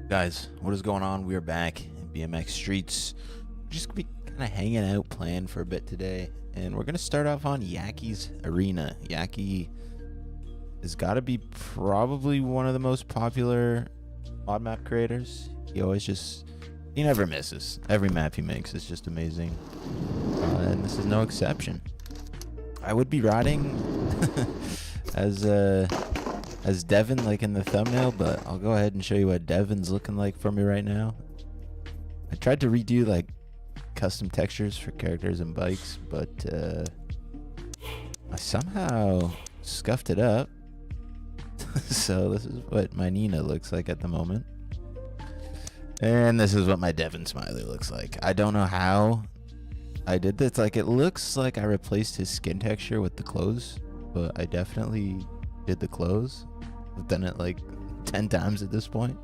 Guys, what is going on? We are back in BMX streets. We're just gonna be kind of hanging out, playing for a bit today, and we're gonna start off on Yaki's Arena. Yaki has got to be probably one of the most popular mod map creators. He never misses. Every map he makes is just amazing, and this is no exception. I would be riding as Devon, like in the thumbnail, but I'll go ahead and show you what Devon's looking like for me right now. I tried to redo like custom textures for characters and bikes, but I somehow scuffed it up. So this is what my Nina looks like at the moment, and this is what my Devon Smiley looks like. I don't know how I did this. Like, it looks like I replaced his skin texture with the clothes, but I definitely did the clothes. I've done it like 10 times at this point.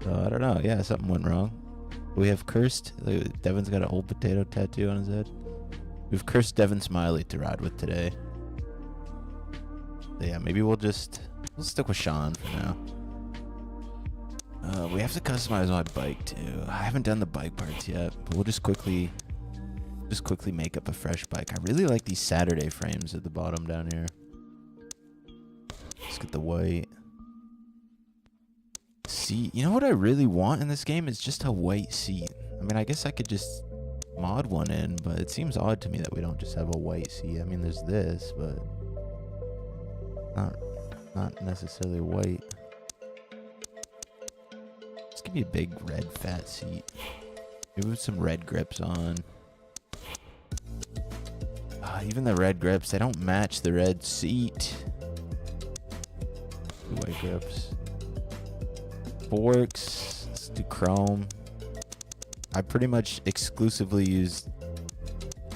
So I don't know. Yeah, something went wrong. We have cursed. Devon's got an old potato tattoo on his head. We've cursed Devon Smiley to ride with today. So yeah, maybe we'll stick with Sean for now. We have to customize my bike too. I haven't done the bike parts yet, but we'll just quickly make up a fresh bike. I really like these Saturday frames at the bottom down here. Let's get the white seat. You know what I really want in this game is just a white seat. I mean, I guess I could just mod one in, but it seems odd to me that we don't just have a white seat. I mean, there's this, but not necessarily white. Let's give me a big red fat seat. Maybe with some red grips on. Even the red grips, they don't match the red seat. White grips. Forks. Let's do chrome. I pretty much exclusively use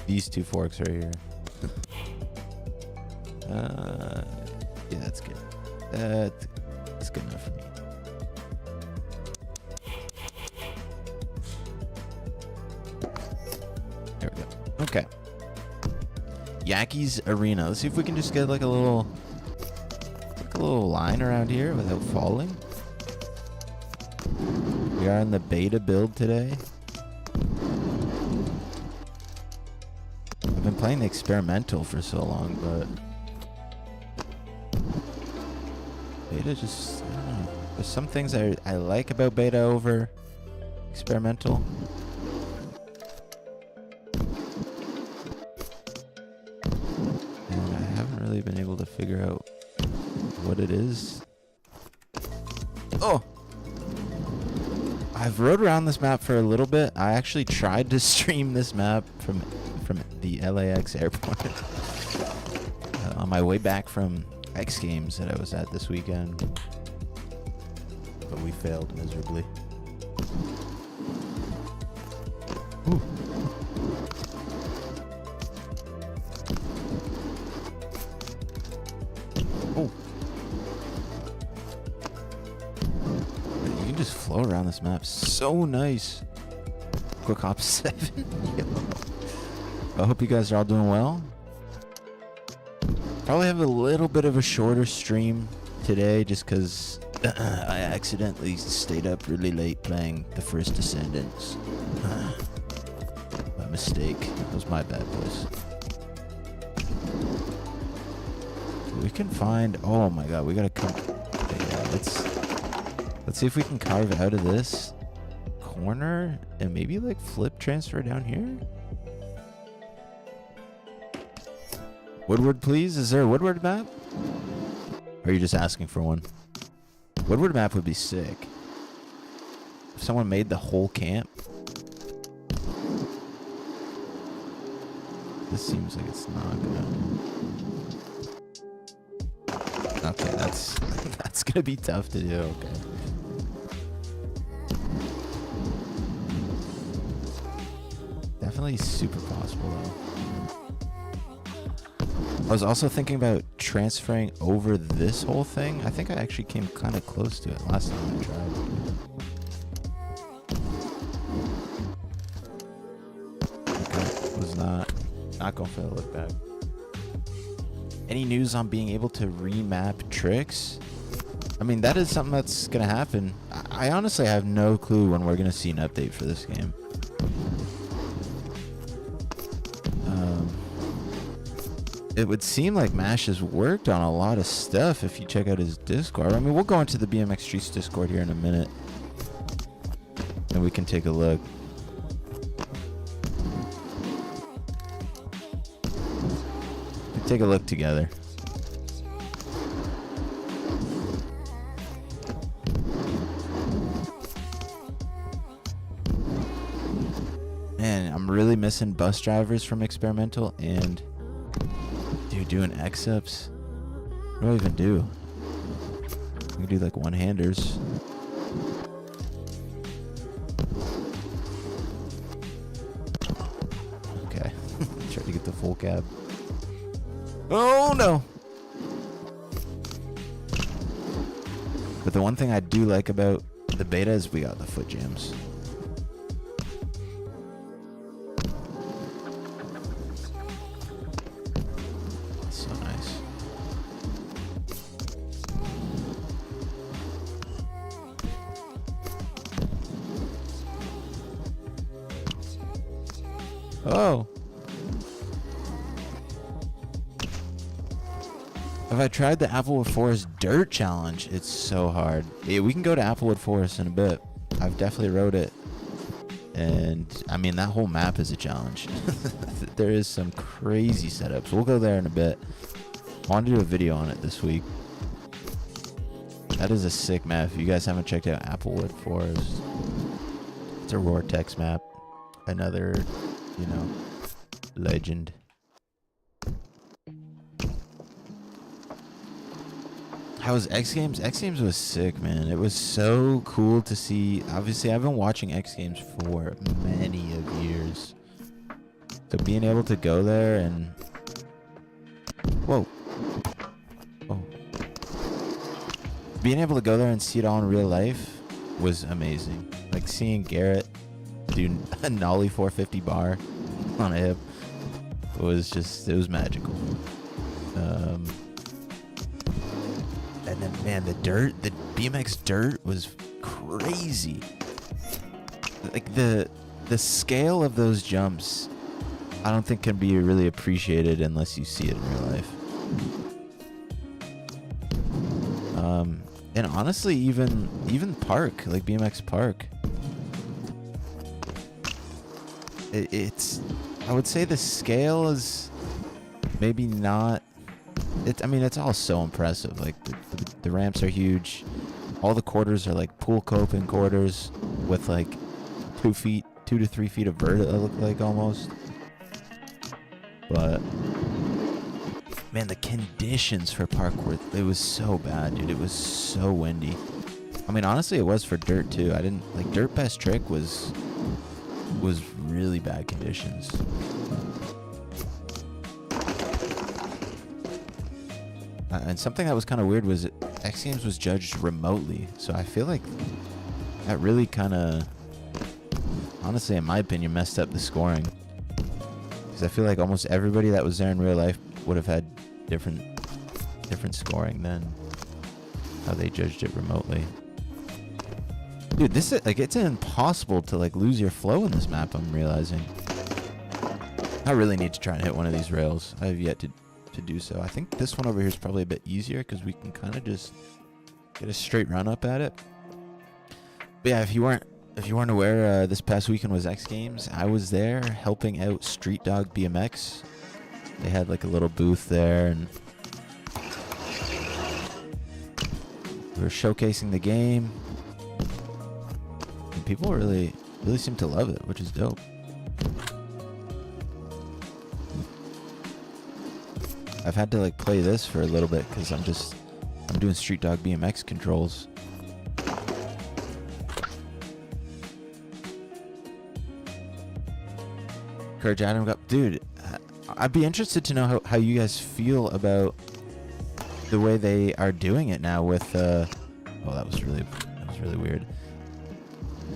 these two forks right here. Yeah, that's good. That's good enough for me. There we go. Okay. Yaki's Arena. Let's see if we can just get like a little line around here without falling. We are in the beta build today. I've been playing the experimental for so long, but beta just, I don't know. There's some things I like about beta over experimental. And I haven't really been able to figure out what it is. Oh! I've rode around this map for a little bit. I actually tried to stream this map from the LAX airport on my way back from X Games that I was at this weekend, but we failed miserably. Ooh. Oh. You can just flow around this map. So nice. Quick hop 7. Yo. I hope you guys are all doing well. Probably have a little bit of a shorter stream today just because I accidentally stayed up really late playing the first Descendants. My mistake. That was my bad, boys. We can find... Oh my god, we gotta come... Yeah, let's see if we can carve out of this corner and maybe like flip transfer down here. Woodward, please. Is there a Woodward map? Or are you just asking for one? Woodward map would be sick. If someone made the whole camp. This seems like it's not gonna... Okay, that's gonna be tough to do. Okay. Definitely super possible though. I was also thinking about transferring over this whole thing. I think I actually came kind of close to it last time I tried. Okay, was not going for the look back. Any news on being able to remap tricks? I mean, that is something that's gonna happen. I honestly have no clue when we're gonna see an update for this game. It would seem like Mash has worked on a lot of stuff if you check out his Discord. I mean, we'll go into the BMX Streets Discord here in a minute, and we can take a look. We'll take a look together. Man, I'm really missing bus drivers from Experimental and... Dude, doing X-ups? What do I even do? I can do like one-handers. Okay. Try to get the full cab. Oh no! But the one thing I do like about the beta is we got the foot jams. Oh. Have I tried the Applewood Forest Dirt Challenge? It's so hard. Yeah, we can go to Applewood Forest in a bit. I've definitely rode it. And, I mean, that whole map is a challenge. There is some crazy setups. We'll go there in a bit. I want to do a video on it this week. That is a sick map. If you guys haven't checked out Applewood Forest, it's a Roartex map. Another... you know, legend. How was X Games? X Games was sick, man. It was so cool to see. Obviously, I've been watching X Games for many of years. So being able to go there and... Whoa. Oh. Being able to go there and see it all in real life was amazing. Like seeing Garrett do a nollie 450 bar on a hip was it was magical. And then, man, the BMX dirt was crazy. Like the scale of those jumps, I don't think can be really appreciated unless you see it in real life. And honestly, even park, like BMX Park, it's I would say the scale is maybe not. I mean, it's all so impressive. Like the ramps are huge. All the quarters are like pool coping quarters with like 2 to 3 feet of vert. It look like almost. But man, the conditions for parkour, it was so bad, dude. It was so windy. I mean, honestly, it was for dirt too. I didn't like dirt. Best trick was really bad conditions. And something that was kind of weird was X Games was judged remotely, so I feel like that really kind of, honestly, in my opinion, messed up the scoring. Because I feel like almost everybody that was there in real life would have had different scoring than how they judged it remotely. Dude, this is like, it's impossible to like lose your flow in this map, I'm realizing. I really need to try and hit one of these rails. I have yet to do so. I think this one over here is probably a bit easier because we can kind of just get a straight run up at it. But yeah, if you weren't aware, this past weekend was X Games. I was there helping out Street Dog BMX. They had like a little booth there, and we were showcasing the game. And people really seem to love it, which is dope. I've had to like play this for a little bit because I'm doing Street Dog BMX controls. Courage Adam got, dude, I'd be interested to know how you guys feel about the way they are doing it now with oh, that was really weird.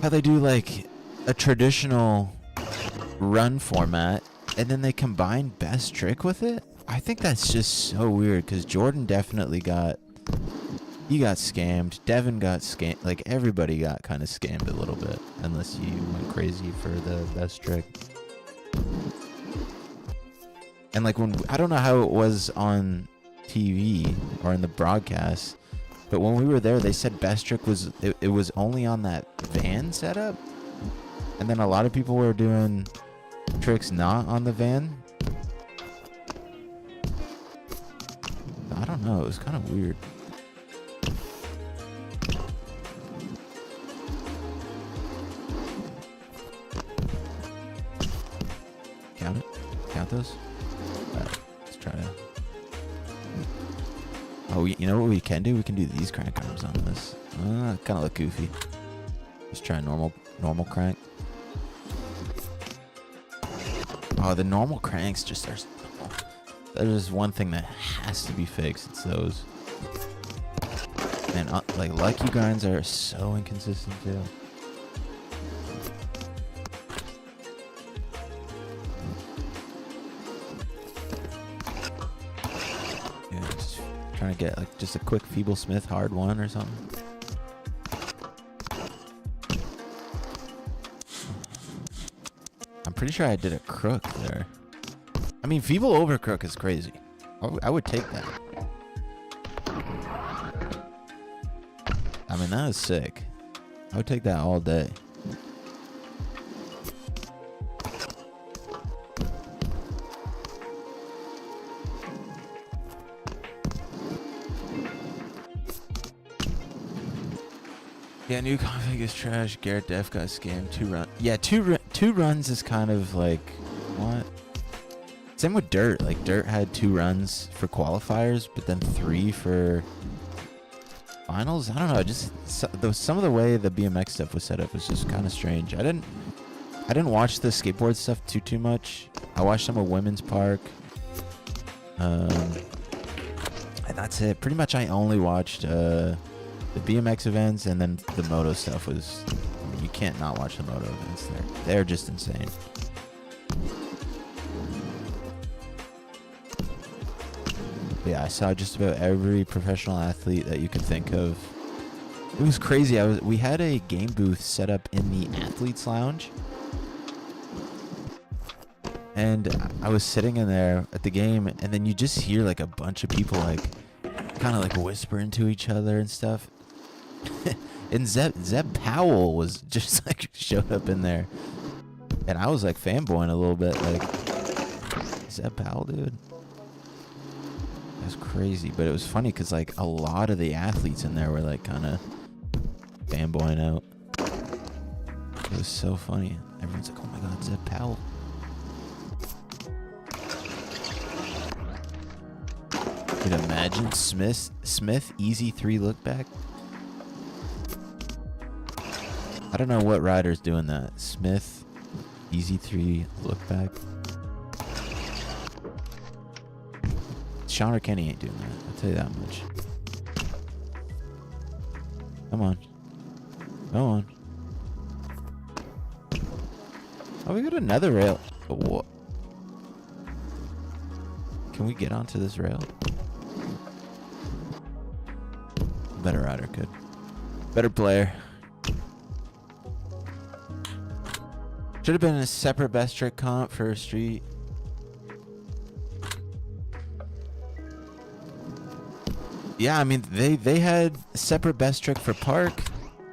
How they do like a traditional run format and then they combine best trick with it. I think that's just so weird because Jordan definitely got He got scammed. Devon got scammed. Like, everybody got kind of scammed a little bit. Unless you went crazy for the best trick. And, like, when... I don't know how it was on TV or in the broadcast. But when we were there, they said best trick was... It was only on that van setup. And then a lot of people were doing tricks not on the van. I don't know. It was kind of weird. Count it? Count those? Alright, let's try to... Oh, you know what we can do? We can do these crank arms on this. Kind of look goofy. Just try normal crank. Oh, the normal cranks just are... There's one thing that has to be fixed. It's those. Man, like, lucky grinds are so inconsistent, too. Yeah, just trying to get, like, just a quick Feeble Smith hard one or something. I'm pretty sure I did a crook there. I mean, Feeble over crook is crazy. I would take that. I mean, that is sick. I would take that all day. Yeah, new config is trash. Garrett Def got scammed. 2 run. Yeah, two runs is kind of like, what? Same with Dirt. Like, Dirt had 2 runs for qualifiers, but then 3 for finals. I don't know. Just some of the way the BMX stuff was set up was just kind of strange. I didn't watch the skateboard stuff too much. I watched some of Women's Park, and that's it. Pretty much, I only watched the BMX events, and then the moto stuff was... I mean, you can't not watch the moto events. They're just insane. But yeah, I saw just about every professional athlete that you could think of. It was crazy. We had a game booth set up in the athletes lounge, and I was sitting in there at the game, and then you just hear like a bunch of people like kind of like whispering to each other and stuff. And Zeb Powell was just like showed up in there, and I was like fanboying a little bit, like, Zeb Powell, dude. That's crazy. But it was funny because like a lot of the athletes in there were like kind of fanboying out. It was so funny. Everyone's like, oh my god, Zeb Powell. Could imagine Smith easy 3 look back. I don't know what rider's doing that. Smith easy 3 look back. Sean or Kenny ain't doing that. I'll tell you that much. Come on. Come on. Oh, we got another rail. What? Can we get onto this rail? Better rider could. Better player. Should have been a separate best trick comp for street. Yeah, I mean, they had a separate best trick for park,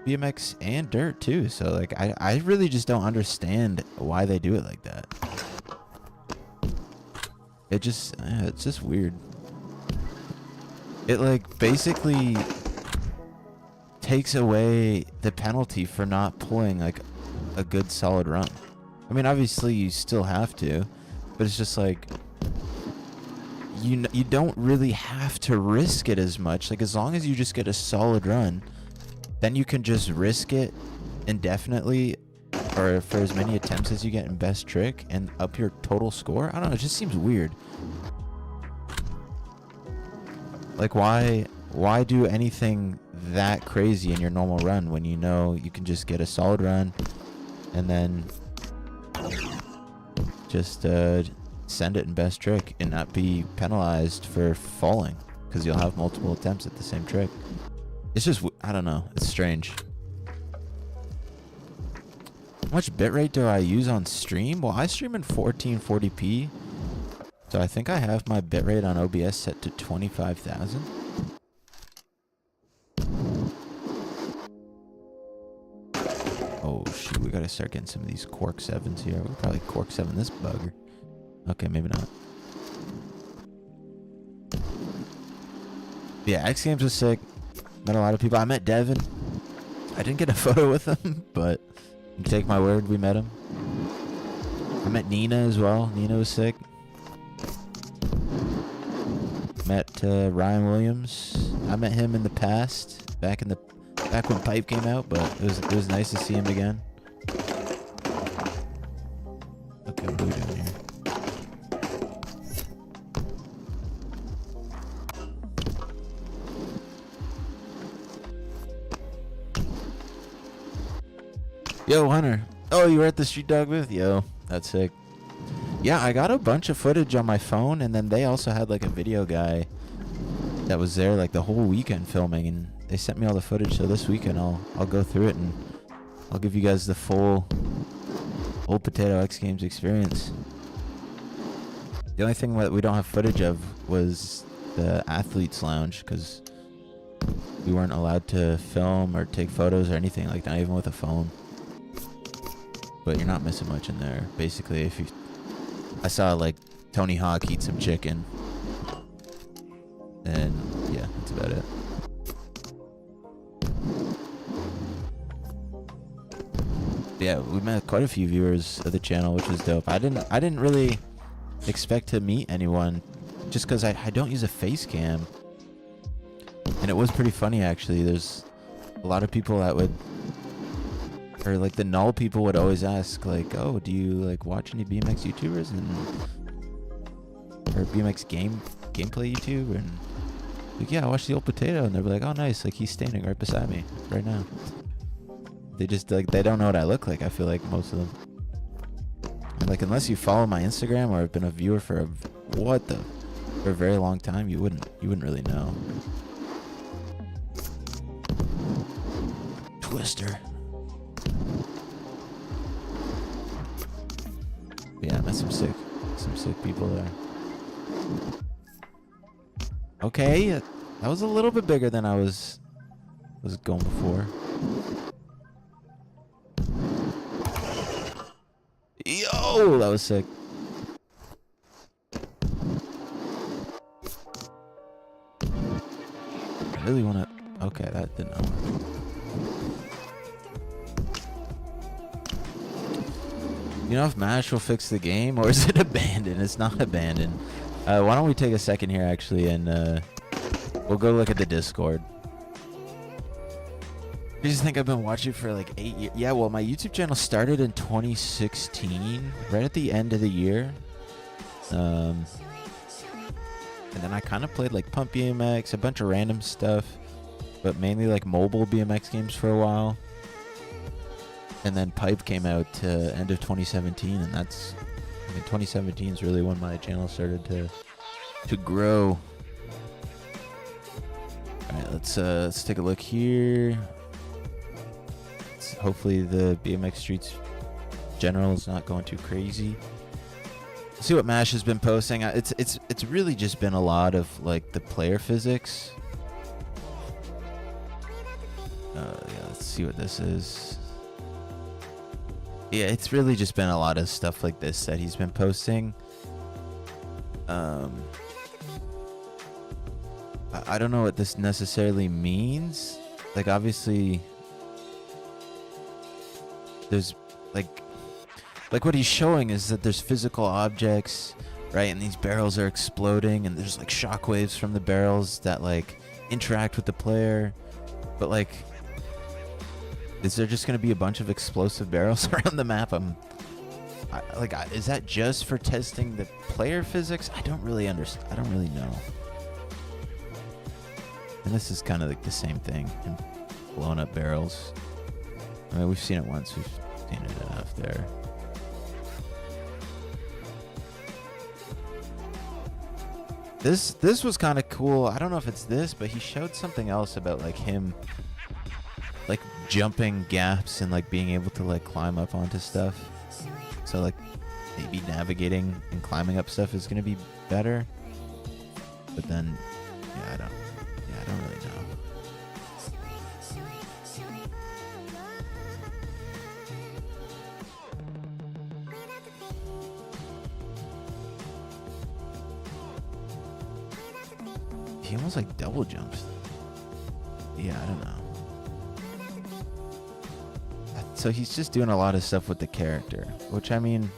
BMX, and dirt too. So like, I really just don't understand why they do it like that. It's just weird. It like basically takes away the penalty for not pulling like a good solid run. I mean, obviously you still have to, but it's just like you don't really have to risk it as much. Like, as long as you just get a solid run, then you can just risk it indefinitely, or for as many attempts as you get in best trick, and up your total score. I don't know, it just seems weird. Like, why do anything that crazy in your normal run when you know you can just get a solid run and then just send it in best trick and not be penalized for falling, because you'll have multiple attempts at the same trick. It's just, I don't know. It's strange. How much bitrate do I use on stream? Well, I stream in 1440p. So I think I have my bitrate on OBS set to 25,000. Oh, shoot. We gotta start getting some of these Quark 7s here. We'll probably Quark 7 this bugger. Okay, maybe not. Yeah, X Games was sick. Met a lot of people. I met Devon. I didn't get a photo with him, but you can take my word, we met him. I met Nina as well. Nina was sick. Met Ryan Williams. I met him in the past, back when Pipe came out, but it was nice to see him again. Okay, what are we doing here? Yo, Hunter. Oh, you were at the Street Dog booth? Yo, that's sick. Yeah, I got a bunch of footage on my phone, and then they also had like a video guy that was there like the whole weekend filming, and they sent me all the footage. So this weekend I'll go through it and I'll give you guys the full Old Potato X Games experience. The only thing that we don't have footage of was the Athletes Lounge, because we weren't allowed to film or take photos or anything, like not even with a phone. But you're not missing much in there. Basically, I saw like Tony Hawk eat some chicken, and yeah, that's about it. Yeah, we met quite a few viewers of the channel, which was dope. I didn't really expect to meet anyone, just because I don't use a face cam, and it was pretty funny actually. There's a lot of people that would, or like the null people would always ask like, oh, do you like watch any BMX YouTubers or BMX gameplay YouTube? And like, yeah, I watch The Old Potato, and they're like, oh nice, like he's standing right beside me right now. They just like, they don't know what I look like, I feel like, most of them. And like, unless you follow my Instagram or have been a viewer for a very long time, you wouldn't really know. Twister. Yeah, I met some sick people there. Okay, that was a little bit bigger than I was going before. Yo, that was sick. I really want to. Okay, that didn't work. You know if MASH will fix the game, or is it abandoned? It's not abandoned. Why don't we take a second here, actually, and we'll go look at the Discord. You just think I've been watching for like 8 years? Yeah, well, my YouTube channel started in 2016, right at the end of the year. And then I kind of played like Pump BMX, a bunch of random stuff, but mainly like mobile BMX games for a while. And then Pipe came out end of 2017, and that's, I mean, 2017 is really when my channel started to grow. All right, let's take a look here. Hopefully the BMX Streets general is not going too crazy. Let's see what MASH has been posting. It's really just been a lot of like the player physics. Yeah, let's see what this is. Yeah, it's really just been a lot of stuff like this that he's been posting. I don't know what this necessarily means. Like, obviously, there's like what he's showing is that there's physical objects, right? And these barrels are exploding, and there's like shockwaves from the barrels that like interact with the player. But like, is there just going to be a bunch of explosive barrels around the map? Is that just for testing the player physics? I don't really understand. I don't really know. And this is kind of like the same thing, and blown up barrels. I mean, we've seen it once. We've seen it enough there. This was kind of cool. I don't know if it's this, but he showed something else about like him like jumping gaps and like being able to like climb up onto stuff. So like maybe navigating and climbing up stuff is gonna be better. But then I don't really know. He almost like double jumps. Yeah, I don't know. So he's just doing a lot of stuff with the character, which I mean,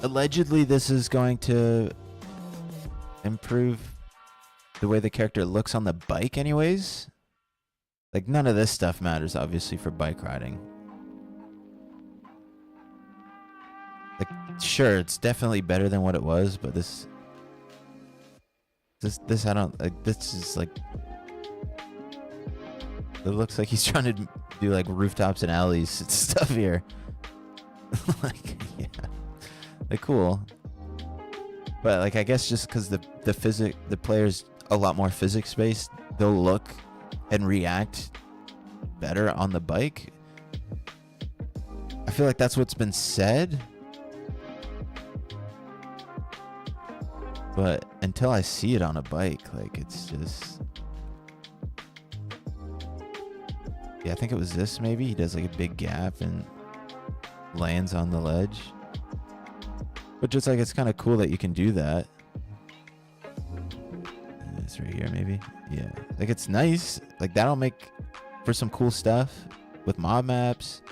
allegedly this is going to improve the way the character looks on the bike anyways. Like none of this stuff matters obviously for bike riding. Like sure, it's definitely better than what it was, but this I don't like. This is like, it looks like he's trying to do like rooftops and alleys and stuff here. Like yeah, like cool. But like I guess just because the player's a lot more physics based, they'll look and react better on the bike. I feel like that's what's been said. But until I see it on a bike, like it's just... Yeah, I think it was this maybe. He does like a big gap and lands on the ledge. But just like it's kind of cool that you can do that. It's right here maybe. Yeah, like it's nice. Like that'll make for some cool stuff with mob maps.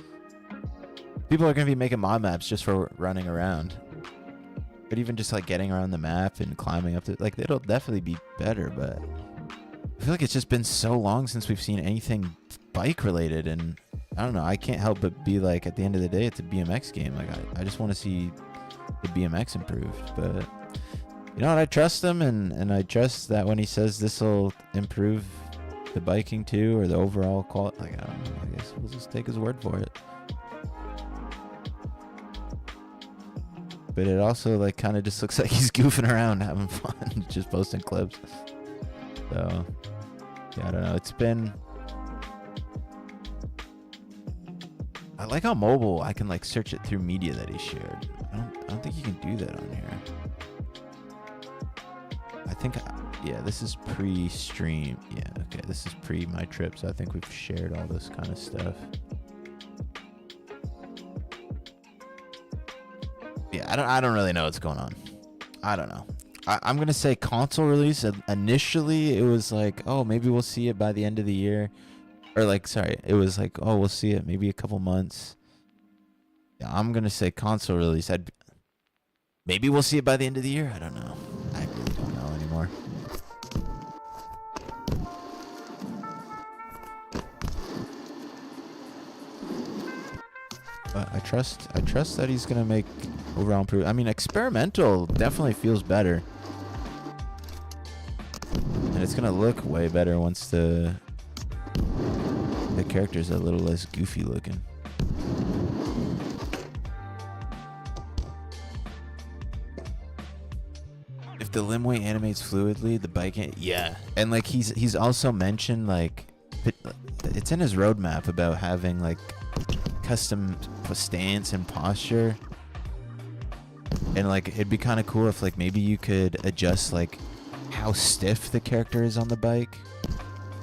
People are going to be making mob maps just for running around. But even just like getting around the map and climbing up to, like, it'll definitely be better. But I feel like it's just been so long since we've seen anything bike related, and I don't know, I can't help but be like, at the end of the day, it's a BMX game. Like I just want to see the BMX improved. But you know what, I trust him, and I trust that when he says this will improve the biking too, or the overall quality, like I don't know, I guess we'll just take his word for it. But it also like kind of just looks like he's goofing around, having fun, just posting clips. So yeah, I don't know. It's been... I like how mobile I can like search it through media that he shared. I don't think you can do that on here. I think yeah, this is pre-stream. Yeah, okay, this is pre my trip, so I think we've shared all this kind of stuff. Yeah, I don't really know what's going on. I don't know. I'm gonna say console release. Initially, it was like, oh, maybe we'll see it by the end of the year, or like, sorry, it was like, oh, we'll see it maybe a couple months. Yeah, I'm gonna say console release. Maybe we'll see it by the end of the year. I don't know. I really don't know anymore. But I trust that he's gonna make overall improve. I mean, experimental definitely feels better, and it's gonna look way better once the character's a little less goofy looking. If the limb weight animates fluidly, the bike yeah, and like he's also mentioned like it's in his roadmap about having like custom stance and posture, and like it'd be kind of cool if like maybe you could adjust like how stiff the character is on the bike,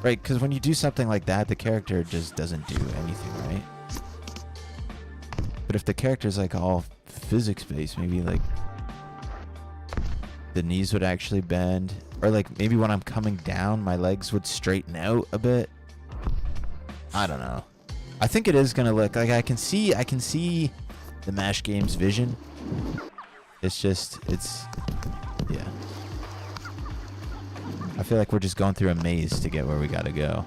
right? Because when you do something like that, the character just doesn't do anything, right? But if the character is like all physics based, maybe like the knees would actually bend, or like maybe when I'm coming down, my legs would straighten out a bit. I don't know. I think it is gonna look like I can see the MASH game's vision. It's yeah. I feel like we're just going through a maze to get where we gotta go.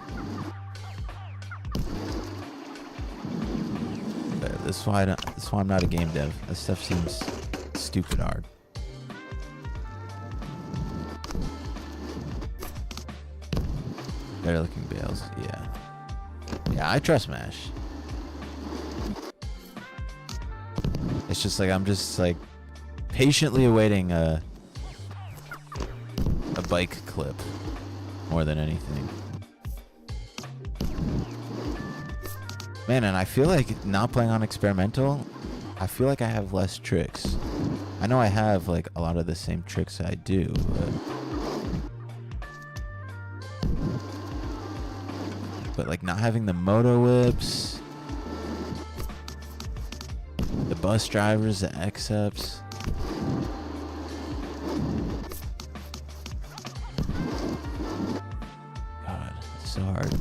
But this is why I'm not a game dev. This stuff seems stupid hard. Better looking bales, yeah. Yeah, I trust MASH. It's just like I'm just like patiently awaiting bike clip more than anything. Man, and I feel like not playing on experimental, I feel like I have less tricks. I know I have like a lot of the same tricks I do, but like not having the moto whips, the bus drivers, the X-ups. God, it's so hard.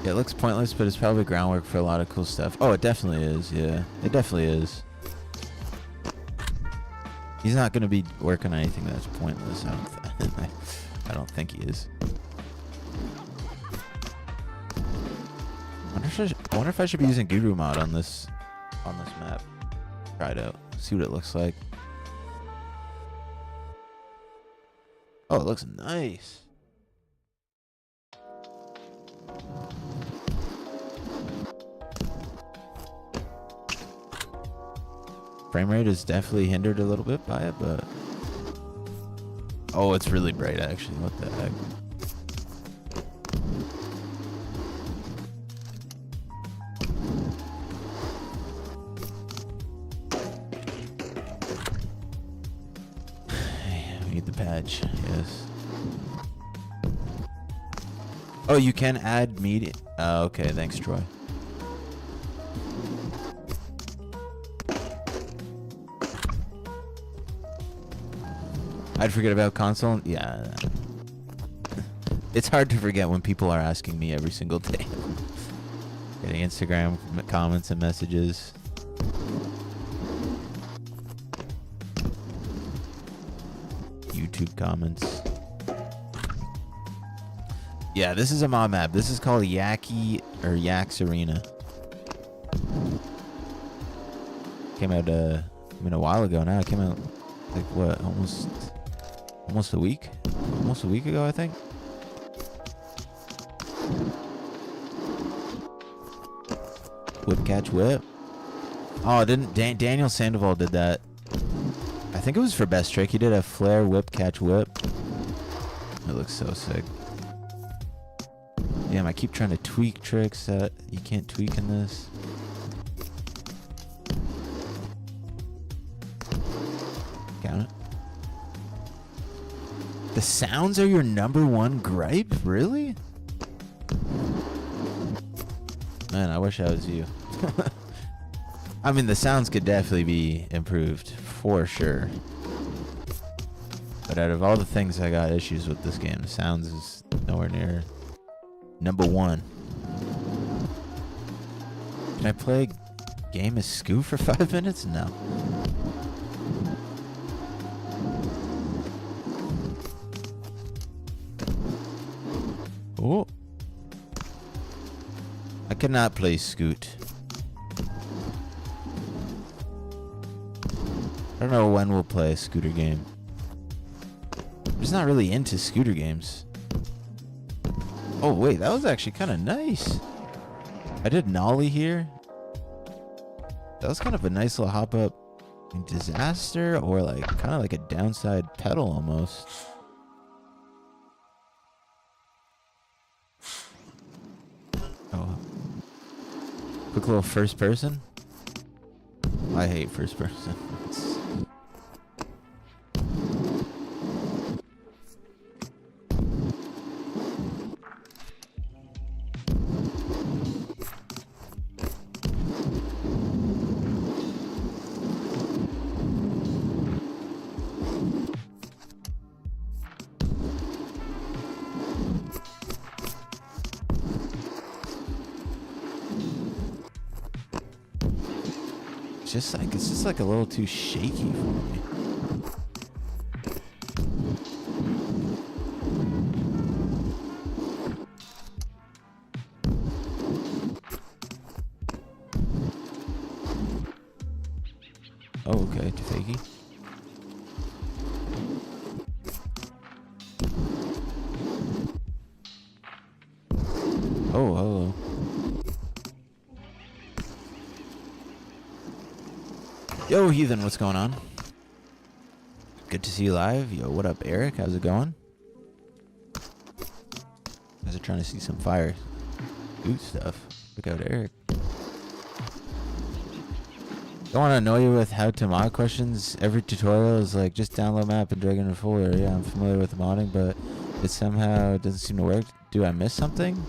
Yeah, it looks pointless, but it's probably groundwork for a lot of cool stuff. Oh, it definitely is. Yeah, it definitely is. He's not going to be working on anything that's pointless. I don't think he is. I wonder if I should be using Guru mod on this map. Try it out. See what it looks like. Oh, it looks nice. Frame rate is definitely hindered a little bit by it, but oh, it's really bright actually. What the heck? We need the patch, yes. Oh, you can add media. Okay, thanks, Troy. I'd forget about console. Yeah. It's hard to forget when people are asking me every single day. Getting Instagram comments and messages. YouTube comments. Yeah, this is a mod map. This is called Yak's Arena. Came out a while ago now. It came out like what, almost a week? Almost a week ago, I think. Whip catch whip. Oh, didn't Daniel Sandoval did that. I think it was for best trick. He did a flare whip catch whip. It looks so sick. Damn, I keep trying to tweak tricks that you can't tweak in this. Count it. The sounds are your #1 gripe? Really? Man, I wish I was you. I mean, the sounds could definitely be improved, for sure. But out of all the things I got issues with this game, the sounds is nowhere near #1. Can I play a game of Scoot for 5 minutes? No. Oh. I cannot play Scoot. I don't know when we'll play a scooter game. I'm just not really into scooter games. Oh wait, that was actually kind of nice. I did nollie here. That was kind of a nice little hop up disaster, or like kind of like a downside pedal almost. Oh. Quick little first person. I hate first person. It's just like a little too shaky for me. Oh, okay, too fakey. Oh, hello. Yo, Heathen, what's going on? to see you live. Yo, what up, Eric? How's it going? You guys are trying to see some fire good stuff. Look out, Eric. Don't want to annoy you with how to mod questions. Every tutorial is like, just download map and drag it in a folder. Yeah, I'm familiar with the modding, but it somehow doesn't seem to work. Do I miss something?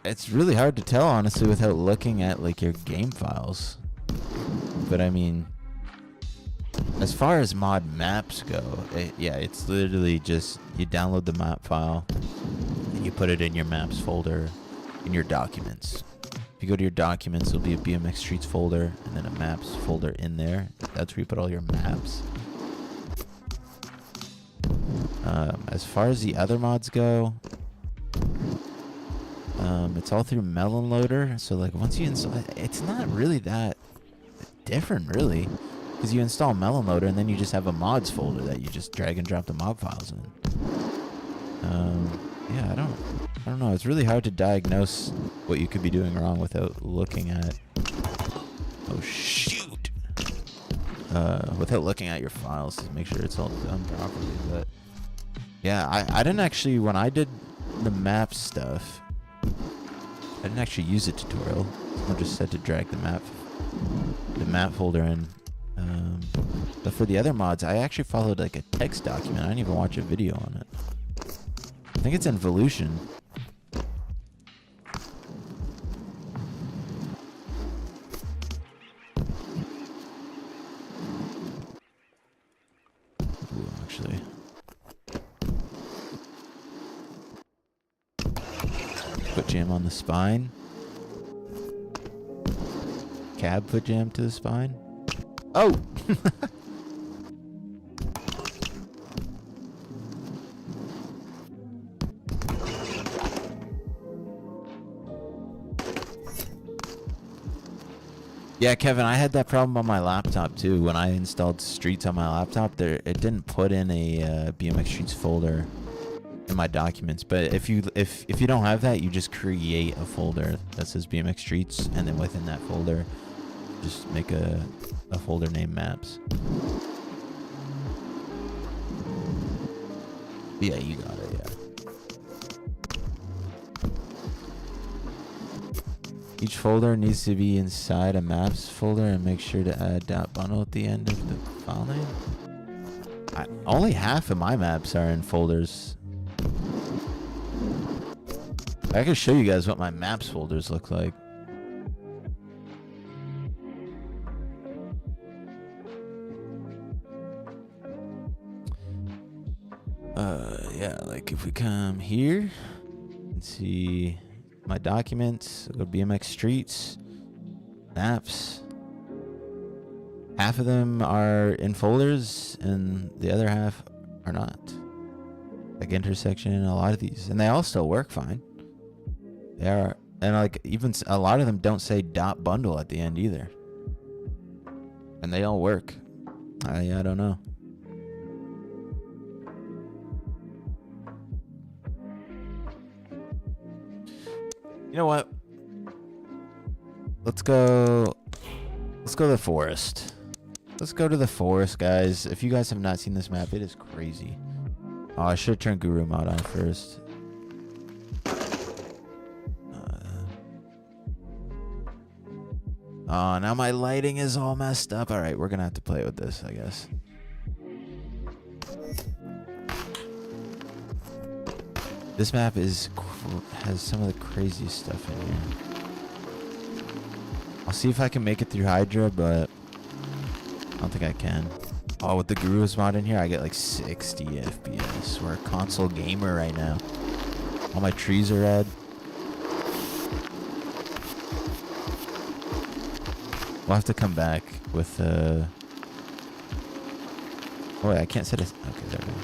It's really hard to tell, honestly, without looking at like your game files. But I mean, as far as mod maps go, it's literally just you download the map file and you put it in your maps folder in your documents. If you go to your documents, there'll be a BMX Streets folder and then a maps folder in there. That's where you put all your maps. As far as the other mods go, it's all through Melon Loader. So like once you install, it's not really that different really, because you install Melon Loader and then you just have a mods folder that you just drag and drop the mod files in. Yeah, I don't know. It's really hard to diagnose what you could be doing wrong without looking at. Oh shoot! Without looking at your files to make sure it's all done properly. But yeah, I didn't actually, when I did the map stuff, I didn't actually use a tutorial. I just said to drag the map folder in. But for the other mods, I actually followed like a text document. I didn't even watch a video on it. I think it's in Volution. Ooh, actually. Foot jam on the spine. Cab foot jam to the spine. Oh! Yeah, Kevin, I had that problem on my laptop too. When I installed Streets on my laptop, it didn't put in a BMX Streets folder in my documents. But if you don't have that, you just create a folder that says BMX Streets, and then within that folder, just make a folder named Maps. Yeah, you got it. Yeah. Each folder needs to be inside a maps folder, and make sure to add .bundle at the end of the file name. Only half of my maps are in folders. I can show you guys what my maps folders look like. Yeah, like if we come here and see my documents, go to BMX Streets, maps. Half of them are in folders and the other half are not. Like intersection and a lot of these, and they all still work fine. They are, and like even a lot of them don't say .bundle at the end either, and they all work. I don't know. You know what? Let's go to the forest. Let's go to the forest, guys. If you guys have not seen this map, it is crazy. Oh, I should turn Guru Mod on first. Oh, now my lighting is all messed up. All right, we're gonna have to play with this, I guess. This map has some of the craziest stuff in here. I'll see if I can make it through Hydra, but I don't think I can. Oh, with the Guru's mod in here, I get like 60 FPS. We're a console gamer right now. All my trees are red. We'll have to come back with oh wait, I can't set it. Okay, there we go.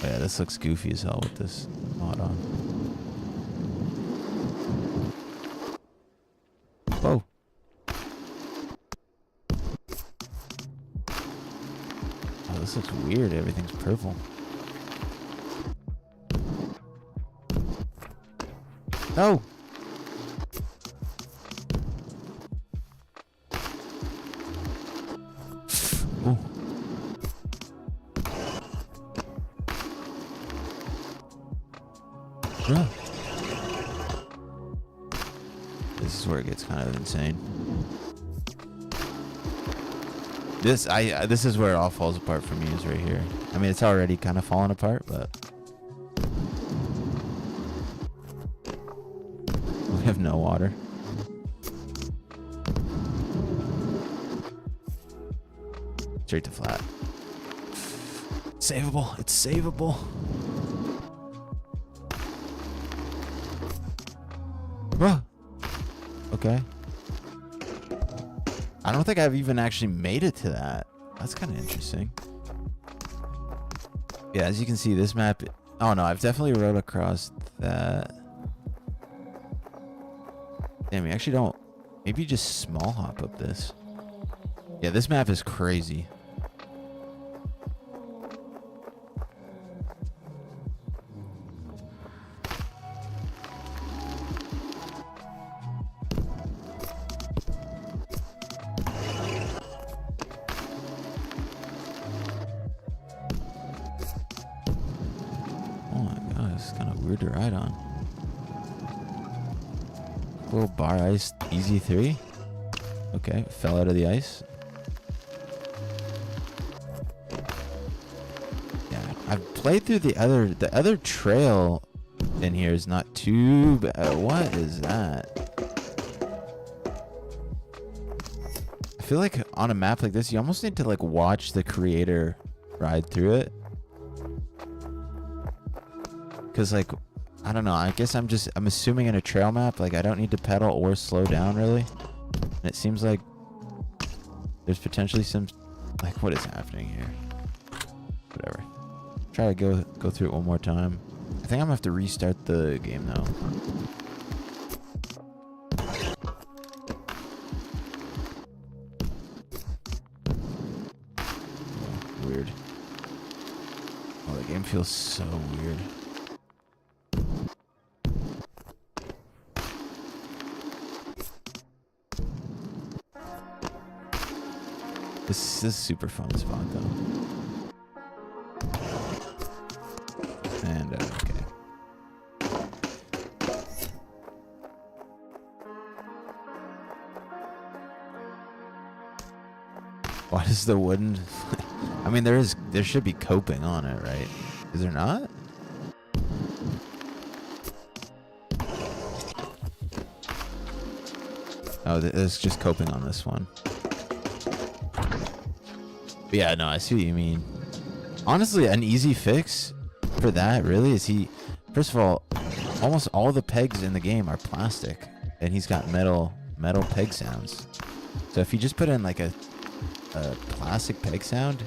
Oh yeah, this looks goofy as hell with this mod on. Whoa. Oh, this looks weird. Everything's purple. No! Bruh. This is where it gets kind of insane. This is where it all falls apart for me, is right here. I mean, it's already kind of falling apart, but we have no water. Straight to flat. Savable. It's savable. Bruh. Okay. I don't think I've even actually made it to that. That's kind of interesting. Yeah, as you can see, this map... Oh, no, I've definitely rode across that. Damn, we actually don't... Maybe just small hop up this. Yeah, this map is crazy. Weird to ride on. Little bar ice, easy 3. Okay, fell out of the ice. Yeah, I've played through the other trail in here is not too bad. What is that? I feel like on a map like this, you almost need to like watch the creator ride through it. Because, like, I don't know. I guess I'm assuming in a trail map, like, I don't need to pedal or slow down, really. And it seems like there's potentially some, like, what is happening here? Whatever. Try to go through it one more time. I think I'm going to have to restart the game, though. Oh, weird. Oh, the game feels so weird. This is super fun spot though. And okay. Why does the wooden? I mean, there should be coping on it, right? Is there not? Oh, there's just coping on this one. Yeah, no, I see what you mean. Honestly, an easy fix for that, really, is first of all, almost all the pegs in the game are plastic, and he's got metal peg sounds. So if you just put in like a plastic peg sound,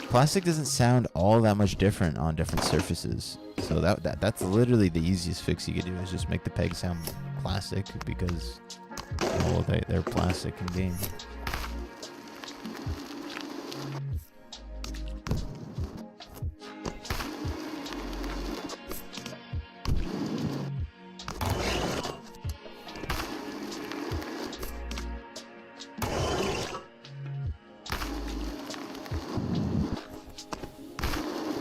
plastic doesn't sound all that much different on different surfaces. So that's literally the easiest fix you could do, is just make the peg sound plastic, because well, they're plastic in game.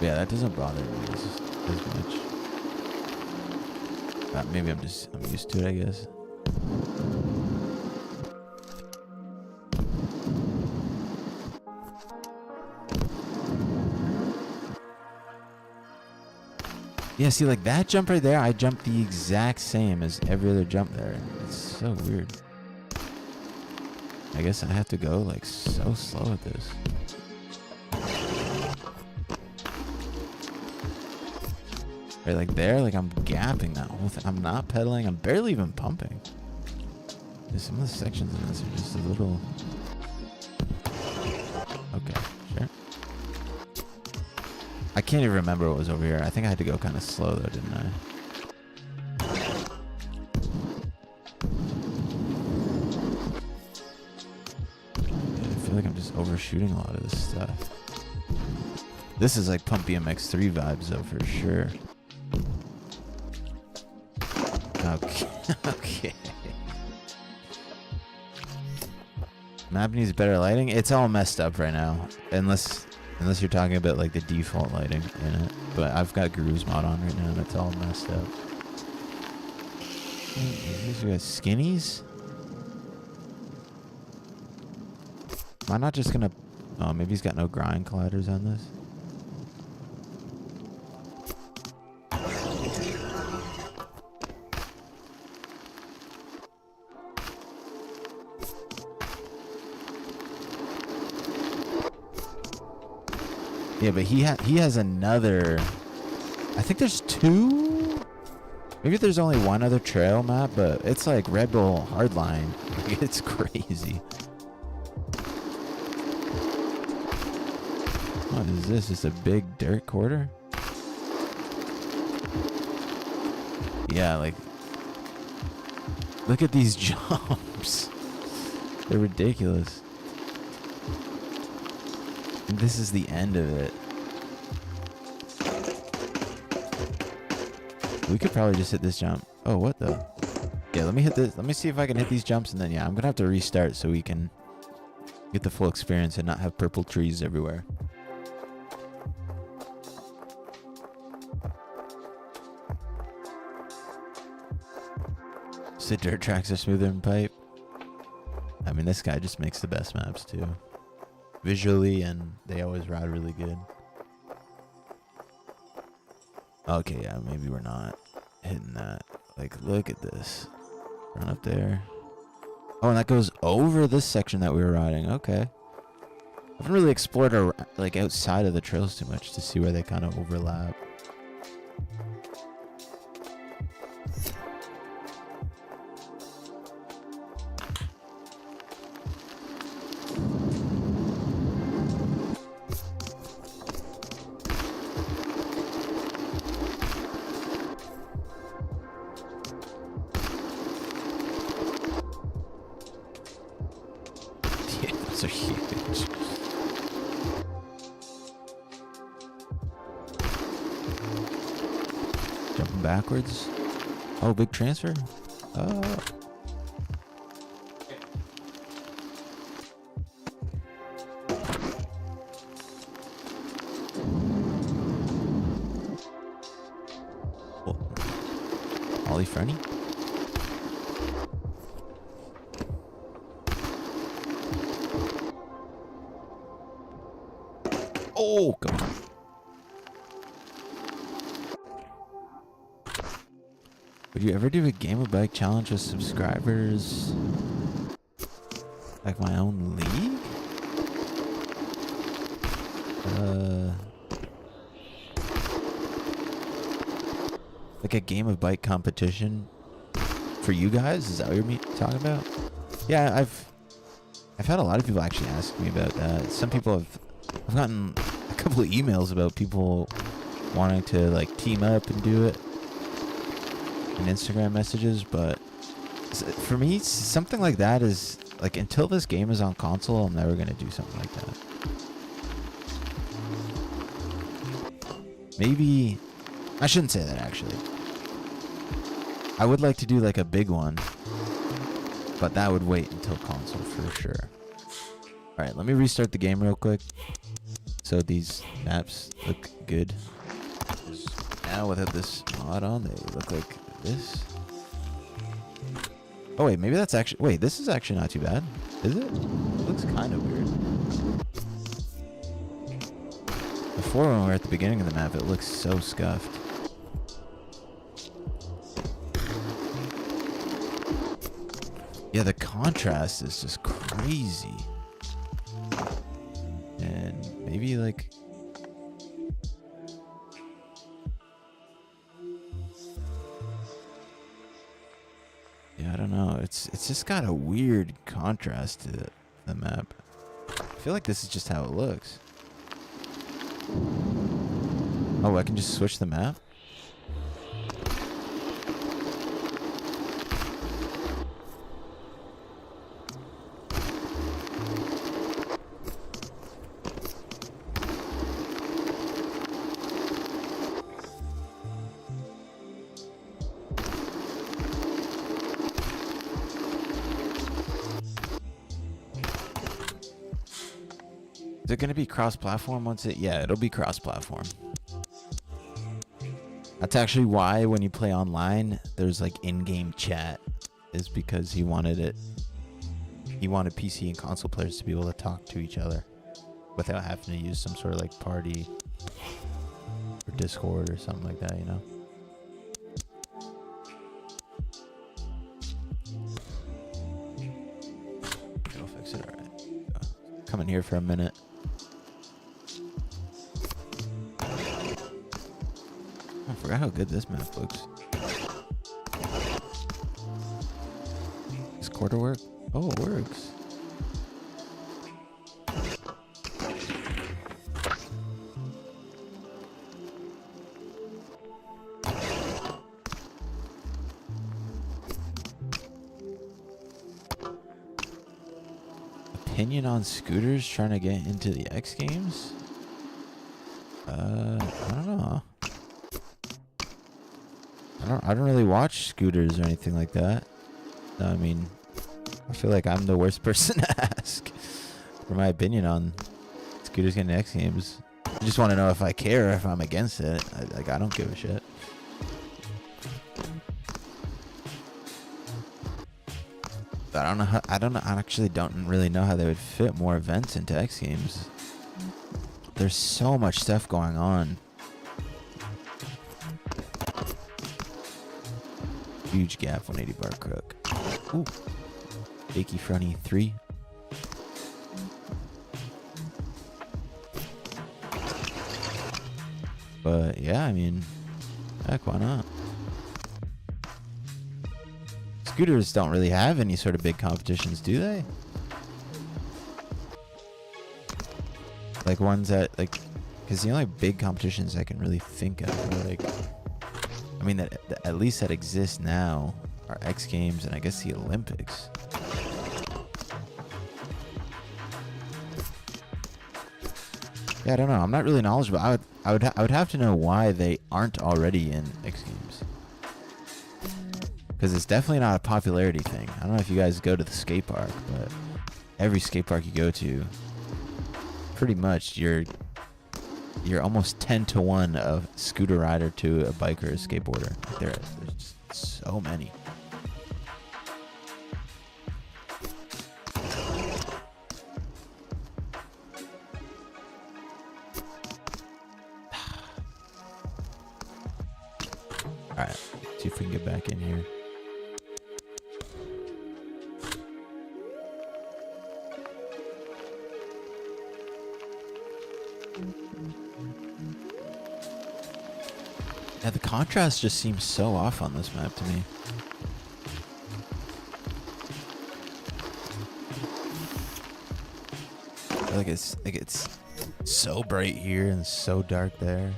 Yeah, that doesn't bother me as much. Maybe I'm used to it, I guess. Yeah, see, like that jump right there, I jumped the exact same as every other jump there. It's so weird. I guess I have to go like so slow at this. Right, like there, like I'm gapping that whole thing. I'm not pedaling. I'm barely even pumping. Some of the sections in this are just a little... Okay, sure. I can't even remember what was over here. I think I had to go kind of slow though, didn't I? Yeah, I feel like I'm just overshooting a lot of this stuff. This is like Pump BMX 3 vibes though, for sure. Okay. Okay. Map needs better lighting. It's all messed up right now, unless you're talking about like the default lighting in it. But I've got Groove's mod on right now, and it's all messed up. These guys skinnies? Am I not just gonna... Oh, maybe he's got no grind colliders on this. Yeah, but he has another... I think there's two? Maybe there's only one other trail map, but it's like Red Bull Hardline. It's crazy. What is this? Just a big dirt quarter? Yeah, like... Look at these jumps. They're ridiculous. And this is the end of it. We could probably just hit this jump. Oh, what the? Yeah, let me hit this. Let me see if I can hit these jumps, and then, yeah, I'm going to have to restart so we can get the full experience and not have purple trees everywhere. So dirt tracks are smoother than pipe. I mean, this guy just makes the best maps, too. Visually, and they always ride really good. Okay, yeah, maybe we're not hitting that. Like, look at this. Run up there. Oh, and that goes over this section that we were riding. Okay. I haven't really explored like outside of the trails too much to see where they kind of overlap. Those are huge. Jumping backwards. Oh, big transfer. Oh. Ollie Frenny. Oh, come on. Would you ever do a Game of Bike challenge with subscribers? Like my own league? Like a Game of Bike competition for you guys? Is that what you're talking about? Yeah, I've had a lot of people actually ask me about that. Some people I've gotten a couple of emails about people wanting to like team up and do it in Instagram messages, but for me, something like that is like, until this game is on console, I'm never gonna do something like that. Maybe I shouldn't say that, actually. I would like to do like a big one, but that would wait until console for sure. All right, let me restart the game real quick so these maps look good. Now without this mod on, they look like this. Oh wait, maybe that's actually... Wait, this is actually not too bad. Is it? It looks kind of weird. Before, when we were at the beginning of the map, it looks so scuffed. Yeah, the contrast is just crazy. And maybe like... Yeah, I don't know. It's just got a weird contrast to the map. I feel like this is just how it looks. Oh, I can just switch the map? Is it going to be cross-platform once it... Yeah, it'll be cross-platform. That's actually why when you play online, there's like in-game chat, is because he wanted it. He wanted PC and console players to be able to talk to each other without having to use some sort of like party or Discord or something like that, you know? It'll fix it, alright. Come in here for a minute. I forgot how good this map looks. Does quarter work? Oh, it works. Opinion on scooters trying to get into the X Games? I don't know. I don't really watch scooters or anything like that. No, I mean, I feel like I'm the worst person to ask for my opinion on scooters getting X Games. I just want to know if I care or if I'm against it. I don't give a shit. But I don't know how, I actually don't really know how they would fit more events into X Games. There's so much stuff going on. Huge gap, 180 bar crook. Ooh. Achy fronty 3. But yeah, I mean, heck, why not? Scooters don't really have any sort of big competitions, do they? Like ones that, like, because the only big competitions I can really think of are like, I mean, that at least that exist now are X Games and I guess the Olympics. Yeah, I don't know. I'm not really knowledgeable. I would have to know why they aren't already in X Games. Because it's definitely not a popularity thing. I don't know if you guys go to the skate park, but every skate park you go to, pretty much you're almost 10-to-1 of scooter rider to a biker or a skateboarder. Like there's just so many. Alright, see if we can get back in here. Yeah, the contrast just seems so off on this map to me. Like it's so bright here and so dark there.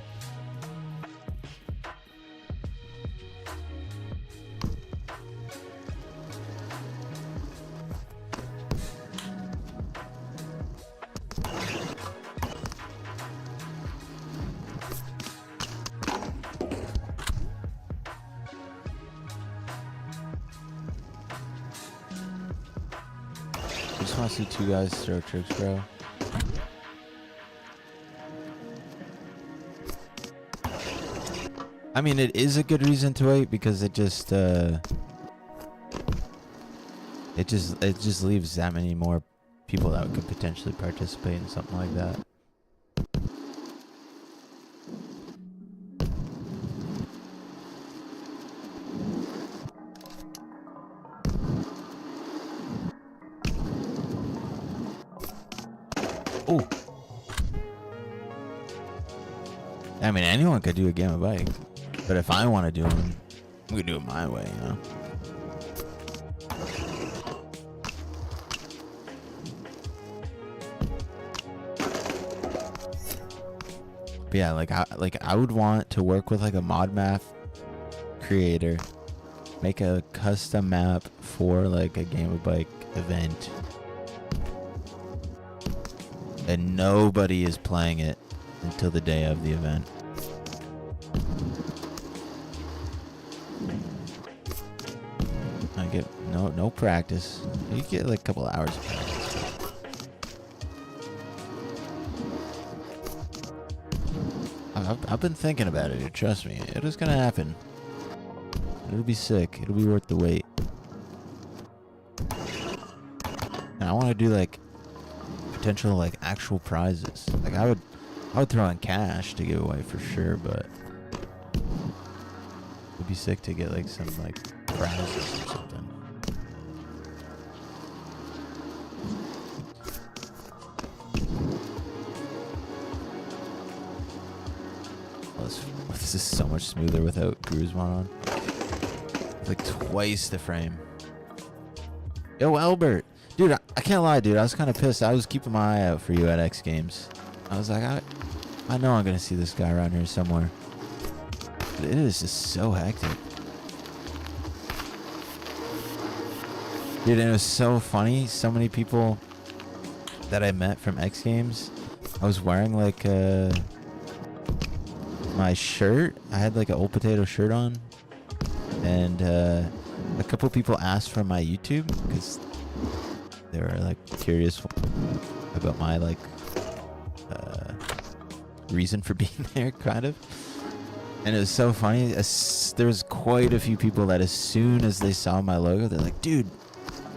I just want to see two guys throw tricks, bro. I mean, it is a good reason to wait because it just leaves that many more people that could potentially participate in something like that. Oh. I mean, anyone could do a game of bike, but if I want to do them, I'm gonna do it my way, you know. But yeah, I would want to work with like a mod map creator, make a custom map for like a game of bike event, and nobody is playing it until the day of the event. I get no practice. You get like a couple hours of practice. I've been thinking about it. Trust me, it is gonna happen. It'll be sick. It'll be worth the wait. And I want to do like potential like actual prizes. Like I would throw in cash to give away for sure, but it'd be sick to get like some like prizes or something. This is so much smoother without cruise mod on. Like twice the frame. Yo, Albert. Dude, I can't lie, dude. I was kind of pissed. I was keeping my eye out for you at X Games. I was like, I know I'm going to see this guy around here somewhere. But it is just so hectic. Dude, and it was so funny. So many people that I met from X Games. I was wearing like my shirt. I had like an Old Potato shirt on. And a couple people asked for my YouTube because they were like curious about my like reason for being there, kind of. And it was so funny. There was quite a few people that as soon as they saw my logo, they're like, dude,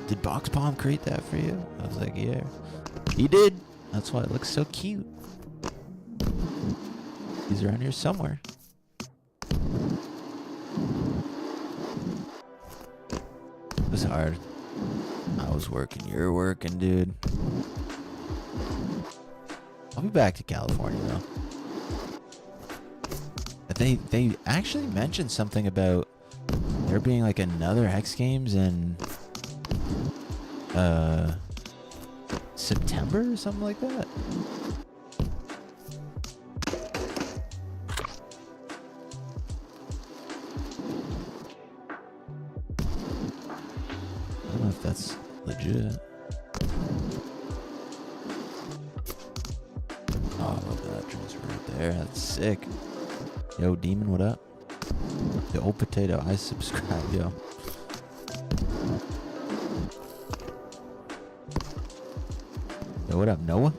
did Box Palm create that for you? I was like, yeah, he did. That's why it looks so cute. He's around here somewhere. It was hard. I was working, you're working, dude. I'll be back to California though. They actually mentioned something about there being like another X Games in September or something like that. I don't know if that's legit. Oh, I love that transfer right there. That's sick. Yo, Demon, what up? The Old Potato, I subscribe, yo. Yo, what up, Noah?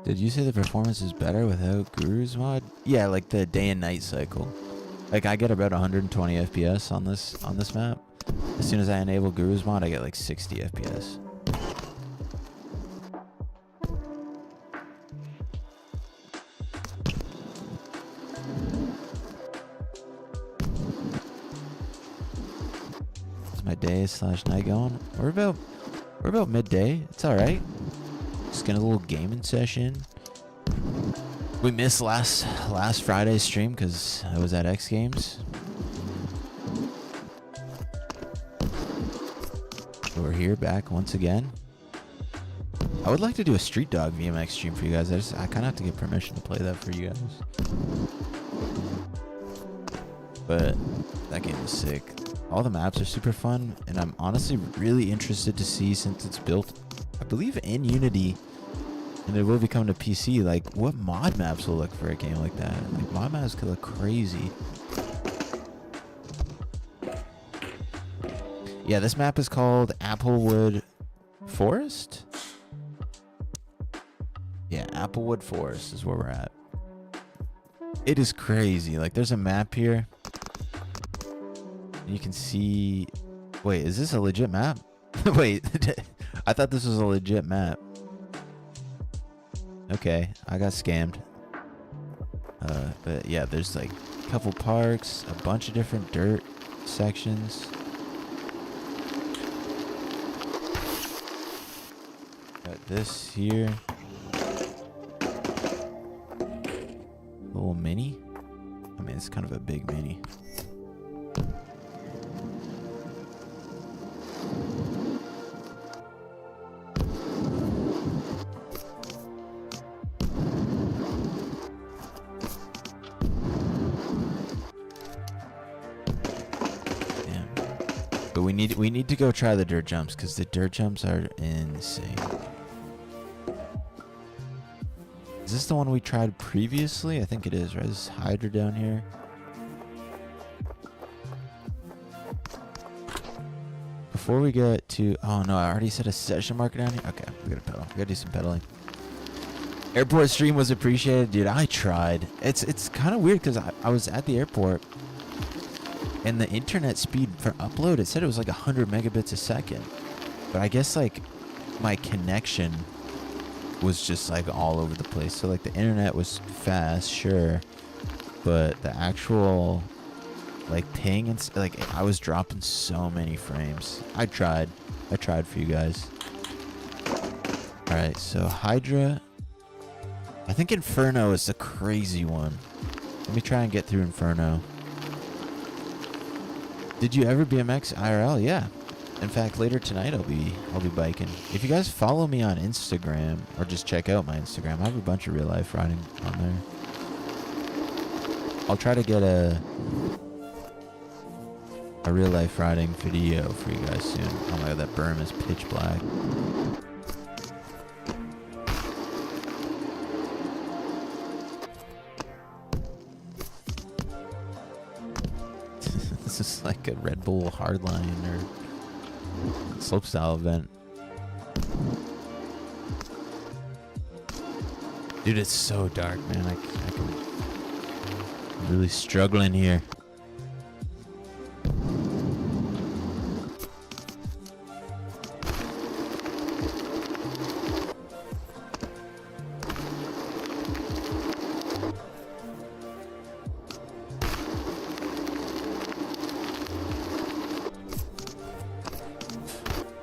Did you say the performance is better without Guru's mod? Yeah, like the day and night cycle. Like I get about 120 FPS on this map. As soon as I enable Guru's mod, I get like 60 FPS. How's my day / night going? We're about midday. It's all right. Just getting a little gaming session. We missed last Friday's stream because I was at X Games. So we're here back once again. I would like to do a Street Dog BMX stream for you guys. I kind of have to get permission to play that for you guys. But that game is sick. All the maps are super fun, and I'm honestly really interested to see, since it's built, I believe, in Unity. And it will be coming to PC, like, what mod maps will look for a game like that? Like, mod maps could look crazy. Yeah, this map is called Applewood Forest? Yeah, Applewood Forest is where we're at. It is crazy. Like, there's a map here. And you can see... Wait, is this a legit map? Wait, I thought this was a legit map. Okay, I got scammed. But yeah, there's like a couple parks, a bunch of different dirt sections. Got this here. Little mini. I mean, it's kind of a big mini. But we need to go try the dirt jumps because the dirt jumps are insane. Is this the one we tried previously? I think it is, right? This is Hydra down here. before we get to... Oh, no, I already set a session marker down here. Okay, we gotta pedal. We gotta do some pedaling. Airport stream was appreciated. Dude, I tried. It's kind of weird because I was at the airport and the internet speed for upload, it said it was like 100 megabits a second. But I guess like my connection was just like all over the place. So like the internet was fast, sure. But the actual like ping and like I was dropping so many frames. I tried for you guys. All right, so Hydra. I think Inferno is the crazy one. Let me try and get through Inferno. Did you ever BMX IRL? Yeah. In fact, later tonight I'll be biking. If you guys follow me on Instagram or just check out my Instagram, I have a bunch of real life riding on there. I'll try to get a real life riding video for you guys soon. Oh my god, that berm is pitch black. This is like a Red Bull hardline or slopestyle event. Dude, it's so dark, man. I'm really struggling here.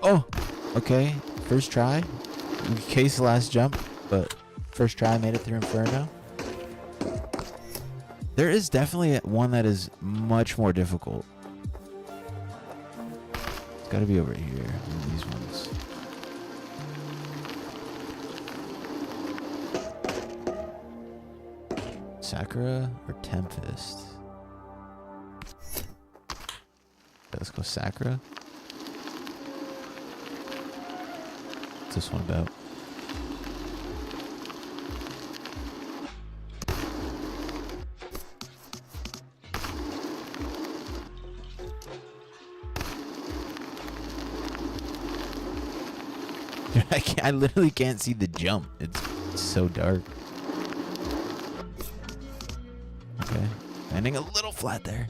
Oh, okay. First try. We cased the last jump, but first try I made it through Inferno. There is definitely one that is much more difficult. It's got to be over here. One of these ones. Sakura or Tempest? Okay, let's go Sakura. What's this one about? I literally can't see the jump. It's so dark. Okay. Landing a little flat there.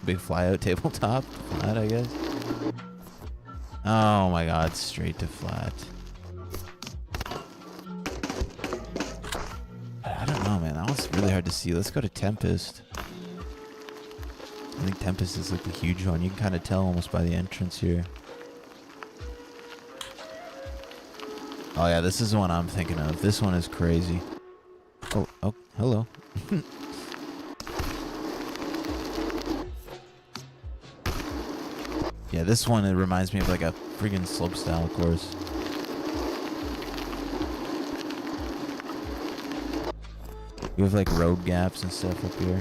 Big flyout tabletop. Flat, I guess. Oh my god, straight to flat. I don't know, man. That one's really hard to see. Let's go to Tempest. I think Tempest is like the huge one. You can kind of tell almost by the entrance here. Oh yeah, this is the one I'm thinking of. This one is crazy. Oh, hello. Yeah, this one, it reminds me of like a friggin' slopestyle course. We have like road gaps and stuff up here.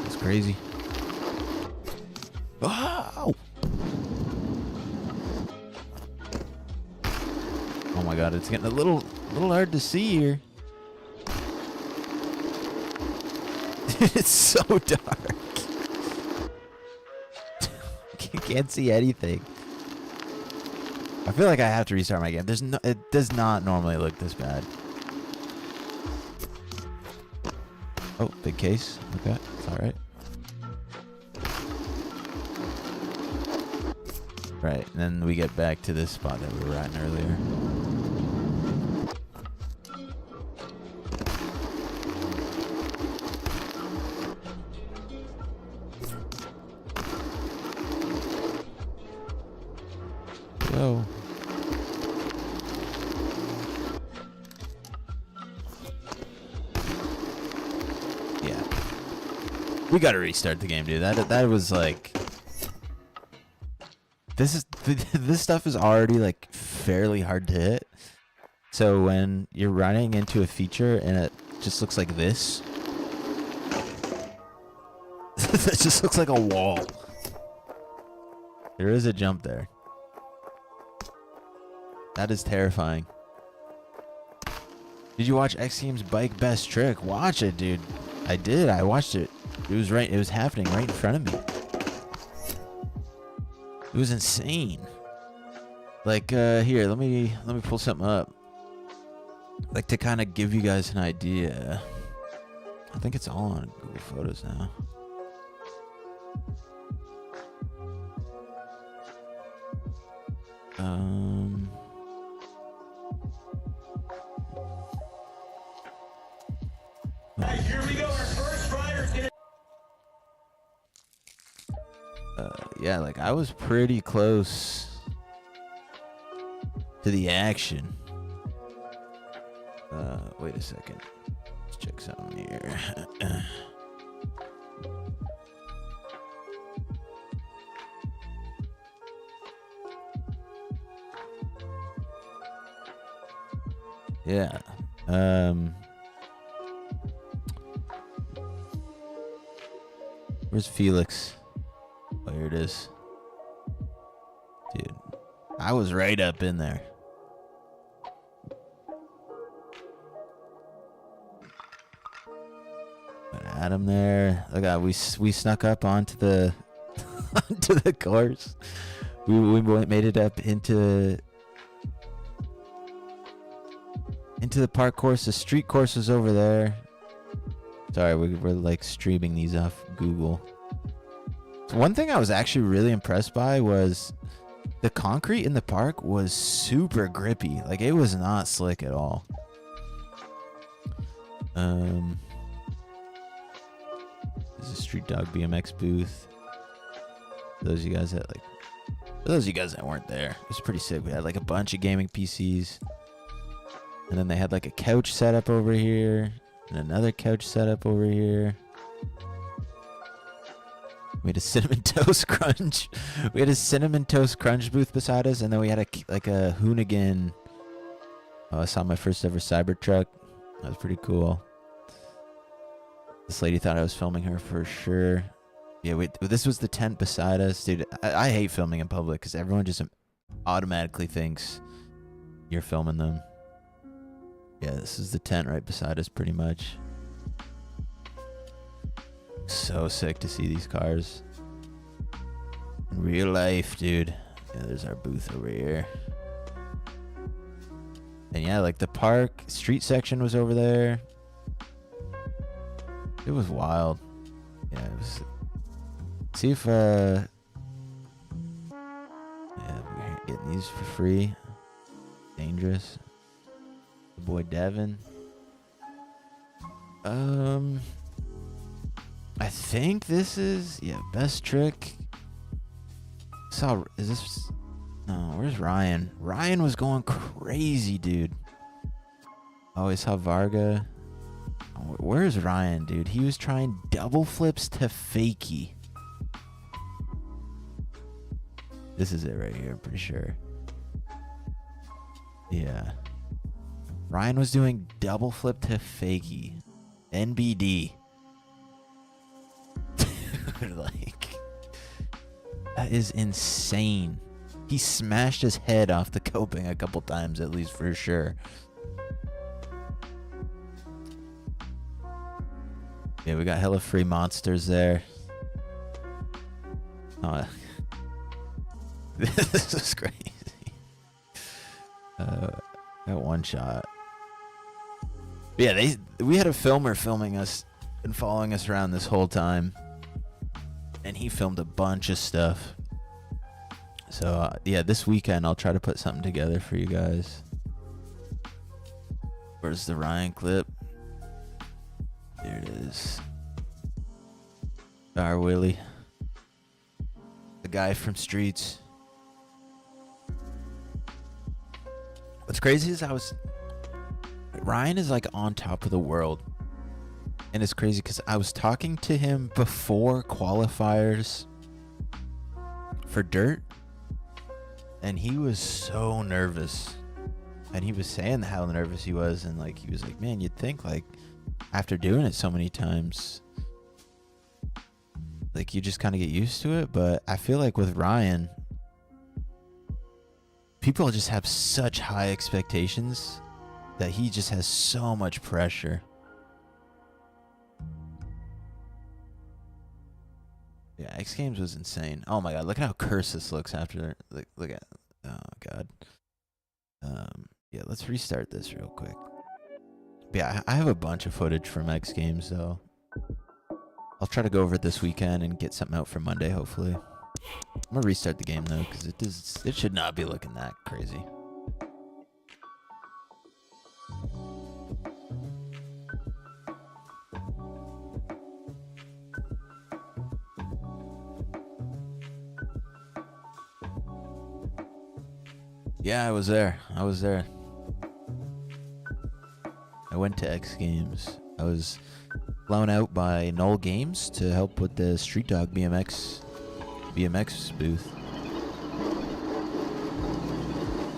It's crazy. Oh! Oh my god, it's getting a little hard to see here. It's so dark. Can't see anything. I feel like I have to restart my game. It does not normally look this bad. Oh, big case. Okay, it's alright. Right, and then we get back to this spot that we were at earlier. Go. Yeah. We gotta restart the game, dude. That was like... this stuff is already like fairly hard to hit. So when you're running into a feature and it just looks like this, it just looks like a wall. There is a jump there. That is terrifying. Did you watch X Games Bike Best Trick? Watch it, dude. I did. I watched it. It was right. It was happening right in front of me. It was insane. Like, here, let me pull something up. Like to kind of give you guys an idea. I think it's all on Google Photos now. Right, here we go. Our first rider's gonna. Yeah, like I was pretty close to the action. Wait a second. Let's check something here. Yeah. Where's Felix? Oh, here it is. Dude, I was right up in there. Had him there. Look at we snuck up onto the onto the course. We made it up into the park course. The street course was over there. Sorry, we're like streaming these off Google. So one thing I was actually really impressed by was the concrete in the park was super grippy. Like it was not slick at all. There's a Street Dog BMX booth. For those of you guys that weren't there, it was pretty sick. We had like a bunch of gaming PCs, and then they had like a couch set up over here, and another couch set up over here. We had a cinnamon toast crunch. We had a cinnamon toast crunch booth beside us, and then we had a Hoonigan. Oh, I saw my first ever Cybertruck. That was pretty cool. This lady thought I was filming her for sure. Yeah, wait, this was the tent beside us. Dude, I hate filming in public because everyone just automatically thinks you're filming them. Yeah, this is the tent right beside us pretty much. So sick to see these cars in real life, dude. Yeah, there's our booth over here. And yeah, like the park street section was over there. It was wild. Yeah, it was. See if yeah, we're getting these for free. Dangerous. The boy Devon. I think this is best trick. Is this? No, where's Ryan? Ryan was going crazy, dude. Oh, I saw Varga. Where's Ryan, dude? He was trying double flips to fakie. This is it right here, I'm pretty sure. Yeah. Ryan was doing double flip to fakie. NBD. Like, that is insane. He smashed his head off the coping a couple times, at least for sure. Yeah, we got hella free monsters there. Oh, this is crazy. Got one shot. But yeah, we had a filmer filming us and following us around this whole time, and he filmed a bunch of stuff. So yeah, this weekend I'll try to put something together for you guys. Where's the Ryan clip? There it is. Dar Willie. The guy from Streets. What's crazy is Ryan is like on top of the world. And it's crazy because I was talking to him before qualifiers for dirt. and he was so nervous. And he was saying how nervous he was, and like he was like, man, you'd think like after doing it so many times, like you just kind of get used to it. But I feel like with Ryan, people just have such high expectations that he just has so much pressure. Yeah, X Games was insane. Oh my god, look at how cursed this looks after. Look at. Oh god. Yeah, let's restart this real quick. Yeah, I have a bunch of footage from X Games, though. I'll try to go over it this weekend and get something out for Monday, hopefully. I'm gonna restart the game though, because it should not be looking that crazy. Yeah, I was there. I went to X Games. I was flown out by Null Games to help with the Street Dog BMX booth.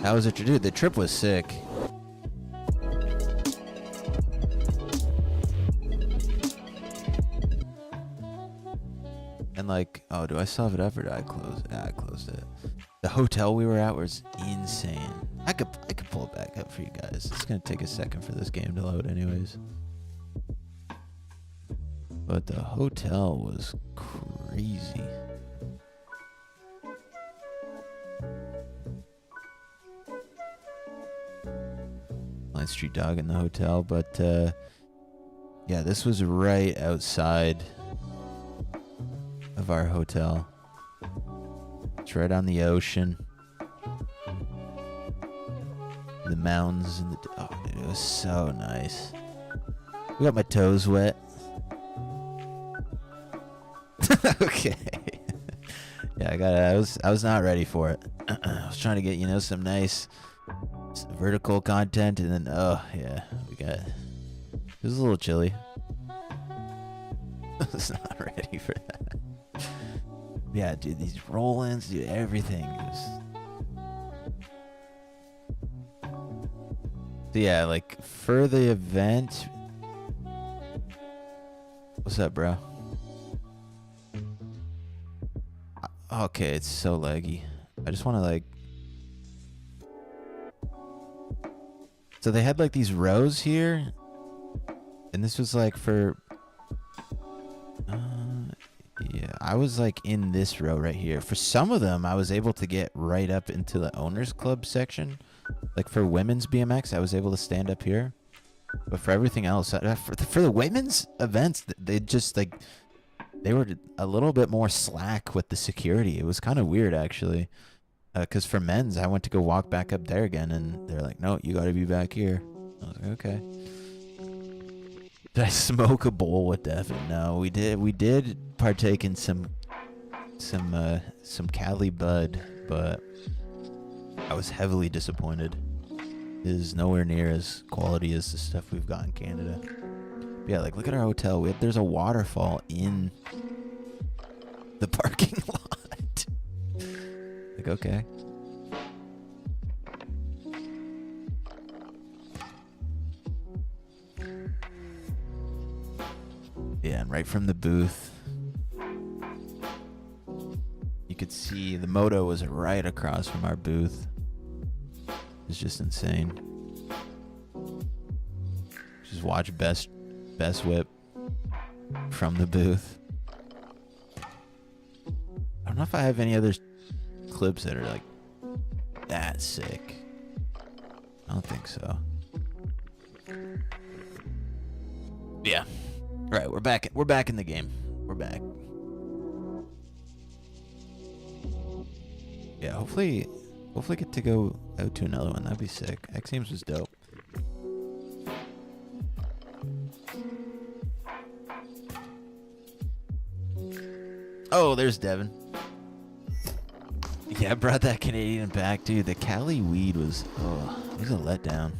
How was it, dude? The trip was sick. And like, oh, do I still have it up or did I close it? Yeah, I closed it. The hotel we were at was insane. I could pull it back up for you guys. It's gonna take a second for this game to load anyways. But the hotel was crazy. Line Street Dog in the hotel, but yeah, this was right outside of our hotel. It's right on the ocean. The mountains and oh, dude, it was so nice. We got my toes wet. Okay. Yeah, I was not ready for it. I was trying to get, some nice vertical content, and then oh yeah, it was a little chilly. I was not ready for that. Yeah, dude, these roll-ins, dude, everything is. So yeah, like for the event. What's up, bro? Okay, it's so laggy. I just want to like. So they had like these rows here, and this was like for. Yeah, I was like in this row right here. For some of them, I was able to get right up into the owners club section. Like for women's BMX, I was able to stand up here. But for everything else, for the women's events, they just like, they were a little bit more slack with the security. It was kind of weird actually. Because for men's, I went to go walk back up there again, and they're like, no, you got to be back here. I was like, okay. Did I smoke a bowl with Devon? No, we did partake in some Cali Bud, but I was heavily disappointed. It is nowhere near as quality as the stuff we've got in Canada. But yeah, like look at our hotel. There's a waterfall in the parking lot. Like okay. Yeah, and right from the booth, you could see the moto was right across from our booth. It's just insane. Just watch best whip from the booth. I don't know if I have any other clips that are like that sick. I don't think so. Yeah. All right, we're back. We're back in the game. We're back. Yeah, hopefully get to go out to another one. That'd be sick. X Games was dope. Oh, there's Devon. Yeah, I brought that Canadian back, dude. The Cali weed was it was a letdown.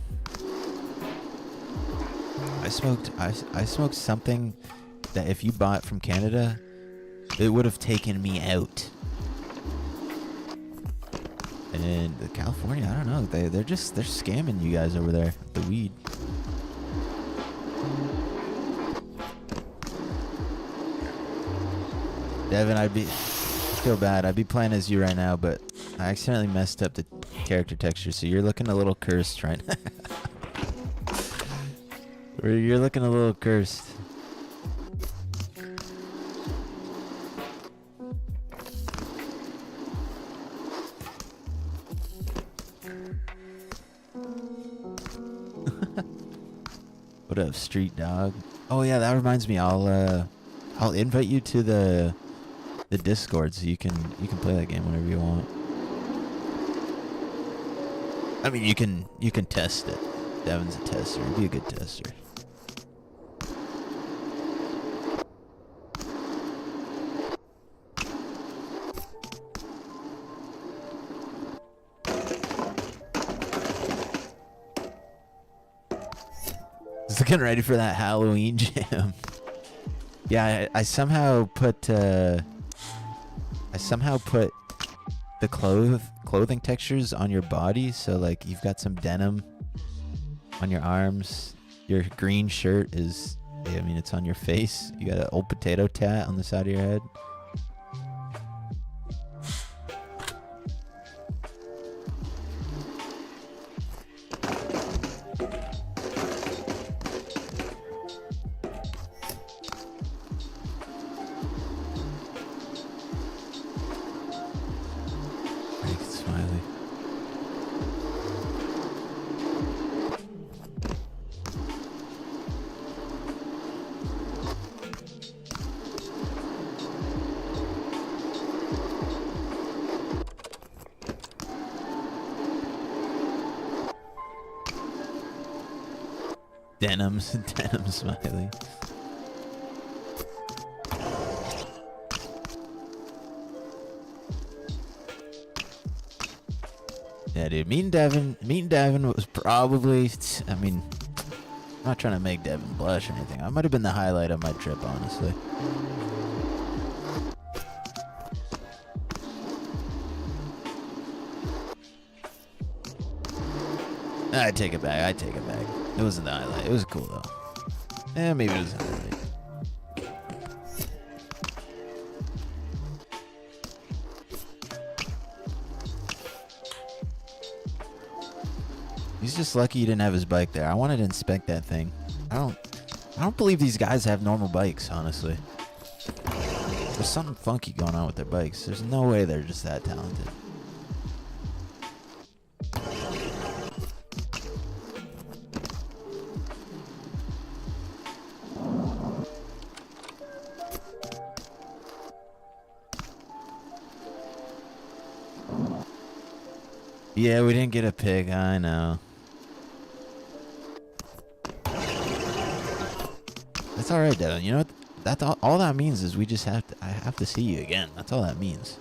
I smoked something that if you bought from Canada, it would have taken me out. And California, I don't know. They're scamming you guys over there with the weed. Devin, I feel bad. I'd be playing as you right now, but I accidentally messed up the character texture, so you're looking a little cursed right now. You're looking a little cursed. What up, street dog? Oh yeah, that reminds me. I'll invite you to the Discord so you can play that game whenever you want. I mean, you can test it. Devin's a tester. He'd be a good tester. Just getting ready for that Halloween jam. Yeah, I somehow put the clothing textures on your body, so like you've got some denim on your arms. Your green shirt is, I mean, it's on your face. You got an old potato tat on the side of your head. Smiley. Denim Smiley. Yeah, dude. Meeting Devin was probably, I mean, I'm not trying to make Devin blush or anything. I might have been the highlight of my trip, honestly. I take it back. It wasn't the highlight. It was cool, though. Maybe it was the highlight. He's just lucky he didn't have his bike there. I wanted to inspect that thing. I don't believe these guys have normal bikes, honestly. There's something funky going on with their bikes. There's no way they're just that talented. Yeah, we didn't get a pig. I know. That's all right, Devin. You know what? That's all that means is I have to see you again. That's all that means.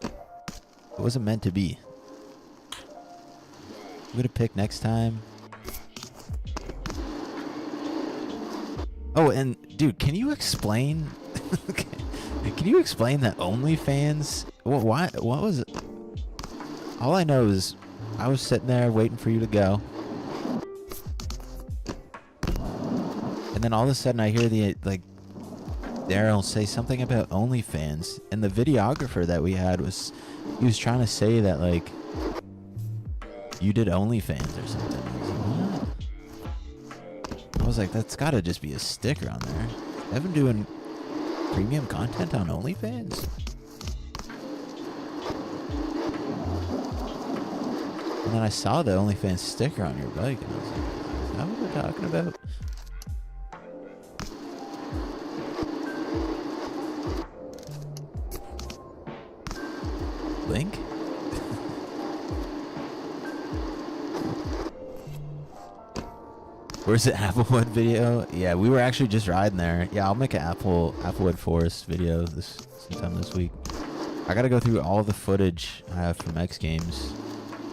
It wasn't meant to be. You get a pick next time. Oh, and dude, can you explain? Can you explain that OnlyFans? Why? What was it? All I know is I was sitting there waiting for you to go. And then all of a sudden I hear Daryl say something about OnlyFans. And the videographer that we had he was trying to say that, like, you did OnlyFans or something. I was like, what? I was like, that's gotta just be a sticker on there. Evan doing premium content on OnlyFans? And then I saw the OnlyFans sticker on your bike, and I was like, is that what we're talking about? Link? Where's the Applewood video? Yeah, we were actually just riding there. Yeah, I'll make an Applewood Forest video sometime this week. I gotta go through all the footage I have from X Games.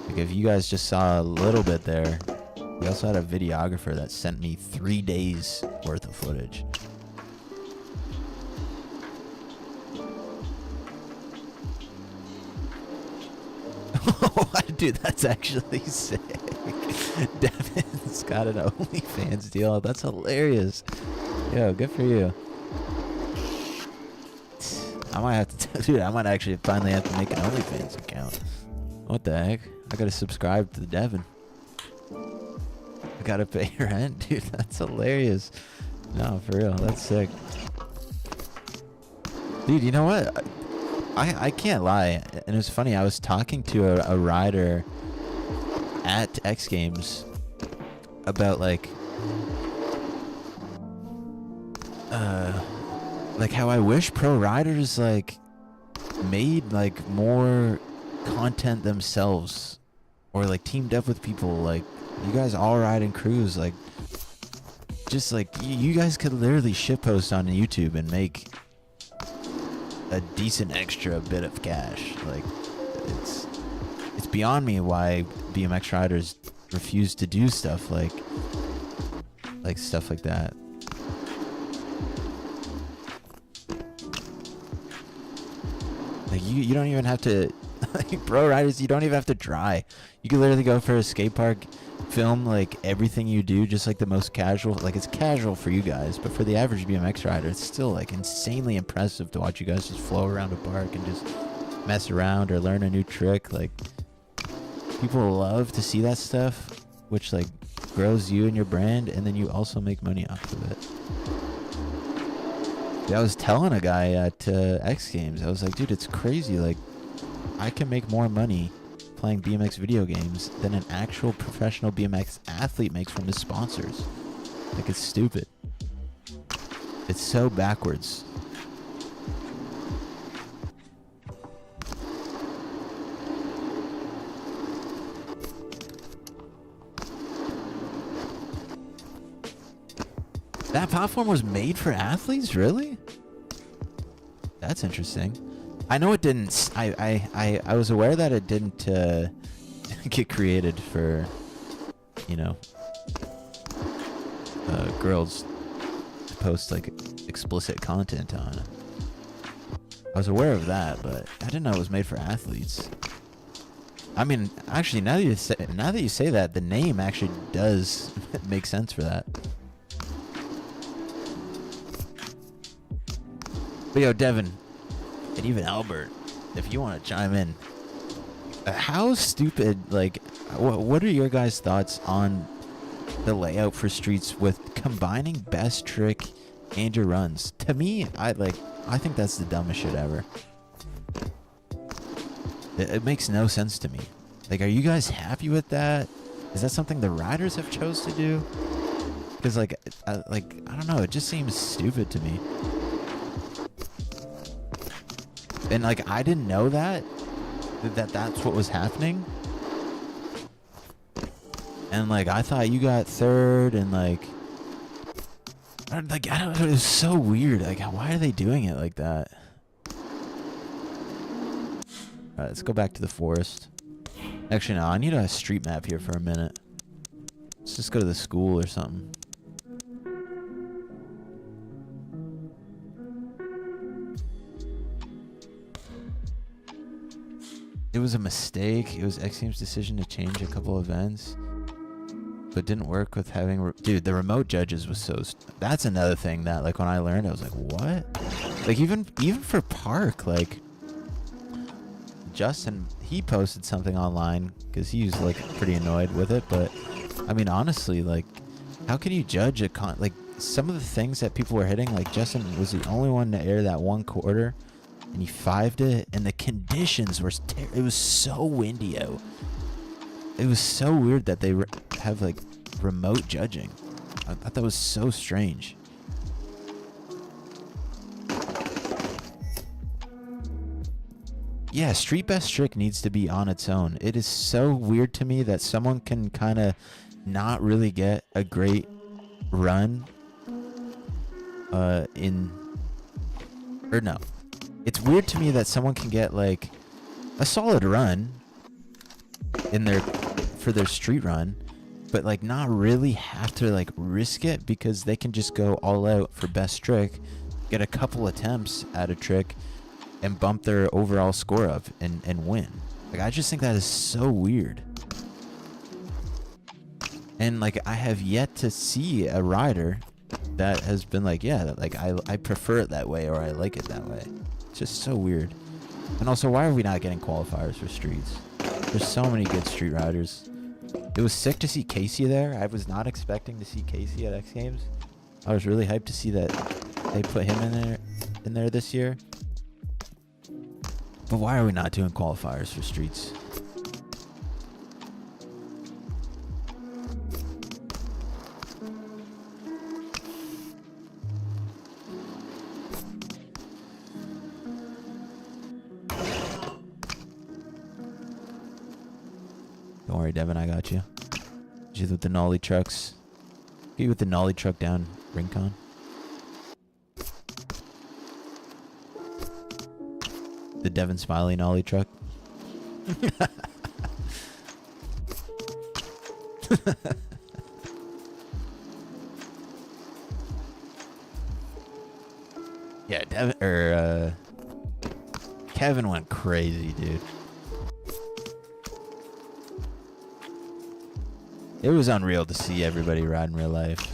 Like, if you guys just saw a little bit there, we also had a videographer that sent me 3 days worth of footage. Oh, dude, that's actually sick. Devin's got an OnlyFans deal. That's hilarious. Yo, good for you. I might have to, dude. I might actually finally have to make an OnlyFans account. What the heck? I gotta subscribe to the Devon. I gotta pay rent, dude. That's hilarious. No, for real. That's sick. Dude, you know what? I can't lie. And it was funny. I was talking to a rider at X Games about like how I wish pro riders like made like more content themselves, or like teamed up with people like you guys all ride in crews, like just like you guys could literally shitpost on YouTube and make a decent extra bit of cash. Like it's beyond me why BMX riders refuse to do stuff like stuff like that. Like you don't even have to like pro riders, you don't even have to try. You can literally go for a skate park, film like everything you do, just like the most casual, like it's casual for you guys, but for the average BMX rider it's still like insanely impressive to watch you guys just flow around a park and just mess around or learn a new trick. Like people love to see that stuff, which like grows you and your brand, and then you also make money off of it. I was telling a guy at X Games, I was like, dude, it's crazy. Like, I can make more money playing BMX video games than an actual professional BMX athlete makes from his sponsors. Like, it's stupid. It's so backwards. That platform was made for athletes? Really? That's interesting. I know it didn't. I was aware that it didn't get created for, you know, girls to post like explicit content on it. I was aware of that, but I didn't know it was made for athletes. I mean, actually, now that you say that, the name actually does make sense for that. But yo, Devon, and even Albert, if you want to chime in, how stupid, like, what are your guys' thoughts on the layout for streets with combining best trick and your runs? To me, I think that's the dumbest shit ever. It makes no sense to me. Like, are you guys happy with that? Is that something the riders have chose to do? Because I don't know, it just seems stupid to me. And like I didn't know that's what was happening. And like I thought you got third, and like I don't know, it was so weird. Like, why are they doing it like that? Alright, let's go back to the forest. Actually, no, I need a street map here for a minute. Let's just go to the school or something. It was a mistake. It was X Games' decision to change a couple events, but didn't work with having... Dude, the remote judges was so... That's another thing that, like, when I learned, I was like, what? Like, even for Park, like... Justin, he posted something online, because he was, like, pretty annoyed with it, but... I mean, honestly, like, how can you judge a like, some of the things that people were hitting, like, Justin was the only one to air that one quarter, and he 5'd it, and the conditions were... it was so windy out. It was so weird that they have, like, remote judging. I thought that was so strange. Yeah, Street Best Trick needs to be on its own. It is so weird to me that someone can kind of not really get a great run it's weird to me that someone can get like a solid run for their street run, but like not really have to like risk it, because they can just go all out for best trick, get a couple attempts at a trick, and bump their overall score up and win. Like, I just think that is so weird. And like, I have yet to see a rider that has been like, yeah, like I prefer it that way, or I like it that way. It's just so weird. And also, why are we not getting qualifiers for streets? There's so many good street riders. It was sick to see Casey there. I was not expecting to see Casey at X Games. I was really hyped to see that they put him in there this year. But why are we not doing qualifiers for streets? Don't worry, Devin, I got you. Just with the nollie trucks. Get with the nollie truck down Rincon. The Devon Smiley nollie truck. Yeah, Kevin went crazy, dude. It was unreal to see everybody ride in real life.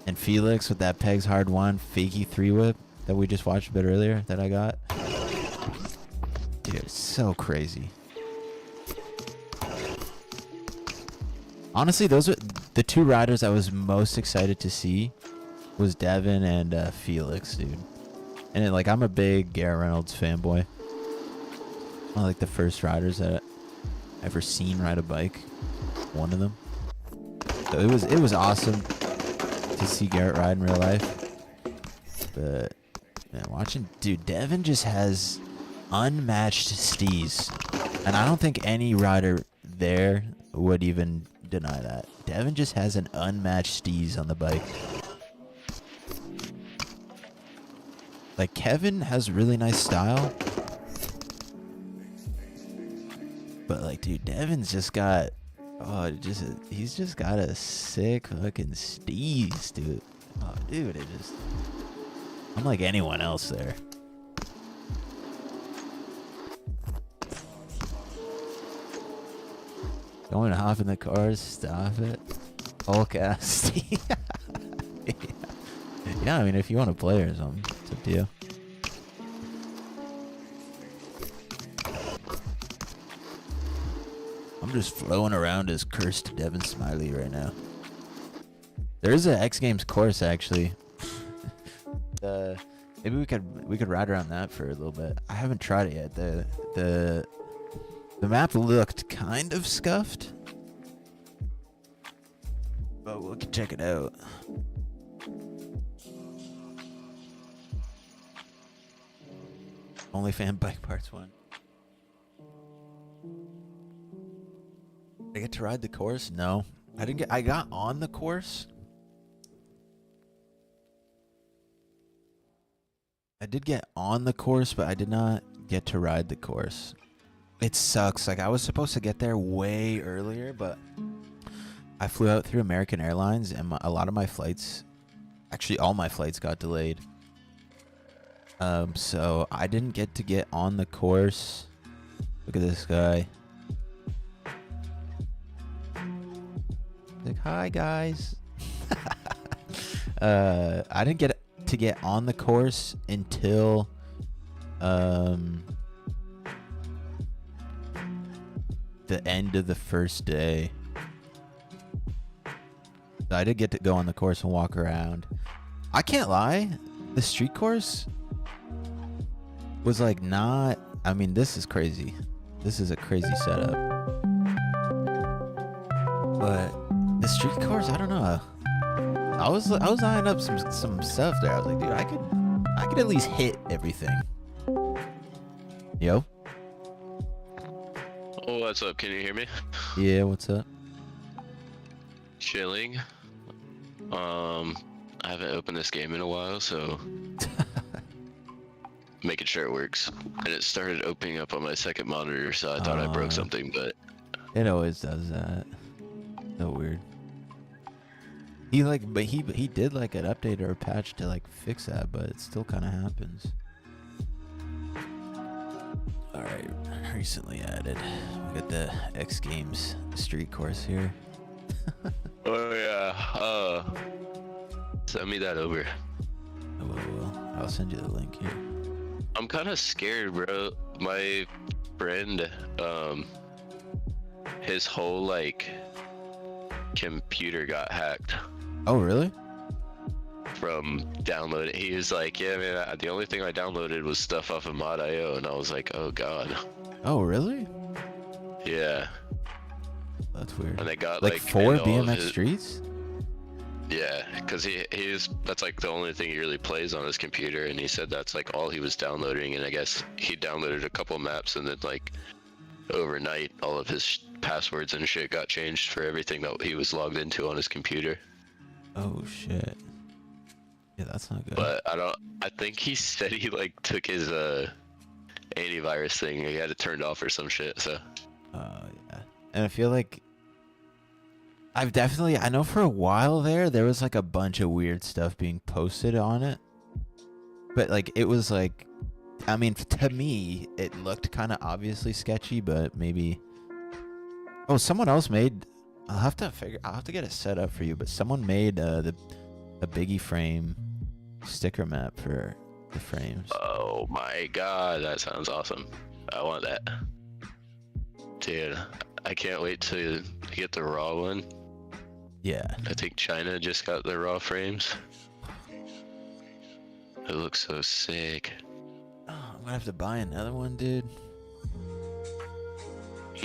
And Felix with that Pegs Hard 1 fakey 3-whip that we just watched a bit earlier that I got. Dude, it's so crazy. Honestly, those are the two riders I was most excited to see. Was Devin and Felix, dude. And like, I'm a big Garrett Reynolds fanboy. One of like the first riders that I ever seen ride a bike. One of them. So it was awesome to see Garrett ride in real life. But man, watching, dude, Devin just has unmatched steez, and I don't think any rider there would even deny that. Devin just has an unmatched steez on the bike. Like, Kevin has really nice style, but like, dude, Devin's just got, he's just got a sick fucking steez, dude. Oh, dude, I'm like anyone else there. Don't want to hop in the cars, stop it. Hulk ass. Yeah, I mean, if you want to play or something, it's up to you. I'm just flowing around as cursed Devon Smiley right now. There is an X Games course, actually. Maybe we could ride around that for a little bit. I haven't tried it yet. The map looked kind of scuffed, but we can check it out. Only fan bike parts 1. Did I get to ride the course? No, I didn't get. I got on the course. I did get on the course, but I did not get to ride the course. It sucks. Like, I was supposed to get there way earlier, but I flew out through American Airlines, and a lot of my flights, actually all my flights, got delayed. So I didn't get to get on the course. Look at this guy. Like, hi guys. I didn't get to get on the course until the end of the first day. So I did get to go on the course and walk around. I can't lie, the street course was like not, I mean, this is crazy. This is a crazy setup. But the street course, I don't know. I was eyeing up some stuff there. I was like, dude, I could at least hit everything. Yo. Oh, what's up? Can you hear me? Yeah, what's up? Chilling. I haven't opened this game in a while, so making sure it works. And it started opening up on my second monitor, so I thought I broke something, but it always does that. So weird. But he did like an update or a patch to like fix that, but it still kind of happens. All right. recently added. We got the X Games street course here. Oh yeah. Send me that over. I will. I'll send you the link here. I'm kind of scared, bro. My friend, his whole like computer got hacked Oh, really? from downloading. He was like, "Yeah, man. The only thing I downloaded was stuff off of Mod.io," and I was like, "Oh God." Oh, really? Yeah. That's weird. And they got Like like 4 into all of BMX his- streets? Yeah, because that's like the only thing he really plays on his computer, and he said that's like all he was downloading. And I guess he downloaded a couple maps, and then like overnight, all of his passwords and shit got changed for everything that he was logged into on his computer. Oh, shit. Yeah, that's not good. But I think he said he like took his antivirus thing, he had it turned off or some shit. So Yeah. And I feel like I know for a while there was like a bunch of weird stuff being posted on it. But like it was like, I mean, to me, it looked kind of obviously sketchy, but maybe. Oh, someone else made. I'll have to get it set up for you. But someone made a Biggie frame sticker map for the frames. oh my God, that sounds awesome. I want that, dude. I can't wait to get the raw one. Yeah. I think China just got the raw frames. It looks so sick. Oh, I'm gonna have to buy another one, dude.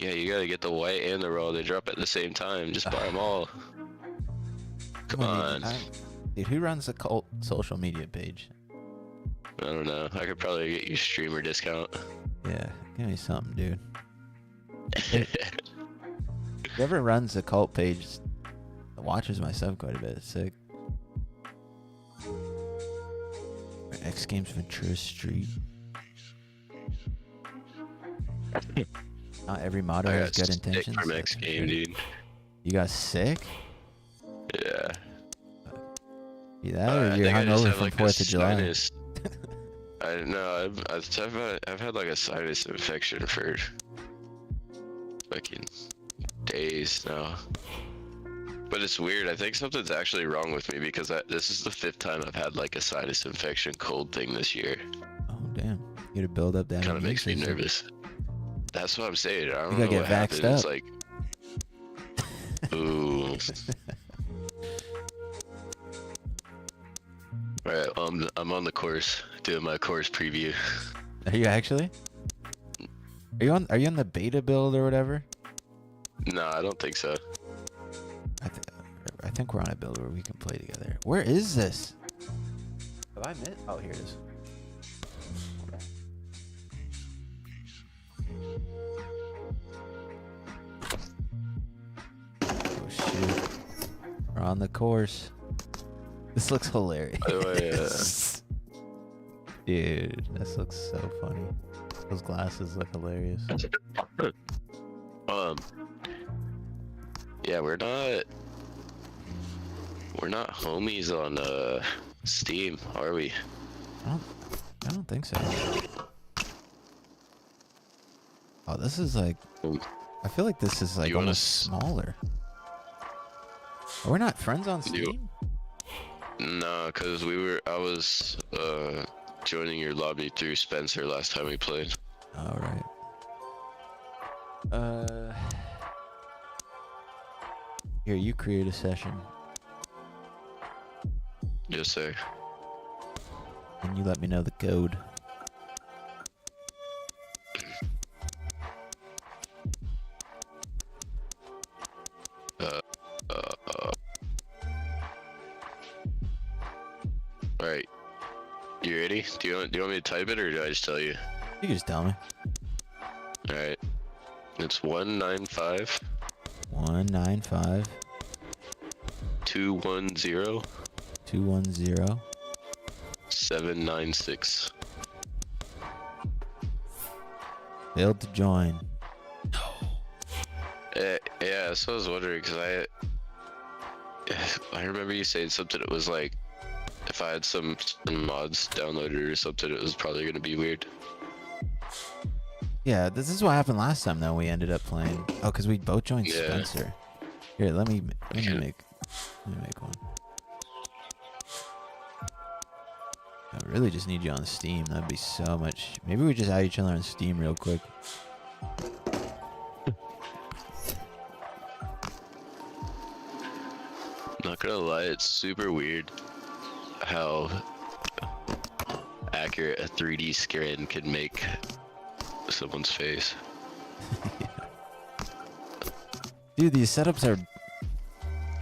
Yeah, you gotta get the white and the raw. They drop at the same time. Just buy them all. Come on. Dude, who runs the cult social media page? I don't know. I could probably get you a streamer discount. Yeah, give me something, dude. Whoever runs the cult page watches my stuff quite a bit. It's sick. X Games Ventura Street. Not every modder I has got good sick intentions. from X game, dude. You got sick? Yeah. You that, or I you're think I just hungover have, from like, a 4th of July? sinus. I know. I've had like a sinus infection for fucking days now. But it's weird. I think something's actually wrong with me because this is the 5th time I've had like a sinus infection cold thing this year. Oh, damn. You gotta build up that. Kind of immune makes me system. nervous. That's what I'm saying. I don't You know gotta what get vaxxed happens. up. Like, ooh. Alright, I'm on the course, doing my course preview. Are you actually? Are you on the beta build or whatever? No, I don't think so. I think we're on a build where we can play together. Where is this? Have I missed? Oh, here it is. Oh shoot! We're on the course. This looks hilarious. By the way, Dude, this looks so funny. Those glasses look hilarious. Yeah, we're not homies on Steam, are we? I don't think so. Oh, this is like. I feel like this is like You wanna almost smaller. We're not friends on Steam? No, cause I was joining your lobby through Spencer last time we played. All right. Here, you create a session, Yes, sir. and you let me know the code. Alright. You ready? Do you want me to type it or do I just tell you? You can just tell me. Alright. It's 195 195 210 210 796. Failed to join. Yeah, so I was wondering because I remember you saying something. It was like if I had some mods downloaded or something, it was probably gonna be weird. Yeah, this is what happened last time though. We ended up playing. Oh, because we both joined Yeah. Spencer. Here, let me make one. I really just need you on Steam. That'd be so much. Maybe we just add each other on Steam real quick. Not gonna lie, it's super weird how accurate a 3D scan can make someone's face. Dude, these setups are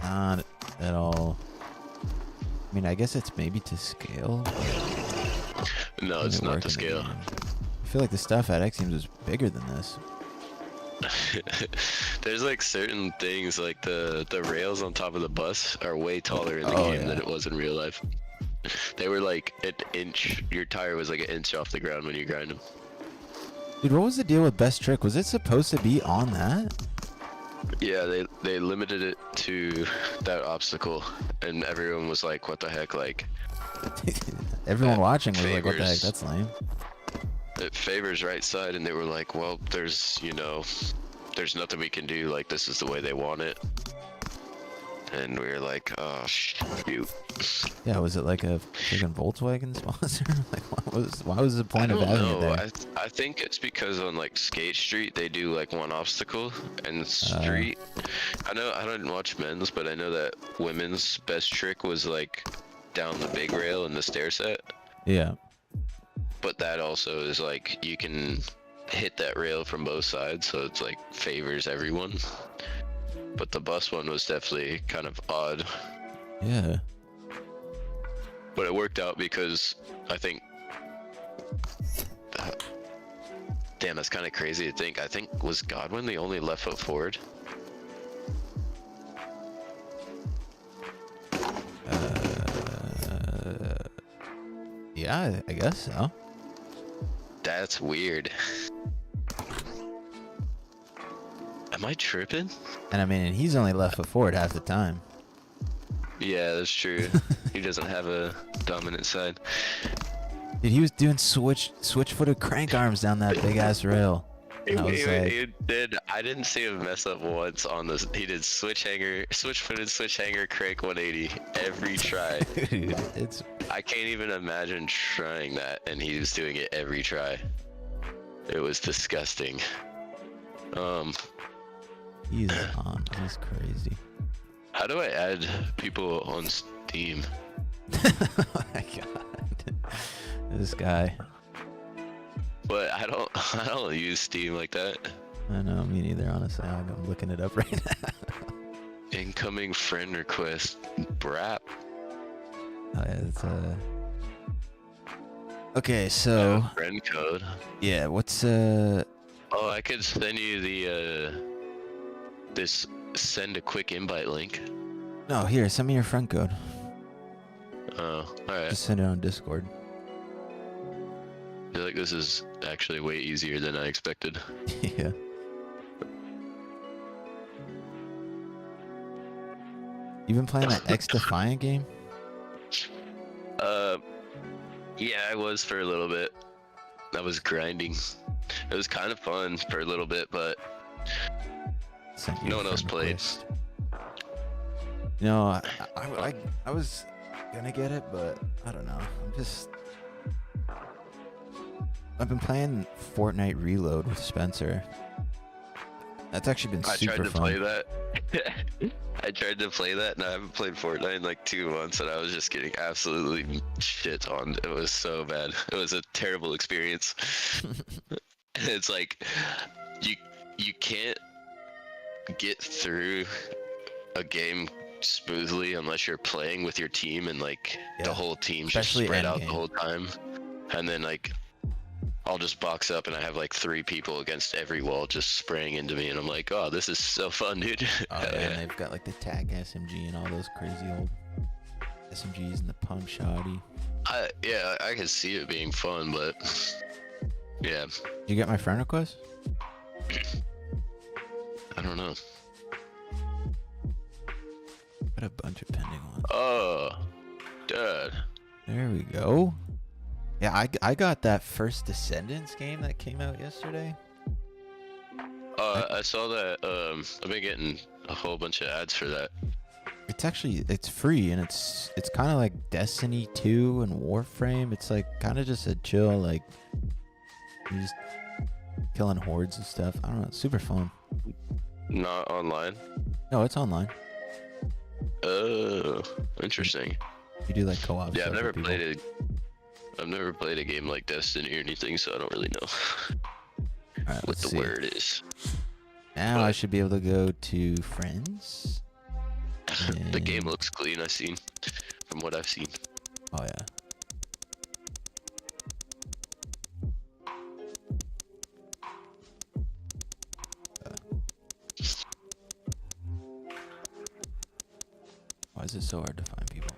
not at all. I mean, I guess it's maybe to scale. No, it's not to scale. I feel like the stuff at X Games was bigger than this. There's like certain things, like the rails on top of the bus are way taller in the game than it was in real life. They were like an inch. Your tire was like an inch off the ground when you grind them. Dude, what was the deal with Best Trick? Was it supposed to be on that? Yeah, they limited it to that obstacle, and everyone was like, "What the heck?" Like, everyone watching was like, "What the heck? That's lame." It favors right side, and they were like, "Well, there's there's nothing we can do. Like, this is the way they want it." And we were like, "Oh shoot." Yeah, was it like a freaking Volkswagen sponsor? Like, why was the point of having it there? I think it's because on like Skate Street they do like one obstacle, and Street. I didn't watch men's, but I know that women's best trick was like down the big rail in the stair set. Yeah. But that also is like you can hit that rail from both sides, so it's like favors everyone. But the bus one was definitely kind of odd. Yeah. But it worked out because I think. Damn, that's kind of crazy to think. I think was Godwin the only left foot forward? Yeah, I guess so. That's weird. Am I tripping? And I mean, he's only left foot forward half the time. Yeah, that's true. He doesn't have a dominant side. Dude, he was doing switch-footed crank arms down that big ass rail. He did. I didn't see him mess up once on this. He did switch-footed switch hanger crank 180 every try. Dude, I can't even imagine trying that, and he was doing it every try. It was disgusting. He's He's crazy. How do I add people on Steam? Oh my god. This guy. But I don't use Steam like that. I know, me neither, honestly. I'm looking it up right now. Incoming friend request. Brap. Oh, yeah, it's okay, so friend code. Yeah, what's Oh, I could send you the this send a quick invite link. No, here, send me your friend code. Oh, alright. Just send it on Discord. I feel like this is actually way easier than I expected. Yeah. You been playing that X Defiant game? Yeah, I was for a little bit. I was grinding. It was kind of fun for a little bit, but no one else played. You know, I was gonna get it, but I don't know. I've been playing Fortnite Reload with Spencer. That's actually been super fun. I tried to play that, and I haven't played Fortnite in like 2 months, and I was just getting absolutely shit on. It was so bad. It was a terrible experience. It's like you can't get through a game smoothly unless you're playing with your team, and like the whole team just spread out the whole time. And then like I'll just box up and I have like 3 people against every wall just spraying into me, and I'm like, oh, this is so fun, dude. Oh yeah, and they've got like the TAC SMG and all those crazy old SMGs and the pump shotty. Yeah, I could see it being fun, but yeah. Did you get my friend request? I don't know. Got a bunch of pending ones. Oh, dad. There we go. Yeah, I got that first Descendants game that came out yesterday. I saw that. I've been getting a whole bunch of ads for that. It's free, and it's kind of like Destiny 2 and Warframe. It's like kind of just a chill, like you just killing hordes and stuff. I don't know. It's super fun. Not online. No, it's online. Oh, interesting. You do like co-op. Yeah, stuff I've never with people. played it. I've never played a game like Destiny or anything, so I don't really know All right, what let's the see. word is. Now I should be able to go to friends. The game and- looks clean. I've seen, from what I've seen. Oh yeah. Why is it so hard to find people?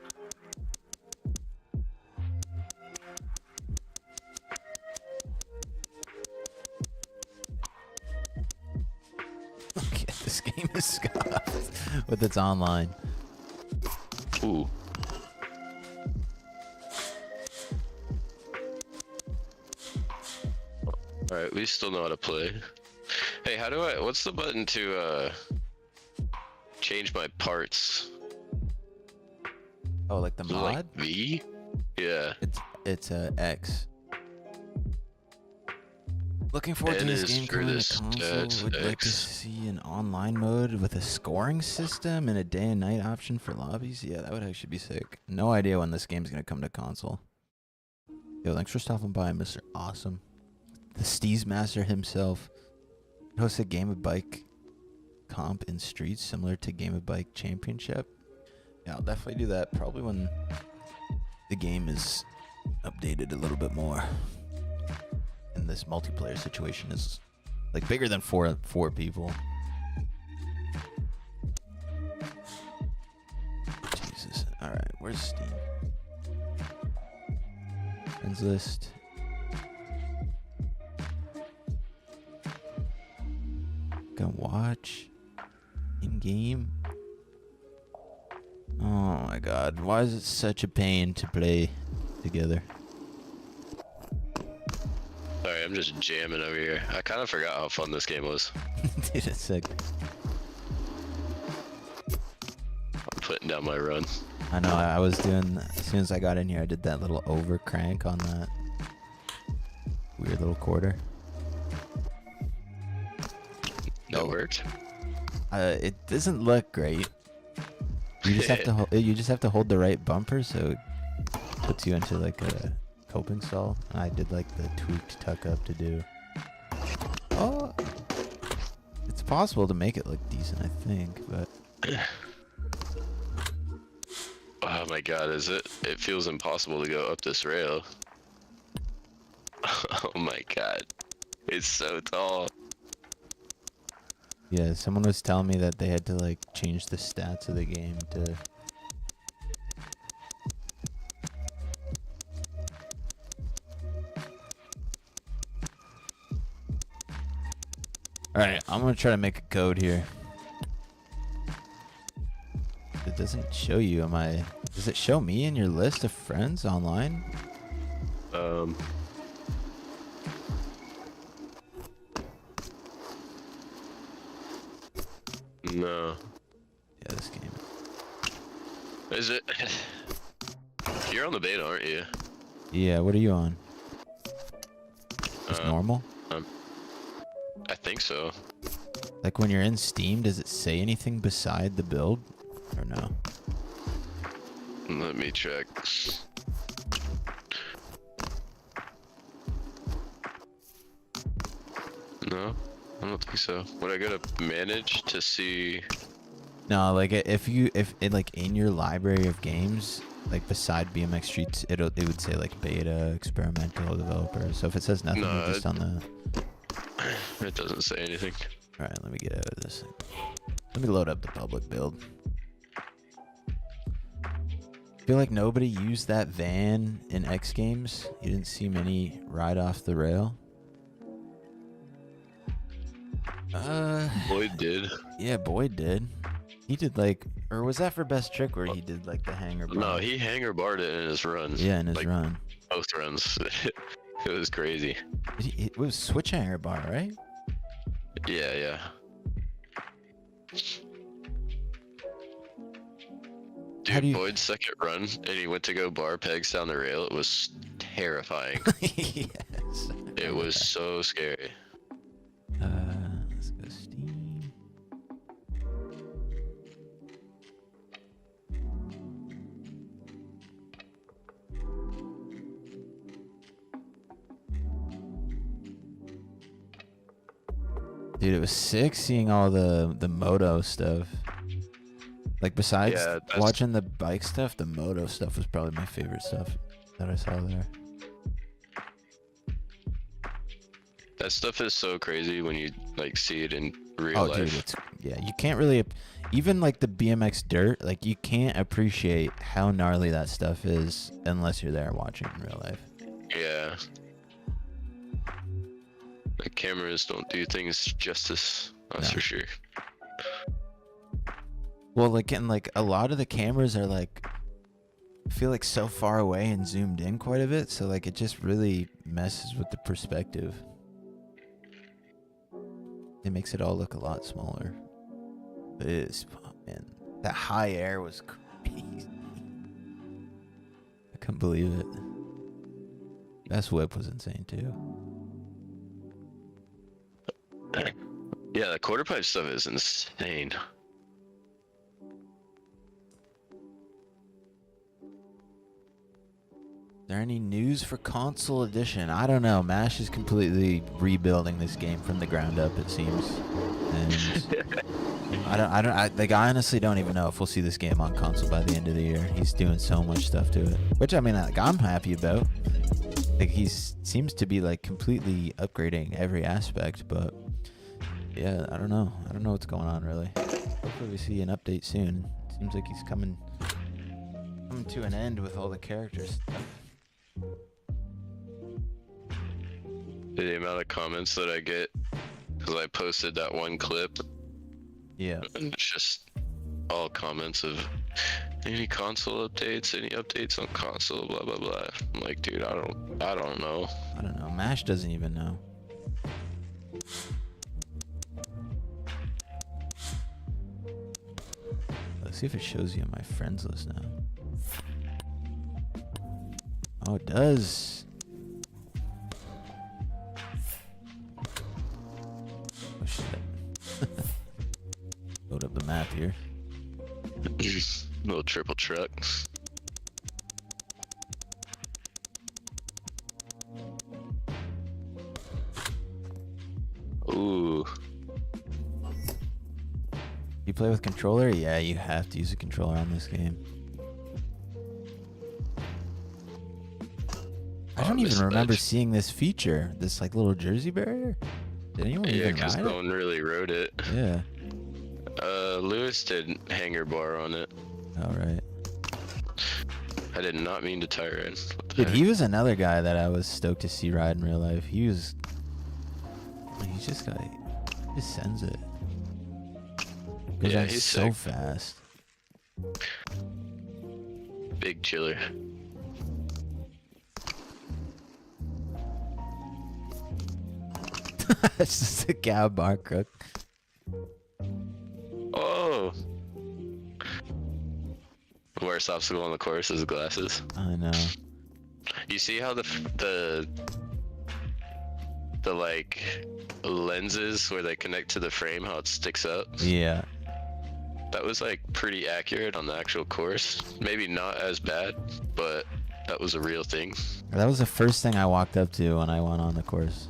Okay, this game is scuffed with its online. Ooh. Alright, we still know how to play. Hey, what's the button to change my parts? Oh, like the Is it mod? like V? Yeah. It's X. Looking forward to N this is game for coming to this, console. it's Would like to X. see an online mode with a scoring system and a day and night option for lobbies. Yeah, that would actually be sick. No idea when this game's gonna come to console. Yo, thanks for stopping by, Mr. Awesome. The Steez Master himself hosts a Game of Bike comp in Streets similar to Game of Bike Championship. Yeah, I'll definitely do that probably when the game is updated a little bit more. And this multiplayer situation is like bigger than four people. Jesus. Alright, where's Steam? Friends list. Gonna watch. In game. Oh my god, why is it such a pain to play together? Sorry, I'm just jamming over here. I kind of forgot how fun this game was. Dude, it's sick. I'm putting down my run. I know, I was doing, as soon as I got in here, I did that little over crank on that weird little quarter. That worked. It doesn't look great. You just have to you just have to hold the right bumper, so it puts you into like a coping stall. And I did like the tweaked tuck up to do. Oh, it's possible to make it look decent, I think, but Oh my god, is it? It feels impossible to go up this rail. Oh my god. It's so tall. yeah, someone was telling me that they had to like change the stats of the game to. Alright, I'm gonna try to make a code here. It doesn't show you, does it show me in your list of friends online? No. Yeah, this game. Is it? You're on the beta, aren't you? Yeah, what are you on? Just normal? I think so. Like when you're in Steam, does it say anything beside the build? Or no? Let me check. No, I don't think so. Would I go to manage to see? No, like if it like in your library of games, like beside BMX Streets, it would say like beta, experimental, developer. So if it says nothing, No, you're just on the. It doesn't say anything. All right, let me get out of this. Let me load up the public build. I feel like nobody used that van in X Games. You didn't see many ride off the rail. Boyd did. Yeah, Boyd did. He did like, or was that for best trick where he did like the hanger bar? No, he hanger barred it in his runs. Yeah, in his like, run. Both runs. It was crazy. It was switch hanger bar, right? Yeah, yeah. How do Dude, you- Boyd's second run, and he went to go bar pegs down the rail. It was terrifying. Yes. It was so scary. Let's go Steam. Dude, it was sick seeing all the moto stuff. Like besides Yeah, that's- watching the bike stuff, the moto stuff was probably my favorite stuff that I saw there. That stuff is so crazy when you like see it in real Oh, life. dude, yeah, you can't really, even like the BMX dirt, like you can't appreciate how gnarly that stuff is unless you're there watching in real life. Yeah. The cameras don't do things justice, that's No. for sure. Well, like, and like a lot of the cameras are like, I feel like so far away and zoomed in quite a bit, so like it just really messes with the perspective. It makes it all look a lot smaller. It is, oh, man, that high air was crazy. I couldn't believe it. Best whip was insane too. Yeah, the quarter pipe stuff is insane. Is there any news for console edition? I don't know. MASH is completely rebuilding this game from the ground up, it seems. And I honestly don't even know if we'll see this game on console by the end of the year. He's doing so much stuff to it, which I mean, like, I'm happy about. Like, he seems to be like completely upgrading every aspect, but yeah, I don't know. I don't know what's going on really. Hopefully we see an update soon. Seems like he's coming to an end with all the characters stuff. The amount of comments that I get because I posted that one clip, Yeah. and it's just all comments of any console updates, any updates on console, blah blah blah. I'm like, dude, I don't know. I don't know. MASH doesn't even know. Let's see if it shows you on my friends list now. Oh, it does. Oh, shit. Load up the map here. Little triple truck. Ooh. You play with controller? Yeah, you have to use a controller on this game. I don't even remember seeing this feature, this like little jersey barrier. Did anyone Yeah, even because ride no it? one really rode it. Yeah. Lewis did hanger bar on it. All right. I did not mean to tire in. Dude, he was another guy that I was stoked to see ride in real life. He just sends it. Goes Yeah, on he's so sick. fast. Big chiller. It's just a cow bar crook. Oh. Worst obstacle on the course is glasses. I know. You see how the like lenses where they connect to the frame, how it sticks up? Yeah. That was like pretty accurate on the actual course. Maybe not as bad, but that was a real thing. That was the first thing I walked up to when I went on the course.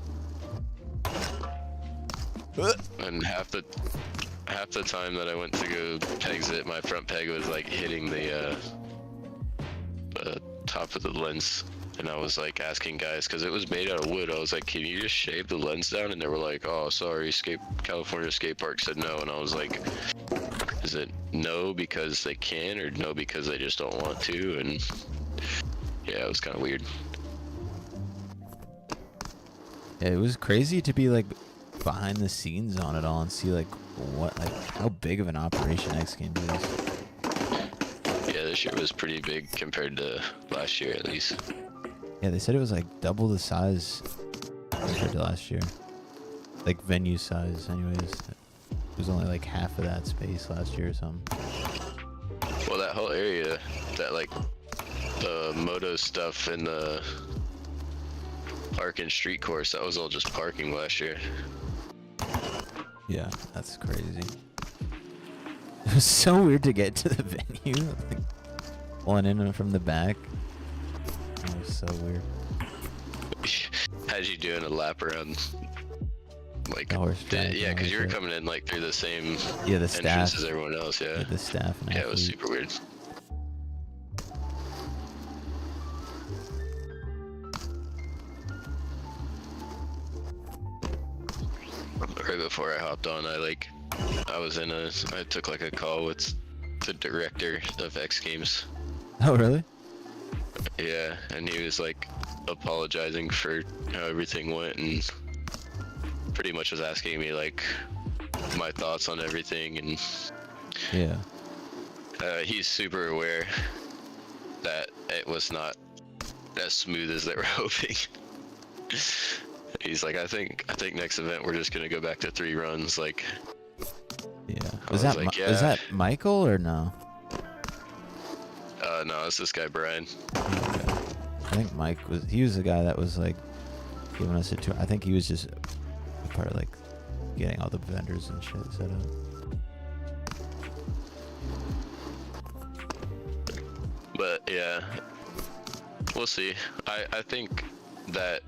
And half the time that I went to go pegs it, my front peg was like hitting the top of the lens, and I was like asking guys because it was made out of wood. I was like, "Can you just shave the lens down?" And they were like, "Oh, sorry, California Skate Park said no." And I was like, "Is it no because they can, or no because they just don't want to?" And yeah, it was kind of weird. Yeah, it was crazy to be like behind the scenes on it all and see like how big of an operation X Games is. Yeah, this year was pretty big compared to last year, at least. Yeah, they said it was like double the size compared to last year. like venue size anyways. It was only like half of that space last year or something. Well, that whole area, that like the moto stuff and the park and street course, that was all just parking last year. Yeah, that's crazy. It was so weird to get to the venue, like pulling in from the back. It was so weird. Had you doing a lap around, like, The horse track, yeah, because you were shit. coming in like through the same Yeah, the entrance staff. as everyone else. Yeah, The staff and yeah, it was athlete. super weird. Right before I hopped on, I took like a call with the director of X Games. Oh, really? Yeah, and he was like apologizing for how everything went and pretty much was asking me like my thoughts on everything, and Yeah. he's super aware that it was not as smooth as they were hoping. He's like, I think next event we're just gonna go back to 3 runs. Like, Yeah. I Was was that like, was yeah. that Michael or no? No, it's this guy Brian. Okay. I think Mike was. He was the guy that was like giving us a tour. I think he was just a part of like getting all the vendors and shit set up. But yeah, we'll see. I think that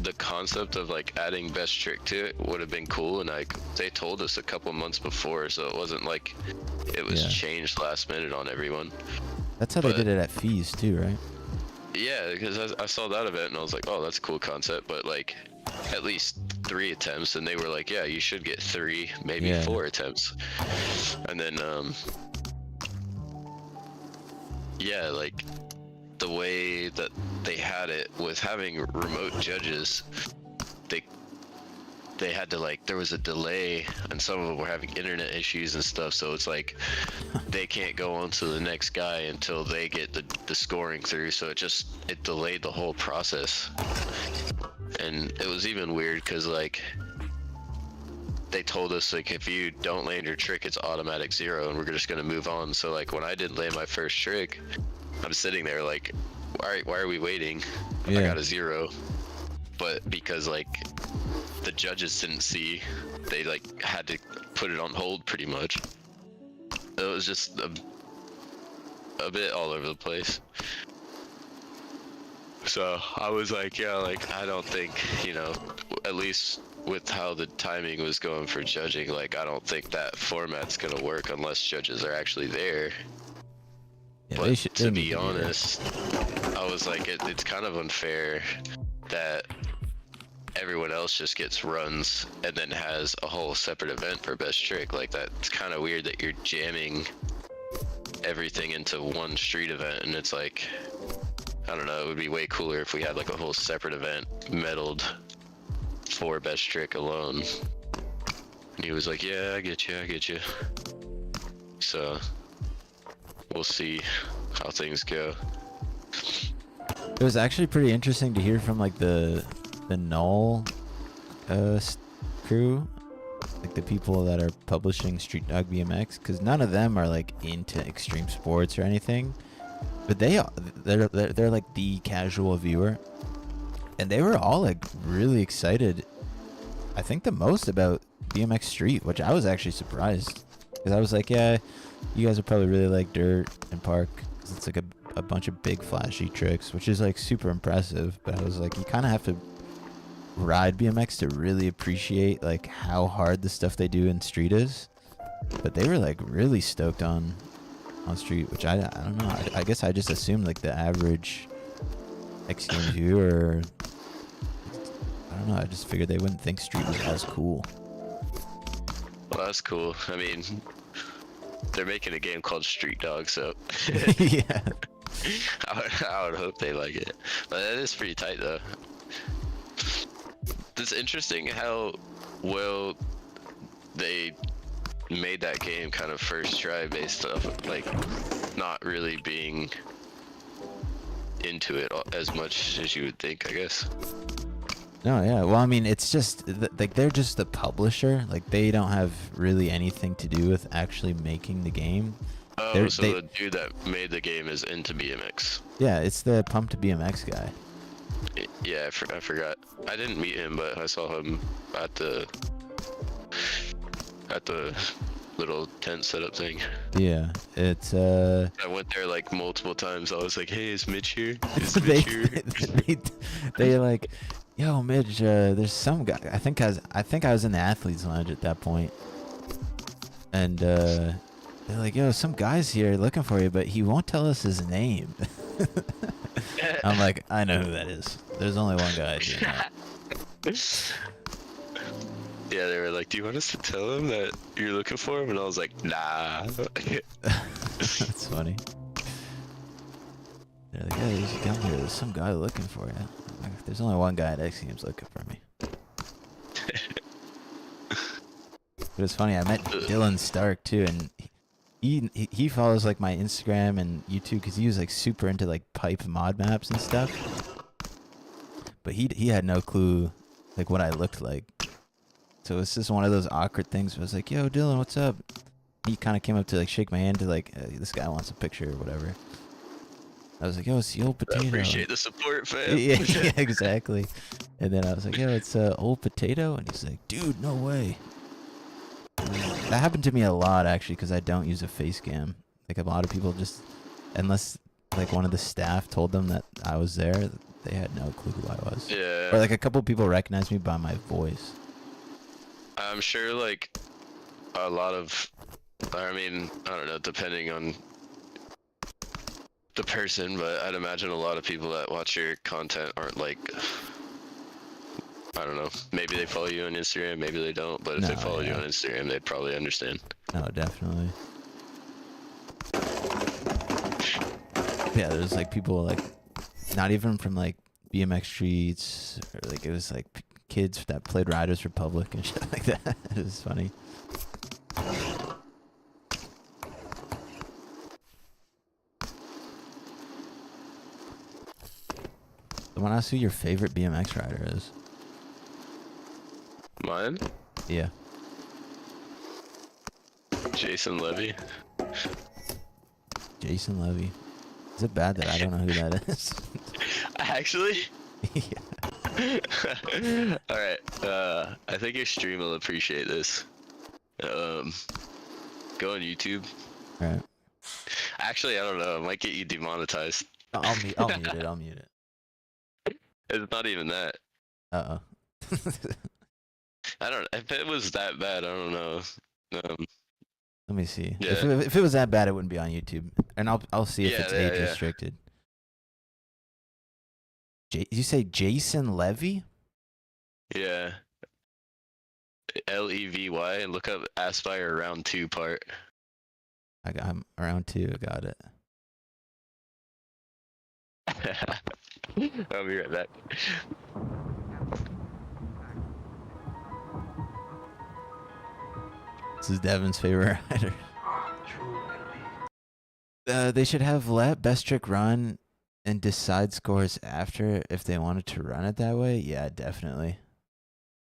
the concept of like adding best trick to it would have been cool, and like they told us a couple months before, so it wasn't like it was Yeah. changed last minute on everyone. That's how But- they did it at Fees too, right? Yeah, because I saw that event and I was like, oh, that's a cool concept, but like at least 3 attempts, and they were like, yeah, you should get 3, maybe Yeah. 4 attempts. And then yeah, like the way that they had it with having remote judges, they had to like, there was a delay and some of them were having internet issues and stuff, so it's like they can't go on to the next guy until they get the scoring through, so it delayed the whole process. And it was even weird because like they told us like if you don't land your trick it's automatic 0 and we're just gonna move on. So like when I didn't land my first trick, I'm sitting there like, why are we waiting? I Yeah. got a 0. But because like the judges didn't see, they like had to put it on hold pretty much. It was just a bit all over the place. So I was like, yeah, like I don't think, at least with how the timing was going for judging, like I don't think that format's gonna work unless judges are actually there. Yeah, But they to need be there. honest, I was like, it's kind of unfair that everyone else just gets runs and then has a whole separate event for best trick. Like that's kind of weird that you're jamming everything into one street event, and it's like, I don't know, it would be way cooler if we had like a whole separate event medaled for best trick alone. And he was like, yeah, I get you. So we'll see how things go. It was actually pretty interesting to hear from like the Null crew, like the people that are publishing Street Dog BMX, because none of them are like into extreme sports or anything, but they're like the casual viewer, and they were all like really excited. I think the most about BMX Street, which I was actually surprised, because I was like, yeah, you guys will probably really like dirt and park, because it's like a bunch of big flashy tricks, which is like super impressive. But I was like, you kind of have to ride BMX to really appreciate like how hard the stuff they do in street is. But they were like really stoked on street, which I don't know. I guess I just assumed like the average X Games viewer, I don't know, I just figured they wouldn't think street was as cool. Well, that's cool. I mean, they're making a game called Street Dog, so Yeah. I would hope they like it. But that is pretty tight, though. It's interesting how well they made that game kind of first try based off of, like, not really being into it as much as you would think, I guess. No, yeah. Well, I mean, it's just like they're just the publisher. Like they don't have really anything to do with actually making the game. Oh, so the dude that made the game is into BMX. Yeah, it's the Pump to BMX guy. Yeah, I forgot. I didn't meet him, but I saw him at the little tent setup thing. Yeah, it's I went there like multiple times. I was like, "Hey, is Mitch here? Is Mitch here?" they like, yo, Midge, there's some guy. I think I was in the athletes lounge at that point, and they're like, yo, some guy's here looking for you, but he won't tell us his name. I'm like, I know who that is. There's only one guy doing that. Yeah, they were like, "Do you want us to tell him that you're looking for him?" And I was like, "Nah." That's funny. They're like, "Yeah, you should come here. There's some guy looking for you." I'm like, there's only one guy at X Games looking for me. But it's funny. I met Dylan Stark too, and he follows like my Instagram and YouTube because he was like super into like pipe mod maps and stuff. But he had no clue like what I looked like. So it's just one of those awkward things where I was like, yo, Dylan, what's up? He kind of came up to like shake my hand to like, this guy wants a picture or whatever. I was like, yo, it's the old potato. I appreciate the support, fam. Yeah, exactly. And then I was like, yo, it's old potato. And he's like, dude, no way. That happened to me a lot actually because I don't use a face cam. Like a lot of people just, unless like one of the staff told them that I was there, they had no clue who I was. Yeah. Or like a couple people recognized me by my voice. I'm sure like a lot of, I mean, I don't know, depending on the person, but I'd imagine a lot of people that watch your content aren't like, I don't know, maybe they follow you on Instagram, maybe they don't, but if they follow you on Instagram, they'd probably understand. No, definitely. Yeah, there's like people like, not even from like BMX streets, or like it was like kids that played Riders Republic and shit like that. It was funny. I want to ask who your favorite BMX rider is. Mine? Yeah. Jason Levy. Jason Levy. Is it bad that I don't know who that is? Actually? Yeah. Alright, I think your stream will appreciate this. Go on YouTube. Alright. Actually, I don't know, it might get you demonetized. I'll mute it. I'll mute it. It's not even that. Uh-oh. I don't, if it was that bad, I don't know. Let me see. Yeah. If it was that bad, it wouldn't be on YouTube. And I'll see if it's age restricted. You say Jason Levy? Yeah. Levy, and look up Aspire round 2 part. I'm around 2. Got it. I'll be right back. This is Devon's favorite rider. They should have let best trick run and decide scores after if they wanted to run it that way. Yeah, definitely.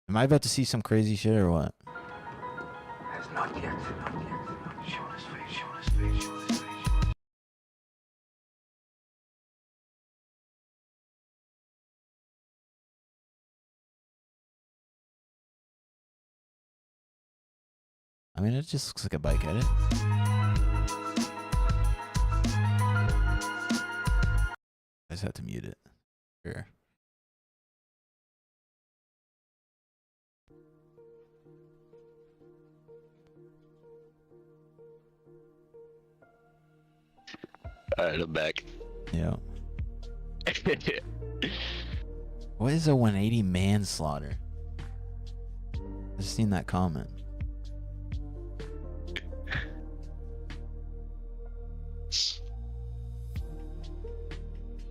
Am I about to see some crazy shit or what? Not yet. Show his face, show his face, show his face. I mean, it just looks like a bike edit. I just have to mute it. Sure. Alright, I'm back. Yeah. What is a 180 manslaughter? I just seen that comment.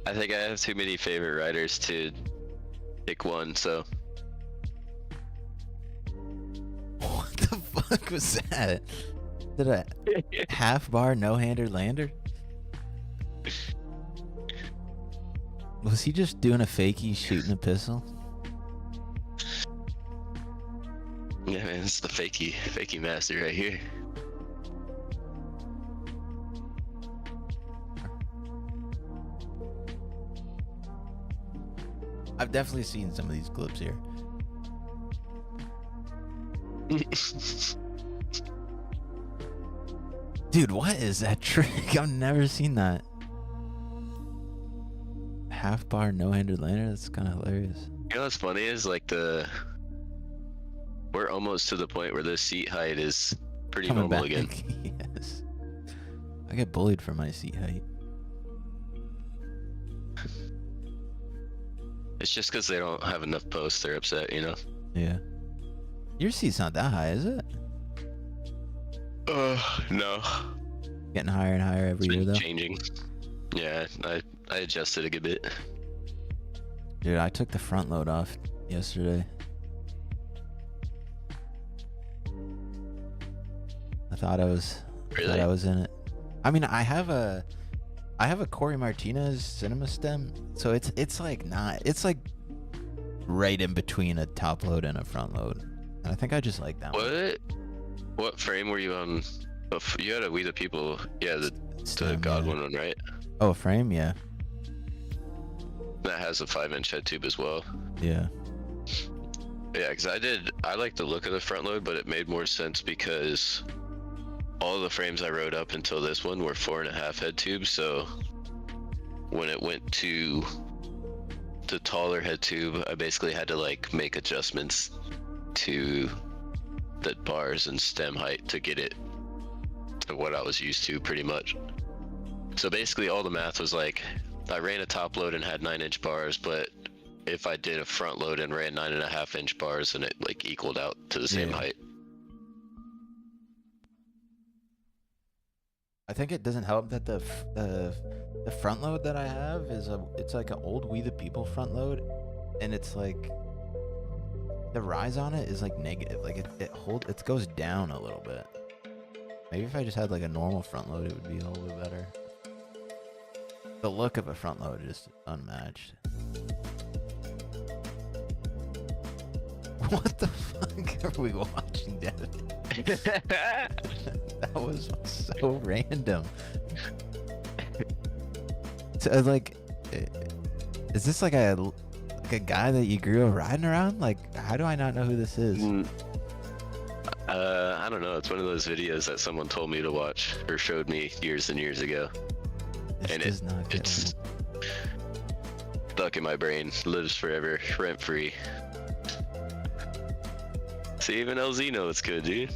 I think I have too many favorite riders to pick one, so. What the fuck was that? Did a half bar no-hander lander? Was he just doing a fakie shooting a pistol? Yeah, man, it's the fakey master right here. I've definitely seen some of these clips here. Dude, what is that trick? I've never seen that. Half bar no-handed lander? That's kind of hilarious. You know what's funny is like we're almost to the point where the seat height is pretty Coming normal back. again. Yes. I get bullied for my seat height. It's just because they don't have enough posts. They're upset, you know. Yeah. Your seat's not that high, is it? No. Getting higher and higher every It's year, been though. changing. Yeah, I adjusted a good bit. Dude, I took the front load off yesterday. I thought I was in it. I mean, I have a Corey Martinez cinema stem, so it's like right in between a top load and a front load, and I think I just like that one. What frame were you on? You had a We the People, yeah, the Stem, Godwin yeah. one, right? Oh, a frame, yeah. That has a 5-inch head tube as well. Yeah. Yeah, because I like the look of the front load, but it made more sense because all the frames I rode up until this one were 4.5 head tubes, so when it went to the taller head tube, I basically had to like make adjustments to the bars and stem height to get it to what I was used to pretty much. So basically all the math was like, I ran a top load and had 9-inch bars, but if I did a front load and ran 9.5-inch bars, then it like equaled out to the same height. I think it doesn't help that the front load that I have is it's like an old We the People front load, and it's like the rise on it is like negative, like it goes down a little bit. Maybe if I just had like a normal front load, it would be a little bit better. The look of a front load is unmatched. What the fuck are we watching, Devin? That was so random. So, like, is this like a guy that you grew up riding around? Like, how do I not know who this is? I don't know. It's one of those videos that someone told me to watch or showed me years and years ago. This And does not get it's stuck in my brain, lives forever, rent free. See, even LZ knows it's good, dude.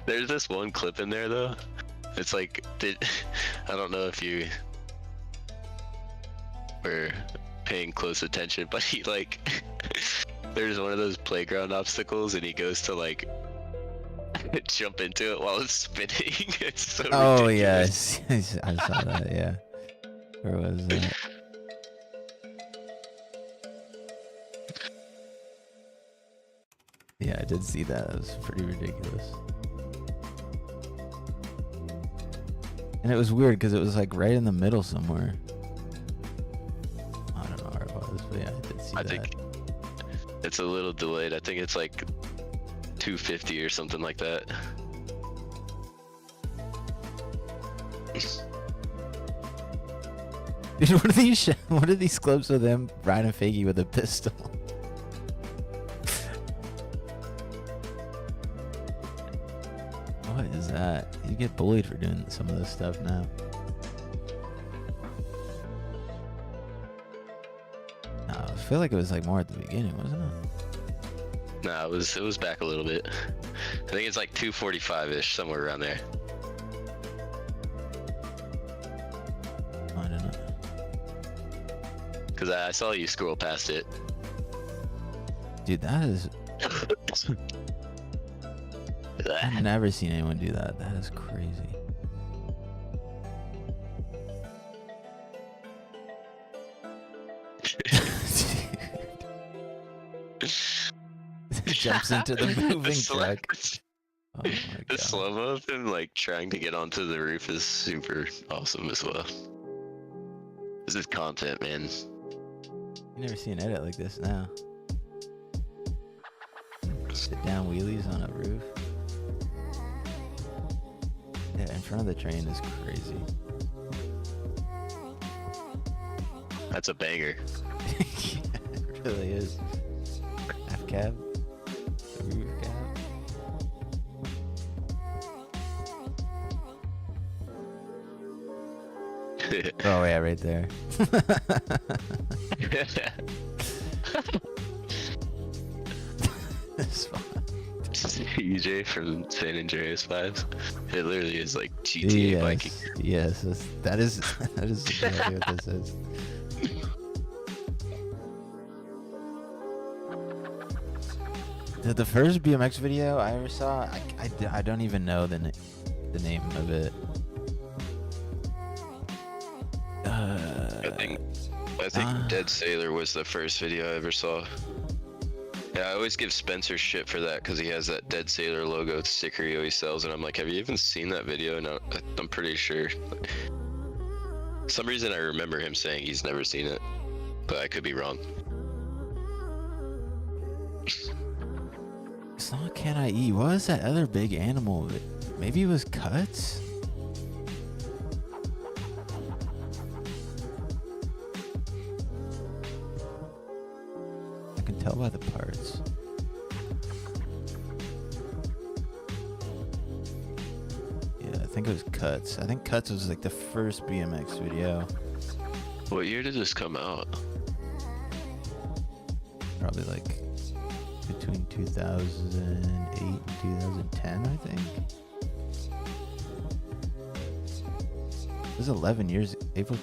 There's this one clip in there though. It's like, I don't know if you were paying close attention, but he like, there's one of those playground obstacles and he goes to like jump into it while it's spinning. It's so Oh ridiculous. yes, I saw that. Yeah, where was that? Yeah, I did see that. It was pretty ridiculous. And it was weird because it was like right in the middle somewhere. I don't know where it was, but yeah, I did see I that. think it's a little delayed. I think it's like 250 or something like that. Dude, what are these clips of them riding Faggy with a pistol? What is that? You get bullied for doing some of this stuff now. No, I feel like it was like more at the beginning, wasn't it? Nah, it was back a little bit. I think it's like 245-ish, somewhere around there. I don't know. Because I saw you scroll past it. Dude, that is... I've never seen anyone do that. That is crazy. Jumps into the moving truck. Oh my The god. slow-mo of him like trying to get onto the roof is super awesome as well. This is content, man. You never see an edit like this now. Sit down wheelies on a roof. Yeah, in front of the train is crazy. That's a banger. Yeah, it really is. Half cab. The roof cab. Oh yeah, right there. It's fun. EJ from San Andreas Vibes. It literally is like GTA biking. Yes, that is exactly what this is. The first BMX video I ever saw, I don't even know the name of it. I think Dead Sailor was the first video I ever saw. Yeah, I always give Spencer shit for that because he has that Dead Sailor logo sticker he always sells, and I'm like, have you even seen that video? And I'm pretty sure. For some reason I remember him saying he's never seen it, but I could be wrong. It's not Can I Eat. What was that other big animal? Maybe it was Cuts? I can tell by the parts. Yeah, I think it was Cuts. I think Cuts was like the first BMX video. What year did this come out? Probably like between 2008 and 2010, I think. It was 11 years. April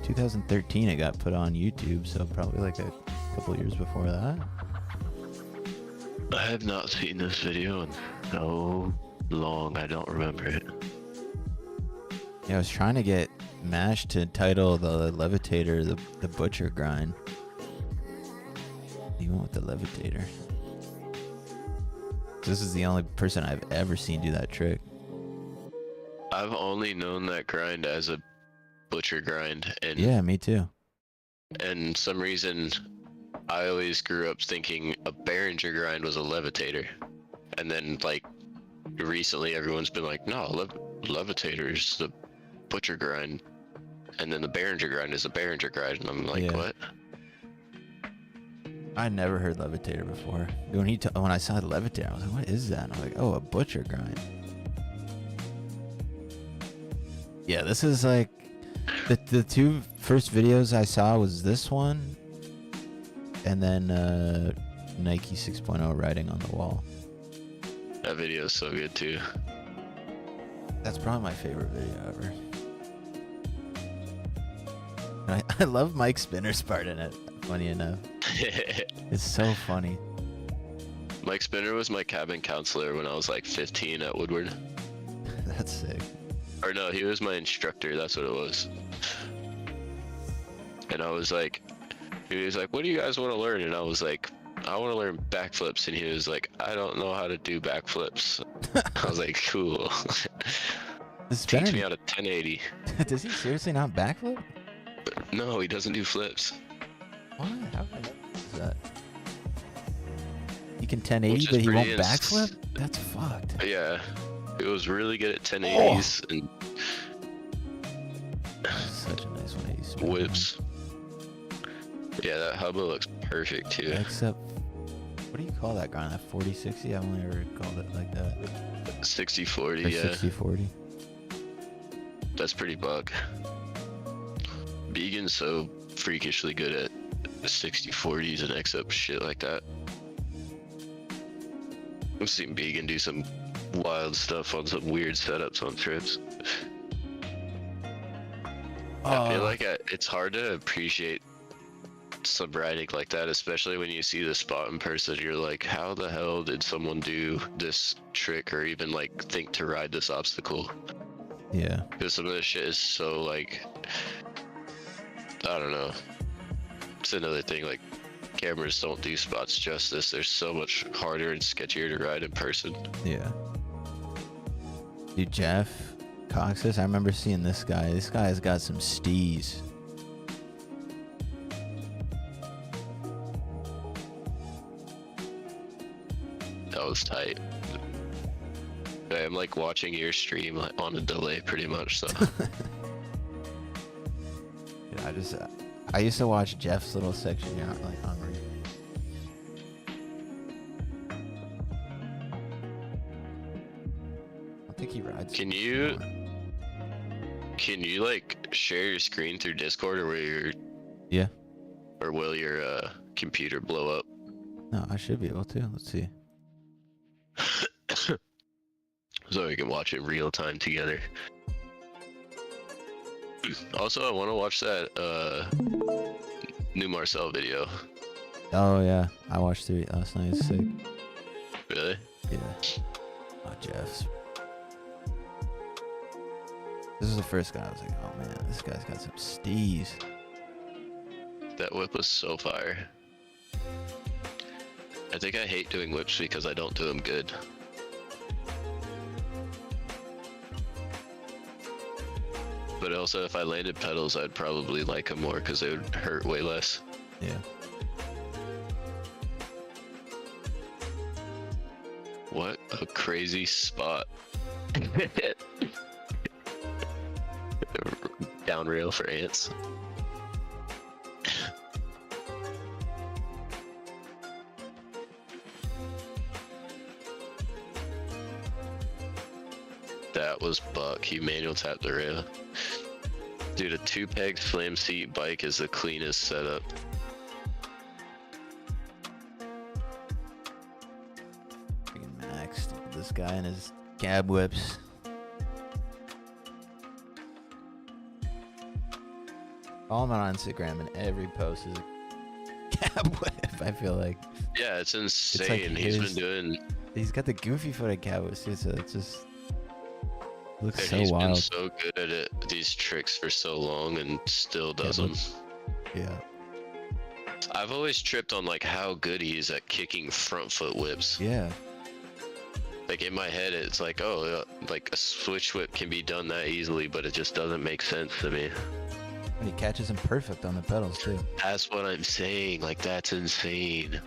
2013 it got put on YouTube, so probably like a couple years before that. I have not seen this video in so long, I don't remember it. Yeah, I was trying to get MASH to title the Levitator the Butcher Grind. He went with the Levitator. This is the only person I've ever seen do that trick. I've only known that grind as a butcher grind, and Yeah, me too. and some reason I always grew up thinking a Behringer grind was a levitator, and then like recently everyone's been like, no, levitator is the butcher grind, and then the Behringer grind is a Behringer grind, and I'm like, Yeah. what? I never heard Levitator before. When I saw the Levitator, I was like, what is that? And I was like, oh, a butcher grind. Yeah, this is like the two first videos I saw was this one, and then Nike 6.0 writing on the wall. That video is so good too. That's probably my favorite video ever. And I love Mike Spinner's part in it. Funny enough, it's so funny. Mike Spinner was my cabin counselor when I was like 15 at Woodward. That's sick. Or no, he was my instructor, that's what it was. And I was like, he was like, what do you guys want to learn? And I was like, I want to learn backflips. And he was like, I don't know how to do backflips. I was like, cool. Teach me how to 1080. Does he seriously not backflip? No, he doesn't do flips. What? How is that? He can 1080, but he won't backflip? That's fucked. Yeah. He was really good at 1080s and such a nice 180 whips. Yeah, that hubba looks perfect too. Except, what do you call that grind? That 4060? I've only ever called it like that. 60-40, Or yeah. 60-40. That's pretty bug. Began's so freakishly good at 60-40s and X-up shit like that. I've seen Began do some wild stuff on some weird setups on trips. I feel like it's hard to appreciate some riding like that, especially when you see the spot in person. You're like, how the hell did someone do this trick or even like think to ride this obstacle? Yeah. Because some of this shit is so like, I don't know. It's another thing, like cameras don't do spots justice. They're so much harder and sketchier to ride in person. Yeah. Dude, Jeff Coxus, I remember seeing this guy. This guy's got some steez. That was tight. I'm like watching your stream like, on a delay pretty much, so. Yeah, I used to watch Jeff's little section here, like on Re. I think he rides. Can you like share your screen through Discord, or Yeah. or will your computer blow up? No, I should be able to. Let's see. So we can watch it real time together. Also, I want to watch that new Marcel video. Oh yeah, I watched it last night. It's sick. Really? Yeah. Oh, Jeff's. This is the first guy I was like, oh man, this guy's got some steez. That whip was so fire. I think I hate doing whips because I don't do them good. But also, if I landed pedals, I'd probably like them more because they would hurt way less. Yeah. What a crazy spot. Down rail for ants. That was Buck. He manual tapped the rail. Dude, a 2-peg slam seat bike is the cleanest setup. Freaking Max, dude, this guy and his cab whips. Follow him on Instagram, and every post is a cab whip. I feel like. Yeah, it's insane. Like He's been doing. He's got the goofy footed cab whips too, so it just looks so He's wild. been so good at these tricks for so long, and still does them. Yeah. I've always tripped on like how good he is at kicking front foot whips. Yeah. Like in my head, it's like, oh, like a switch whip can be done that easily, but it just doesn't make sense to me. And he catches him perfect on the pedals too. That's what I'm saying. Like, that's insane.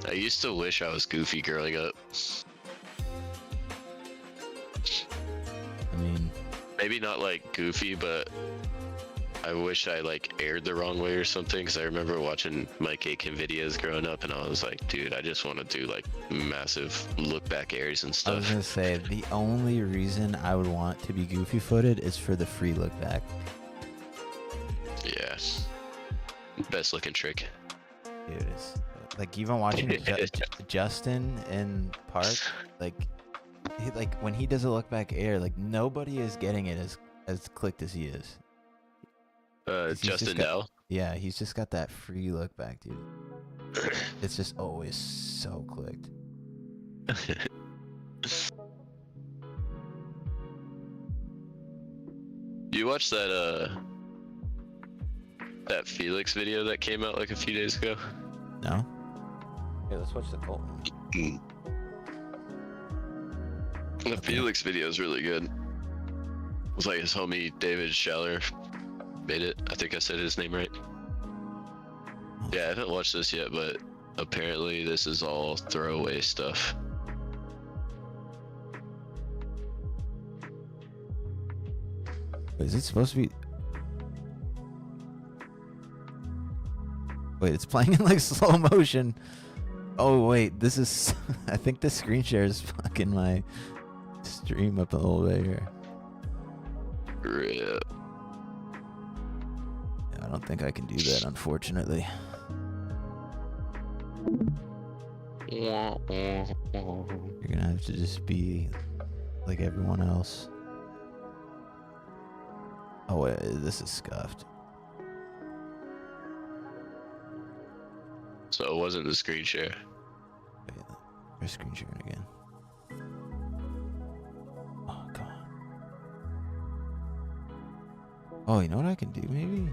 I used to wish I was goofy growing up. I mean, maybe not like goofy, but I wish I like aired the wrong way or something, because I remember watching Mike Aiken videos growing up, and I was like, dude, I just want to do like massive look back airs and I stuff. was gonna say the only reason I would want to be goofy footed is for the free look back. Yeah. Best looking trick. Dude, it's like even watching Justin in park, like when he does a look back air, like nobody is getting it as clicked as he is. Justin Dell. Yeah, he's just got that free look back, dude. It's just always so clicked. You watched that Felix video that came out like a few days ago? No? Yeah, let's watch the Colt one. The Felix video is really good. It was like his homie David Scheller made it. I think I said his name right. Yeah, I haven't watched this yet, but apparently this is all throwaway stuff. Wait, is it supposed to be? Wait, it's playing in like slow motion. Oh wait, this is. I think the screen share is fucking my stream up a little bit here. Yeah. I don't think I can do that, unfortunately. You're gonna have to just be like everyone else. Oh wait, this is scuffed. So it wasn't the screen share. Wait, there's screen sharing again. Oh, come on. Oh, you know what I can do maybe?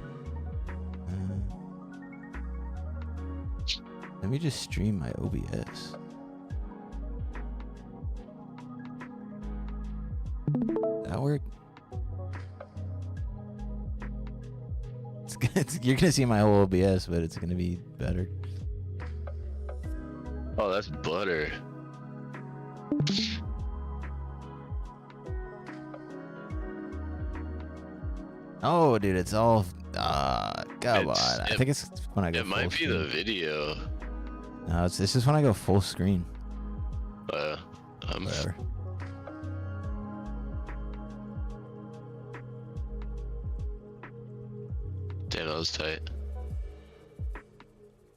Let me just stream my OBS. That work? You're gonna see my whole OBS, but it's gonna be better. Oh, that's butter. Oh, dude, it's all. Come on. I think it's when I go. It might be the video. No, it's just when I go full screen. Whatever. Damn, that was tight.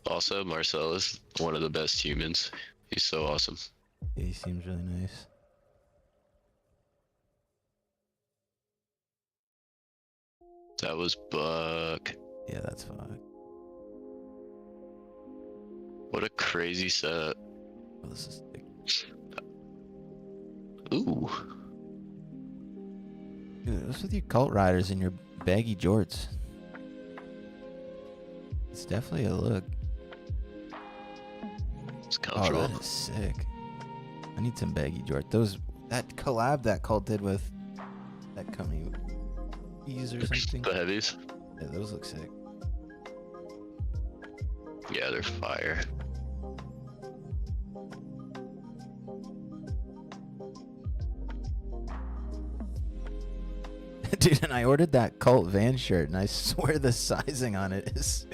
Also, Marcel is one of the best humans. He's so awesome. Yeah, he seems really nice. That was Buck. Yeah, that's fine. What a crazy setup. Oh, this is sick. Ooh. Dude, what's with you cult riders and your baggy jorts? It's definitely a look. It's comfortable. Oh, that is sick. I need some baggy jorts. That collab that cult did with that company, Ease or something. The heavies? Yeah, those look sick. Yeah, they're fire. Dude, and I ordered that cult van shirt, and I swear the sizing on it is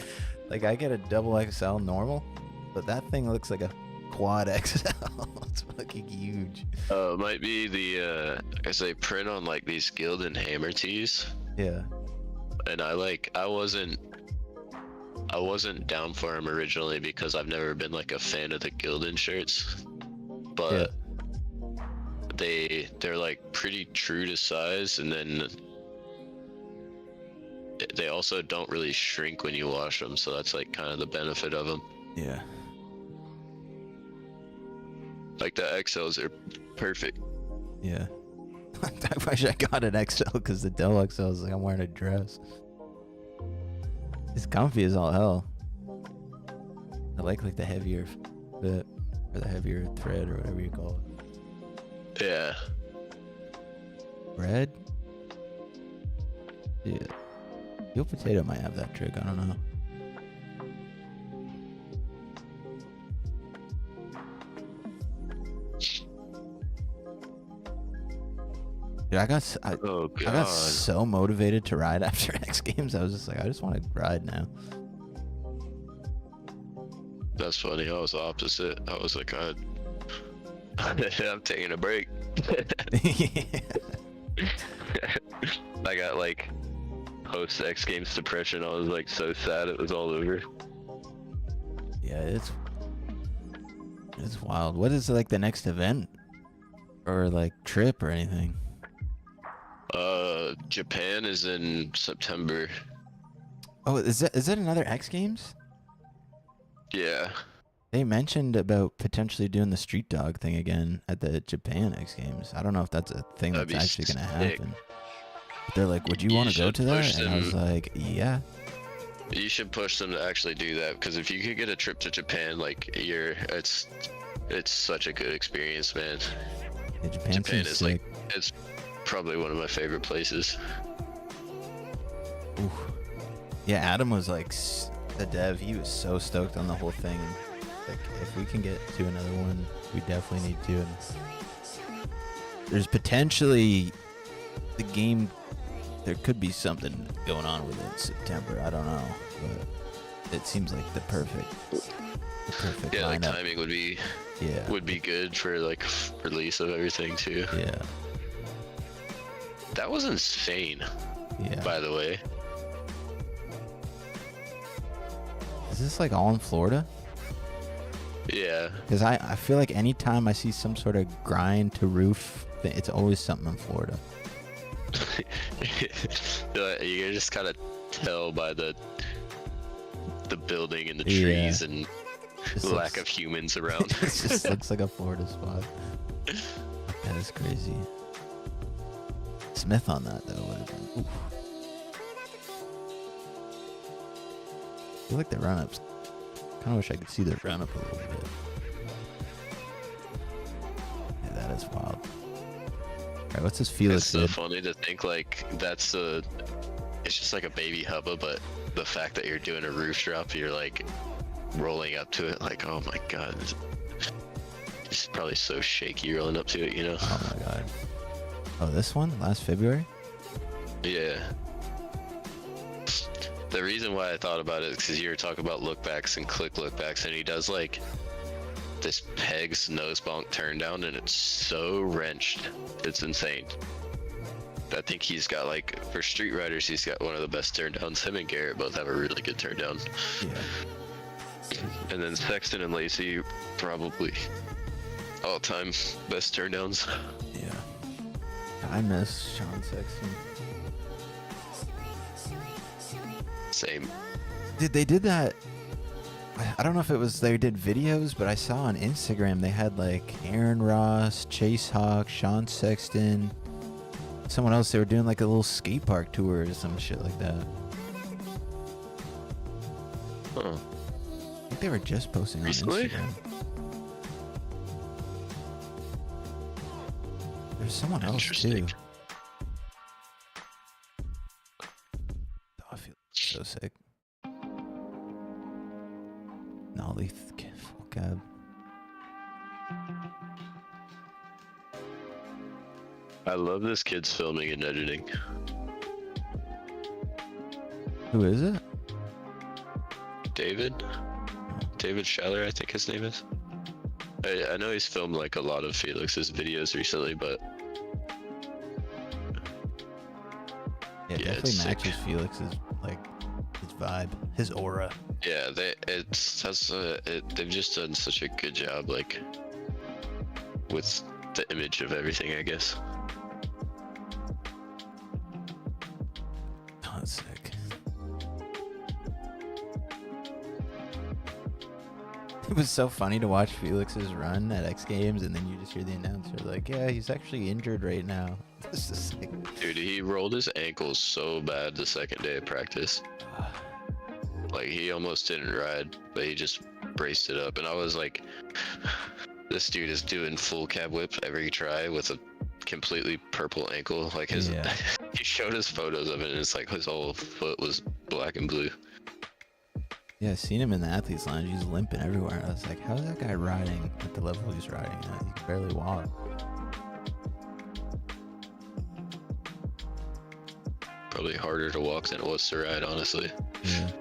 like I get a double XL normal, but that thing looks like a quad XL. It's fucking huge. It might be the as they print on like these Guild and Hammer tees. Yeah. And I wasn't down for them originally because I've never been like a fan of the Gildan shirts, but they're like pretty true to size, and then they also don't really shrink when you wash them, so that's like kind of the benefit of them. Yeah. Like the XLs are perfect. Yeah. I wish I got an XL because the double XL is like I'm wearing a dress. It's comfy as all hell. I like the heavier bit or the heavier thread or whatever you call it. Yeah. Red? Yeah. TheOldPotato might have that trick. I don't know. Dude, I got so motivated to ride after X Games. I was just like, I just want to ride now. That's funny. I was the opposite. I was like, I'm taking a break. I got like post X Games depression. I was like so sad it was all over. Yeah, it's wild. What is like the next event or like trip or anything? Japan is in September. Oh, is that another X Games? Yeah. They mentioned about potentially doing the street dog thing again at the Japan X Games. I don't know if that's a thing that's actually going to happen. But they're like, would you want to go to that? And I was like, yeah. You should push them to actually do that, because if you could get a trip to Japan, like it's such a good experience, man. Yeah, Japan is sick. like, it's probably one of my favorite places. Ooh. Yeah, Adam was like the dev. He was so stoked on the whole thing. Like, if we can get to another one, we definitely need to. And there's potentially the game. There could be something going on with it in September. I don't know, but it seems like the perfect yeah, lineup. like timing would be good for like release of everything too. Yeah. That was insane. Yeah. By the way. Is this like all in Florida? Yeah. Because I feel like anytime I see some sort of grind to roof thing, it's always something in Florida. You can just kind of tell by the building and the trees and the lack of humans around. It just looks like a Florida spot. That is crazy. Smith on that though would have been. Oof. I feel like the run-ups. Kind of wish I could see the run-up a little bit. Yeah, that is wild. Alright, what's this Felix? It's so funny to think like that's it's just like a baby hubba, but the fact that you're doing a roof drop, you're like rolling up to it, like, oh my god, it's probably so shaky rolling up to it, you know? Oh my god. Oh, this one last February. Yeah. The reason why I thought about it is because you were talking about lookbacks and click lookbacks, and he does like this pegs nose bonk turn down, and it's so wrenched, it's insane. I think he's got, like, for street riders, he's got one of the best turn downs. Him and Garrett both have a really good turn down. Yeah. And then Sexton and Lacey, probably all-time best turn downs. Yeah. I miss Sean Sexton. Same. Dude, they did that. I don't know if it was they did videos, but I saw on Instagram they had like Aaron Ross, Chase Hawk, Sean Sexton, someone else. They were doing like a little skate park tour or some shit like that. Huh. I think they were just posting on Recently? Instagram. There's someone else too. Interesting. Oh, I feel so sick. Nolly full cab. I love this kid's filming and editing. Who is it? David Schaller, I think his name is. I know he's filmed like a lot of Felix's videos recently, but Yeah, Yeah, definitely it's matches sick. Felix's like his vibe, his aura. yeah, they've just done such a good job, like, with the image of everything, I guess. Oh, that's sick. It was so funny to watch Felix's run at X Games, and then you just hear the announcer like, "Yeah, he's actually injured right now." This is like, Dude, he rolled his ankles so bad the second day of practice. Like, he almost didn't ride, but he just braced it up. And I was like, this dude is doing full cab whip every try with a completely purple ankle. Like, his, Yeah. he showed us photos of it, and it's like his whole foot was black and blue. yeah, I seen him in the athletes lounge. He's limping everywhere. I was like, "How's that guy riding at the level he's riding at? He can barely walk." Probably harder to walk than it was to ride, honestly. Yeah.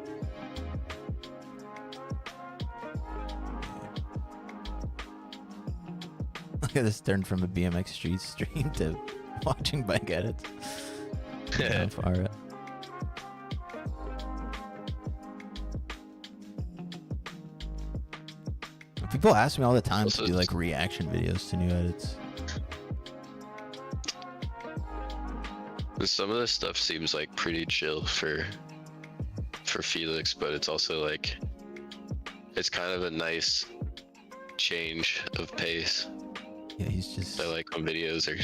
Look at this turn from a BMX street stream to watching bike edits. Yeah, far out. People ask me all the time to do like reaction videos to new edits. Some of this stuff seems like pretty chill for Felix, but it's also like, it's kind of a nice change of pace. Yeah, he's just. I like when videos are.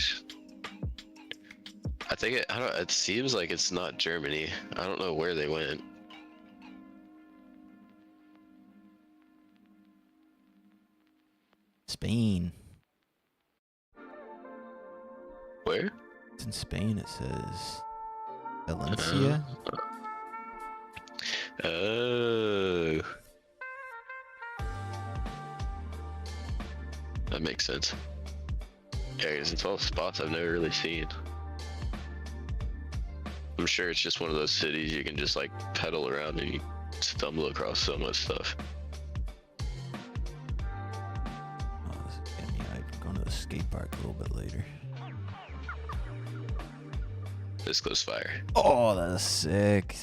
I think it seems like it's not Germany. I don't know where they went. Spain. Where? It's in Spain. It says Valencia. Oh. That makes sense. Yeah, 'cause it's all spots I've never really seen. I'm sure it's just one of those cities you can just like pedal around and you stumble across so much stuff. Oh, this is getting me hyped. I'm going to the skate park a little bit later. This goes fire. Oh, that's sick.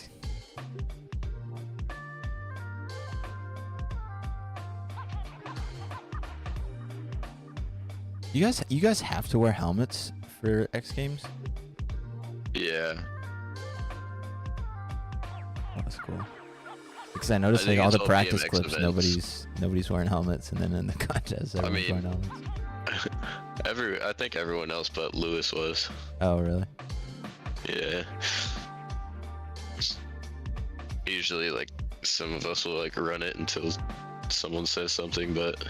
You guys have to wear helmets for X Games? Yeah. Oh, that's cool. Because I noticed I like think all it's the all practice BMX clips, events. nobody's wearing helmets, and then in the contest, everyone's mean- wearing helmets. I think everyone else but Lewis was. Oh, really? Yeah. Usually, like, some of us will like run it until someone says something, but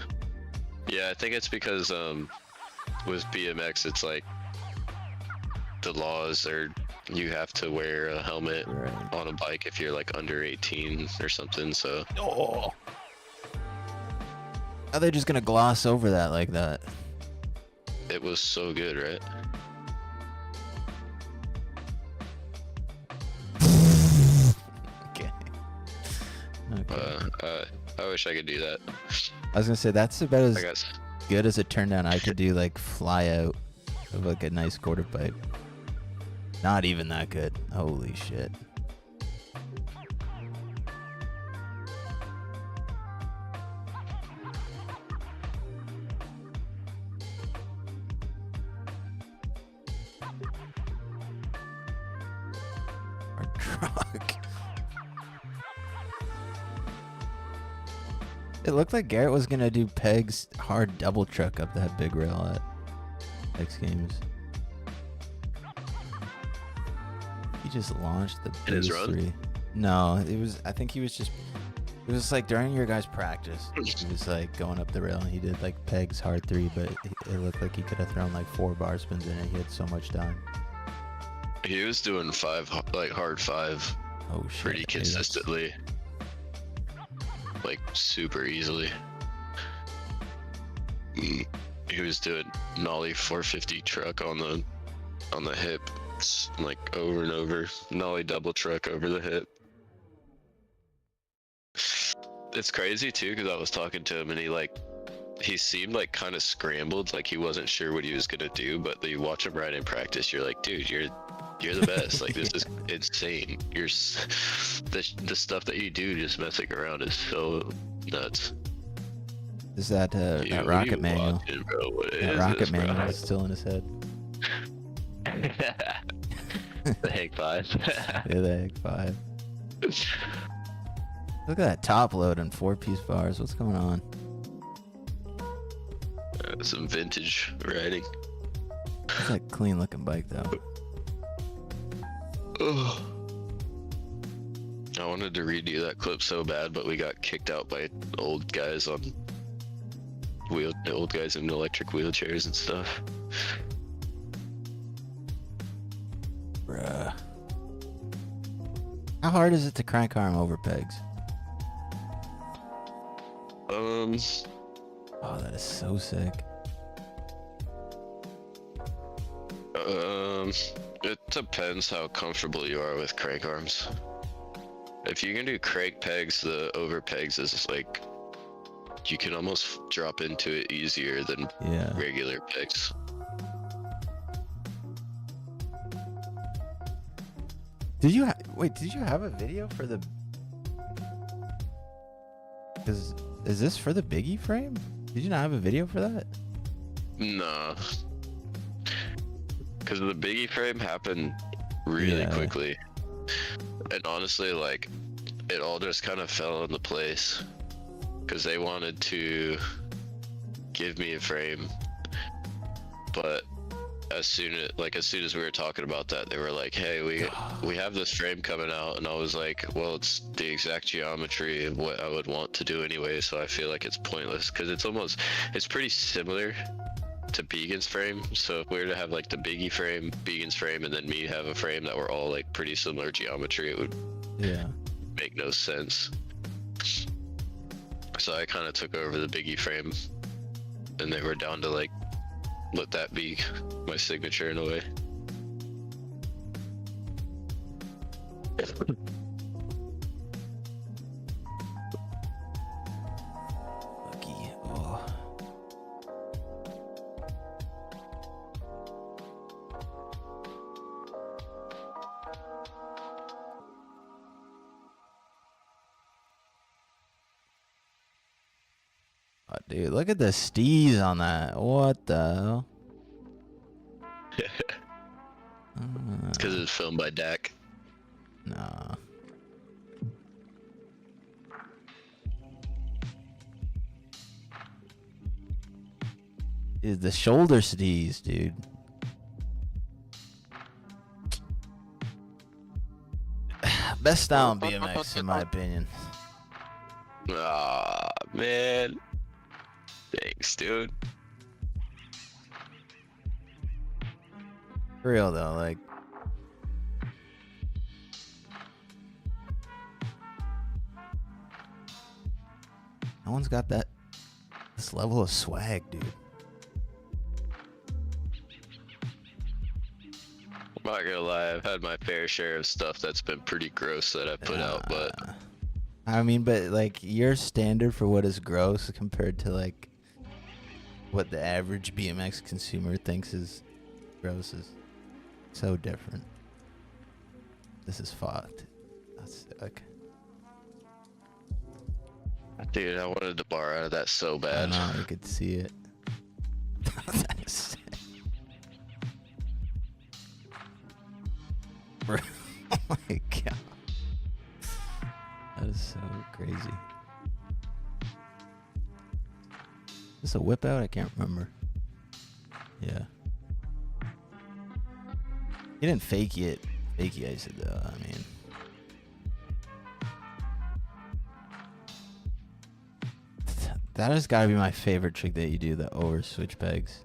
yeah, I think it's because with BMX, it's like the laws are you have to wear a helmet Right. on a bike if you're like under 18 or something. So Oh. Are they just gonna gloss over that like that? it was so good, right? Okay. Okay. I wish I could do that. I was gonna say that's about as I guess. good as it turned out. I could do like fly out of like a nice quarter pipe. Not even that good. Holy shit. Our truck. It looked like Garrett was gonna do Peg's hard double truck up that big rail at X Games. He just launched the In his biggest run? three. No, it was. I think he was just. It was like during your guys' practice. He was like going up the rail and he did like Peg's hard three, but it looked like he could have thrown like 4 bar spins in it. He had so much time. He was doing 5, like hard 5, Oh shit! pretty Maybe that's- consistently, like super easily. He was doing nollie 450 truck on the hip, like over and over. Nollie double truck over the hip. It's crazy too, because I was talking to him and he seemed like kind of scrambled, like he wasn't sure what he was gonna do. But you watch him ride in practice, you're like, dude, you're the best. Like this is insane. The stuff that you do just messing around is so nuts. Is that Dude, that what are rocket you manual? watching, bro? What That is rocket this, bro? manual is still in his head. The Hank 5. Yeah, the egg 5. Look at that top load and 4-piece bars. What's going on? Some vintage riding. It's like clean looking bike though. Ugh. I wanted to redo that clip so bad, but we got kicked out by old guys in electric wheelchairs and stuff. Bruh. How hard is it to crank arm over pegs? Oh, that is so sick. It depends how comfortable you are with crank arms. If you can do crank pegs, the over pegs is like you can almost drop into it easier than Yeah. regular pegs. Did you wait? Did you have a video for the? Is this for the Biggie frame? Did you not have a video for that? Nah. Because the Biggie frame happened really Yeah. quickly. And honestly, like, it all just kind of fell into place. Because they wanted to give me a frame. But as soon as we were talking about that, they were like, hey, we have this frame coming out. And I was like, well, it's the exact geometry of what I would want to do anyway. So I feel like it's pointless. Because it's pretty similar to Began's frame. So if we were to have like the Biggie frame, Began's frame, and then me have a frame that were all like pretty similar geometry, it would make no sense. So I kind of took over the Biggie frame, and they were down to like let that be my signature in a way. Lucky. Oh. Oh, dude, look at the steez on that. What the hell? Because it's filmed by Dak. Nah. Is the shoulder steez, dude. Best style in BMX, in my opinion. Ah, man. Thanks, dude. For real though, like No one's got this level of swag, dude. I'm not gonna lie, I've had my fair share of stuff that's been pretty gross that I put out, but I mean, but like your standard for what is gross compared to like what the average BMX consumer thinks is gross is so different. This is fucked. That's sick. dude, I wanted to bar out of that so I bad. know, you could see it. That is sick. Bro, oh my god. That is so crazy. Is this a whip out? I can't remember. Yeah. He didn't fake it. Fakey ice it though, I mean. That has got to be my favorite trick that you do, the over switch pegs.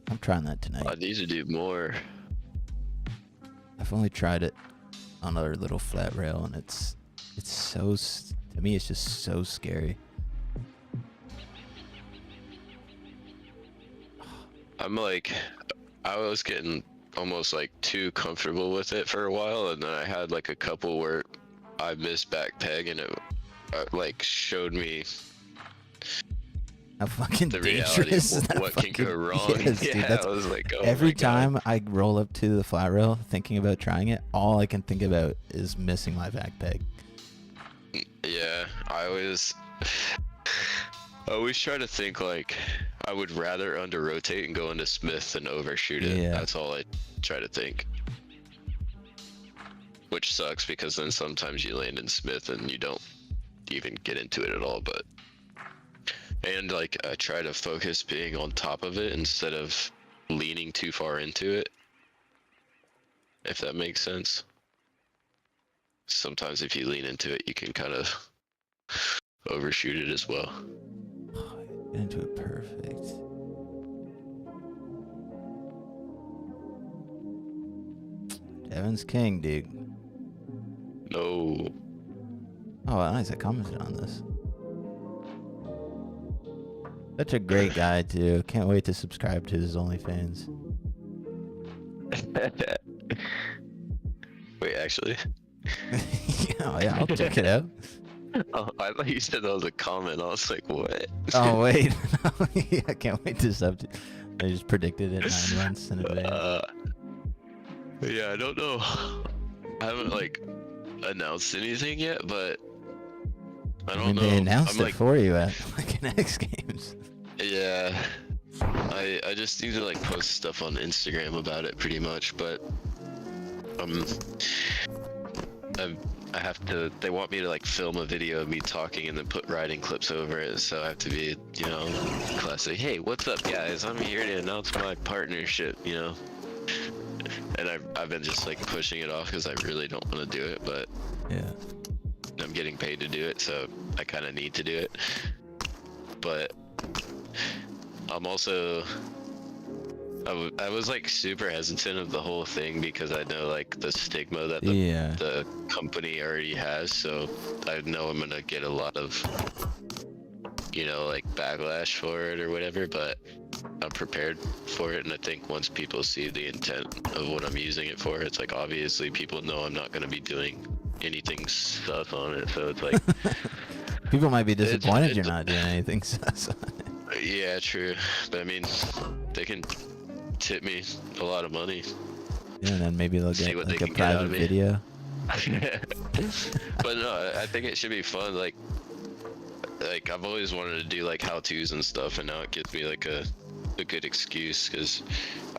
I'm trying that tonight. I need to do more. I've only tried it on our little flat rail, and it's so, to me, it's just so scary. I'm like, I was getting almost like too comfortable with it for a while, and then I had like a couple where I missed back peg, and it like showed me How fucking the reality dangerous of that what can go fucking wrong. is, Yeah, dude. That's, I was like, oh every my God. time I roll up to the flat rail thinking about trying it, all I can think about is missing my back peg. Yeah, I always try to think like I would rather under rotate and go into Smith than overshoot it. Yeah. That's all I try to think. Which sucks because then sometimes you land in Smith and you don't even get into it at all, but and like I try to focus being on top of it instead of leaning too far into it, if that makes sense. Sometimes if you lean into it, you can kind of overshoot it as well. Get into it perfect. Devon's king, dude. No. Oh, nice. I commented on this. Such a great guy, too. Can't wait to subscribe to his OnlyFans. Wait, actually? Yeah, I'll check it out. Oh, I thought you said that was a comment. I was like, what? Oh, wait. Yeah, I can't wait to sub to. I just predicted it 9 months in advance. Yeah, I don't know. I haven't like announced anything yet, but I don't know. They announced I'm it like, for you at fucking X Games. yeah, I just need to like post stuff on Instagram about it pretty much, but I have to, they want me to like film a video of me talking and then put writing clips over it, so I have to be, you know, classic, hey, what's up guys, I'm here to announce my partnership, you know. And I've been just like pushing it off because I really don't want to do it, but Yeah. I'm getting paid to do it, so I kind of need to do it. But I'm also, I was like super hesitant of the whole thing because I know like the stigma that the company already has, so I know I'm gonna get a lot of, you know, like backlash for it or whatever, but I'm prepared for it. And I think once people see the intent of what I'm using it for, it's like obviously people know I'm not gonna be doing anything sus on it, so it's like People might be disappointed you're not doing anything sus on it. Yeah, true, but I mean, they can tip me a lot of money. Yeah, and then maybe they'll See get what like they a can get out private of me. video. But no, I think it should be fun. Like I've always wanted to do like how-tos and stuff, and now it gives me like a good excuse, because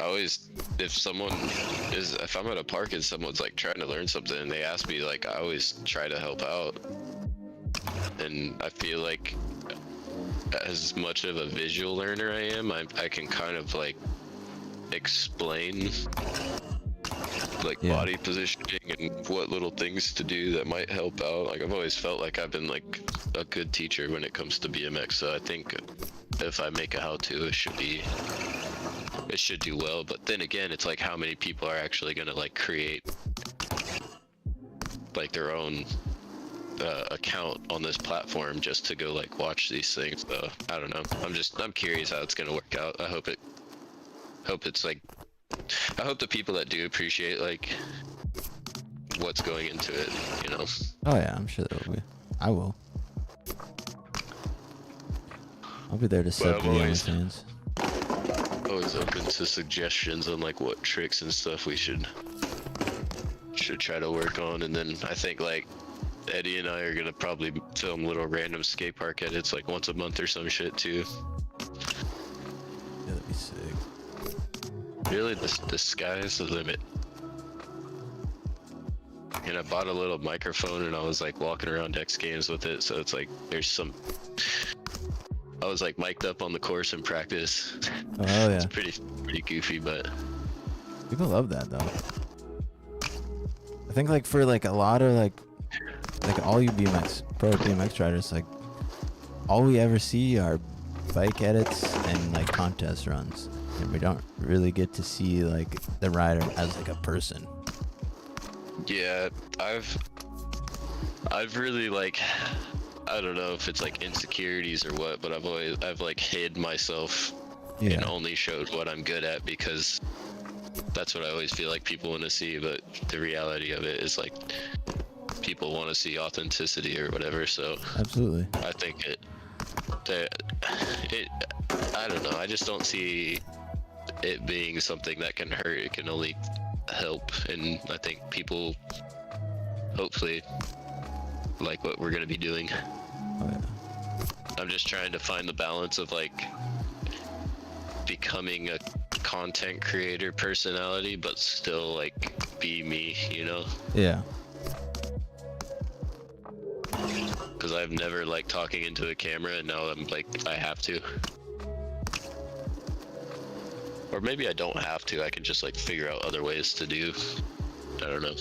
I always, if I'm at a park and someone's like trying to learn something and they ask me, like I always try to help out. And I feel like as much of a visual learner I am, I can kind of like explain like body positioning and what little things to do that might help out. Like I've always felt like I've been like a good teacher when it comes to BMX, so I think if I make a how-to, it should do well. But then again, it's like how many people are actually gonna like create like their own account on this platform just to go like watch these things. So I don't know. I'm curious how it's gonna work out. I hope it's like, I hope the people that do appreciate like what's going into it, you know. Oh yeah, I'm sure there will be. I will. I'll be there to sub to the OnlyFans. Always open to suggestions on like what tricks and stuff we should try to work on, and then I think like Eddie and I are gonna probably film little random skate park edits like once a month or some shit too. Yeah, that'd be sick. Really, the sky is the limit. And I bought a little microphone and I was like walking around X Games with it, so it's like I was like mic'd up on the course in practice. Oh yeah. It's pretty goofy, but people love that though. I think like for like a lot of like all you pro BMX riders, like all we ever see are bike edits and like contest runs, and we don't really get to see like the rider as like a person. yeah, I've really like, I don't know if it's like insecurities or what, but I've like hid myself and only showed what I'm good at, because that's what I always feel like people want to see. But the reality of it is like people want to see authenticity or whatever. So Absolutely. I think I don't know. I just don't see it being something that can hurt. It can only help, and I think people hopefully like what we're gonna be doing. Oh yeah. I'm just trying to find the balance of like becoming a content creator personality, but still like be me, you know? Yeah. Because I've never liked talking into a camera, and now I'm like, I have to. Or maybe I don't have to, I can just like figure out other ways to do. I don't know.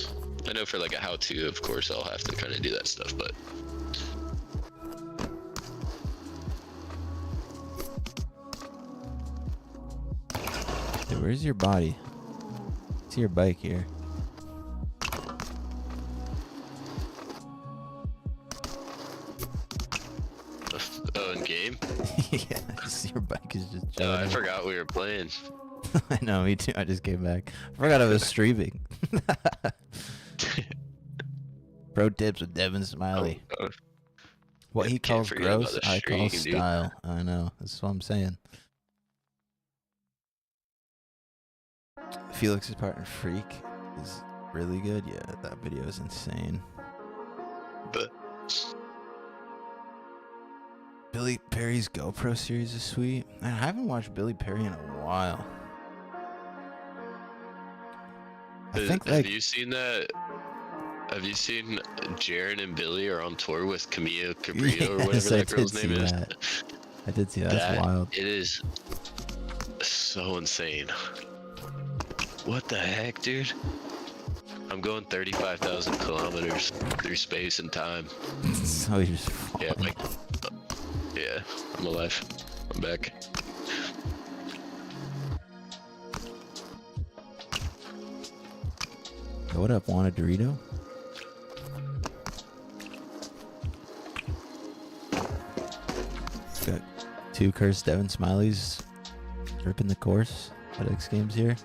I know for like a how-to, of course, I'll have to kind of do that stuff, but Hey, where's your body? See your bike here. oh, in game? Yeah, I see your bike is just. Oh, I chilling. forgot we were playing. I know, me too. I just came back. I forgot I was streaming. Pro tips with Devon Smiley. Oh, What he can't calls forget about gross, the I call streak, dude. style. I know. That's what I'm saying. Felix's partner Freak is really good. Yeah, that video is insane. But Billy Perry's GoPro series is sweet. Man, I haven't watched Billy Perry in a while. I think have like you seen that? Have you seen Jaren and Billy are on tour with Camilla Cabrillo or whatever Yes, I that girl's did name see is? that. I did see that. That's wild. It is so insane. What the heck, dude? I'm going 35,000 kilometers through space and time. So you're just Yeah, like, yeah, I'm alive. I'm back. Yo, what up, want a Dorito? Got two cursed Devon Smileys ripping the course at X Games here.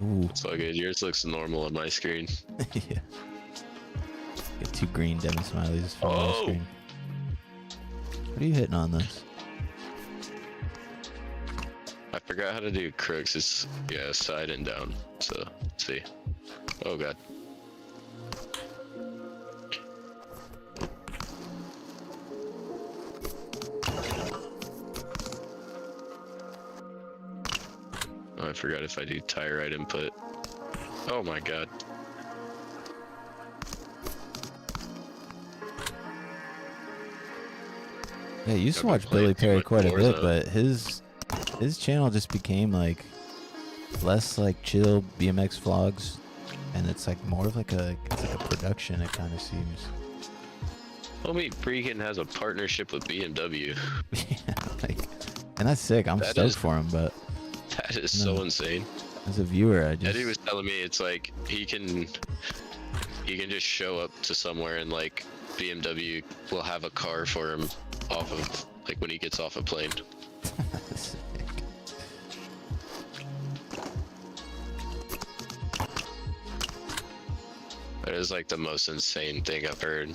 Ooh, It's all good. Yours looks normal on my screen. yeah. Got two green Devon Smileys from my Oh! screen. What are you hitting on this? I forgot how to do crooks. It's, yeah, side and down. So, let's see. Oh, God. Oh, I forgot if I do tire right input. Oh my God. Yeah, you used to I've watch been playing Billy too Perry much quite a bit, Warzone. but his channel just became like less like chill BMX vlogs, and it's like more of like it's like a production. It kind of seems. Homie freaking has a partnership with BMW. Yeah, like, and that's sick. I'm That stoked is- for him, but That is No. so insane. as a viewer, I just Eddie was telling me it's like he can he can just show up to somewhere and like BMW will have a car for him off of like when he gets off a plane. That is like the most insane thing I've heard.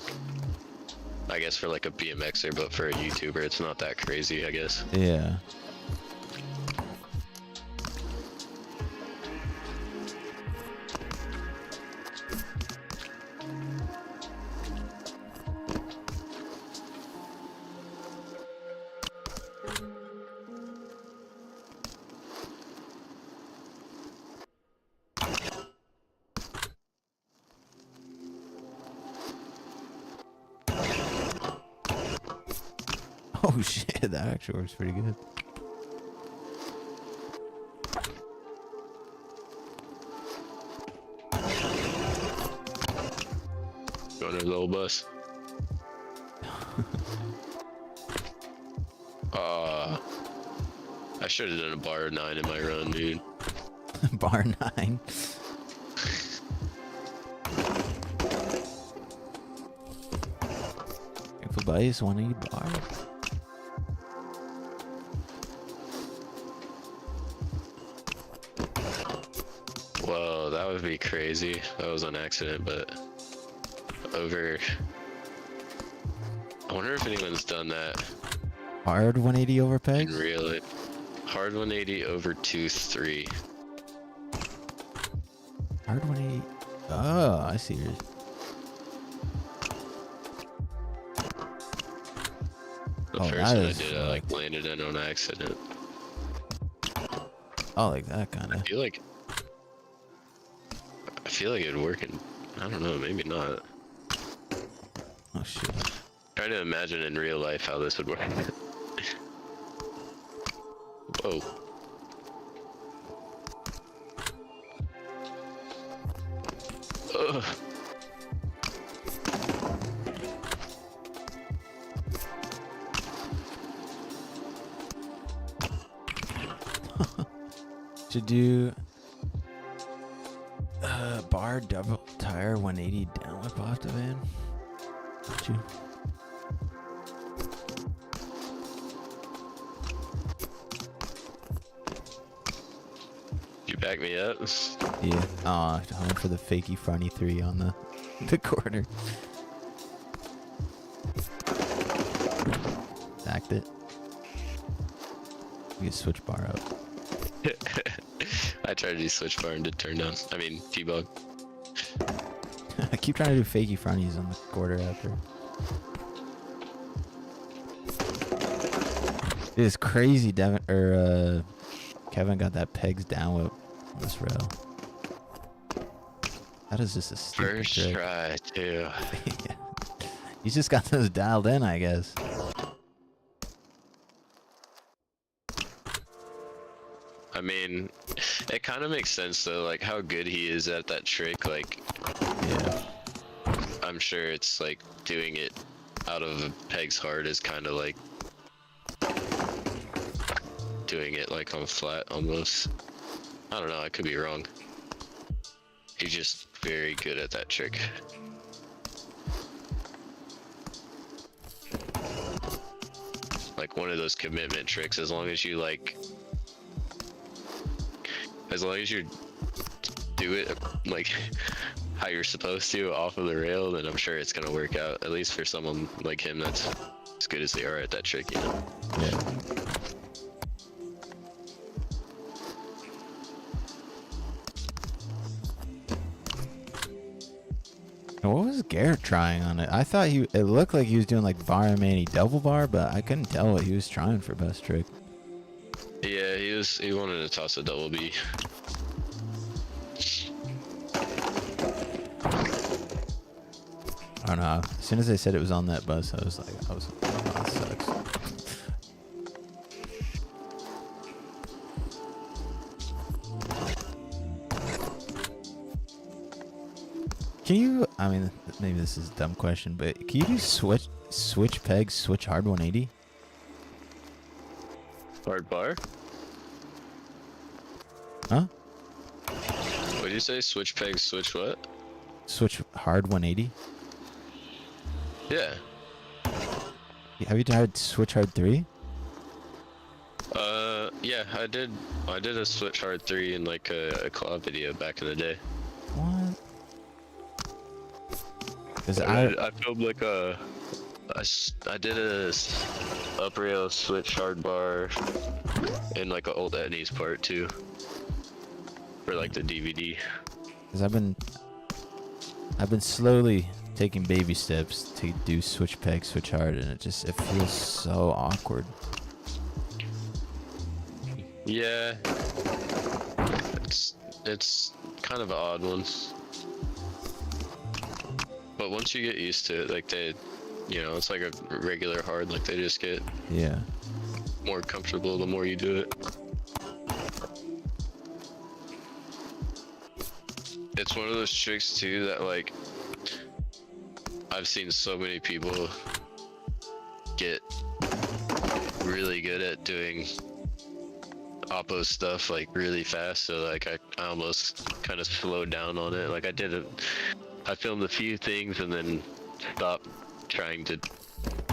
I guess for like a BMXer, but for a YouTuber, it's not that crazy, I guess. Yeah. Oh shit, that actually works pretty good. Going to the little bus. I should have done a bar 9 in my run, dude. Bar 9. If a bias want to eat bar. Whoa, that would be crazy. That was on accident, but over. I wonder if anyone's done that Hard 180 over in pegs? real life. Hard 180 over 2-3. Hard 180. Oh, I see yours. The Oh, first that one I is did, I like fucked. landed in on accident. Oh, like that kind of. I feel like it'd work in, I don't know, maybe not. Oh shit. Try to imagine in real life how this would work. Whoa. Ugh. Should do bar double tire 180 down whip off the van. Don't you? You back me up? Yeah. I went for the fakey fronty 3 on the corner. Backed it. You can switch bar up. I tried to do switch bar and did turn down. I mean, T-bug. I keep trying to do fakey fronties on the quarter after. It's crazy, Devon Kevin got that pegs down whip on this rail. That is just a stupid First trick. try, too. Yeah. He's just got those dialed in, I guess. I mean, it kind of makes sense though, like how good he is at that trick. Like, Yeah. I'm sure it's like doing it out of pegs hard is kind of like doing it like on flat almost. I don't know, I could be wrong. He's just very good at that trick. Like one of those commitment tricks, as long as you like, as long as you do it like how you're supposed to off of the rail, then I'm sure it's gonna work out, at least for someone like him that's as good as they are at that trick, you know? Yeah. What was Garrett trying on it? I thought it looked like he was doing like bar mani double bar, but I couldn't tell what he was trying for best trick. Yeah, he wanted to toss a double B. I don't know. As soon as they said it was on that bus, I was like, oh, that sucks. Can you, I mean, maybe this is a dumb question, but can you do switch pegs, switch hard 180? Hard bar? Huh? What did you say? Switch pegs, switch what? Switch hard 180? Yeah. Have you tried switch hard 3? Yeah, I did a switch hard 3 in like a collab video back in the day. What? Because I filmed like I did a up rail switch hard bar in like an old Etnies part too. For like the DVD. Because I've been slowly taking baby steps to do switch peg, switch hard, and it feels so awkward. Yeah. It's kind of an odd one. But once you get used to it, like it's like a regular hard, like they just get more comfortable the more you do it. It's one of those tricks too that like I've seen so many people get really good at doing oppo stuff like really fast, so like I almost kind of slowed down on it. Like I filmed a few things and then stopped trying to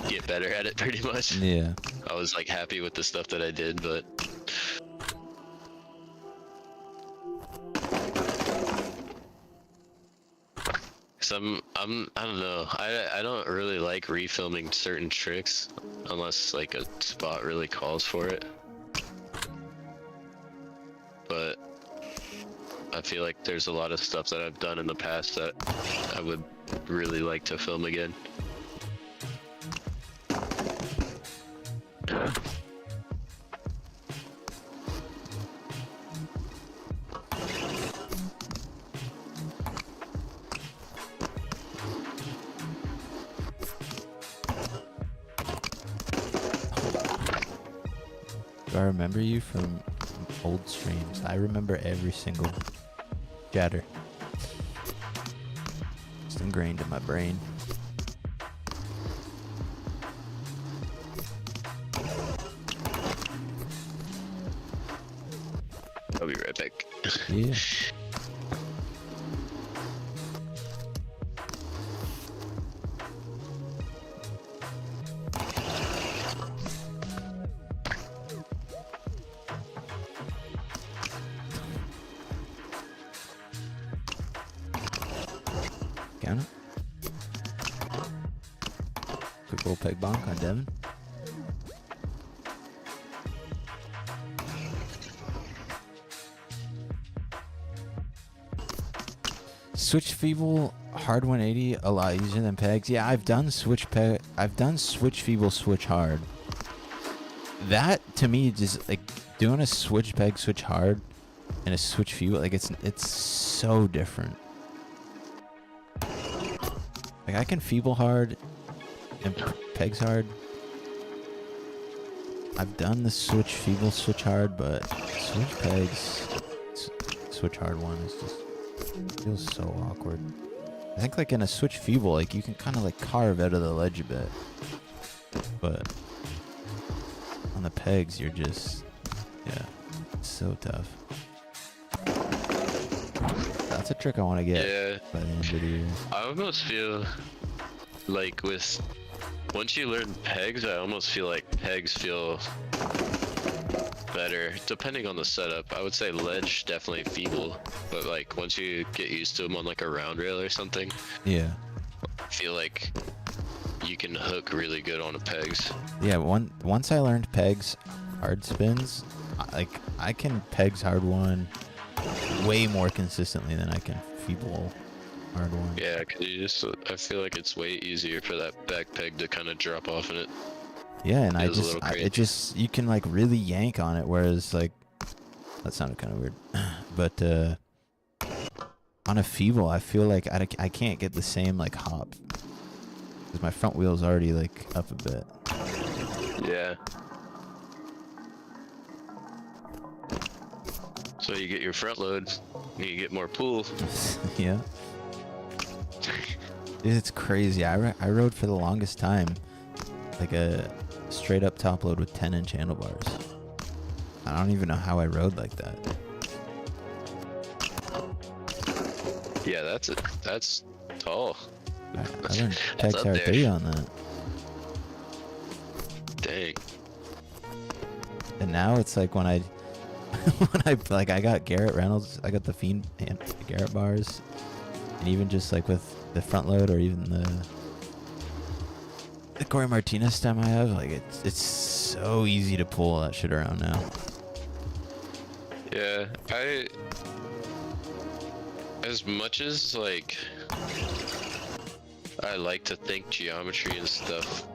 get better at it pretty much. Yeah. I was like happy with the stuff that I did, but I don't know. I don't really like refilming certain tricks unless like a spot really calls for it. But I feel like there's a lot of stuff that I've done in the past that I would really like to film again. Do I remember you from old streams? I remember every single chatter. It's ingrained in my brain. I'll be right back. Yeah. Count it. Quick little peg bonk on Devon. Switch feeble hard 180 a lot easier than pegs. Yeah, I've done switch feeble switch hard. That to me just like doing a switch peg switch hard and a switch feeble, like it's so different. Like I can feeble hard and pegs hard. I've done the switch feeble switch hard, but switch pegs switch hard one is just feels so awkward. I think like in a switch feeble, like you can kind of like carve out of the ledge a bit, but on the pegs you're just it's so tough. That's a trick I want to get by the end of the year. I almost feel like once you learn pegs, I almost feel like pegs feel better depending on the setup. I would say ledge definitely feeble, but like once you get used to them on like a round rail or something, I feel like you can hook really good on the pegs. Yeah, once I learned pegs hard spins, I can pegs hard one way more consistently than I can feeble hard one. Yeah, because I feel like it's way easier for that back peg to kind of drop off in it. Yeah, and you can like really yank on it, whereas like, that sounded kind of weird, but on a feeble, I feel like I can't get the same like hop, because my front wheel's already like up a bit. Yeah. So you get your front load, you get more pull. Yeah. Dude, it's crazy. I rode for the longest time like a straight up top load with 10-inch handlebars. I don't even know how I rode like that. Yeah, that's Oh, I learned That's up there. XR3 on that. Dang. And now it's like when I when I got Garrett Reynolds, I got the Fiend and Garrett bars, and even just like with the front load or even the Corey Martinez stem I have, like it's so easy to pull that shit around now. Yeah, as much as like I like to think geometry and stuff,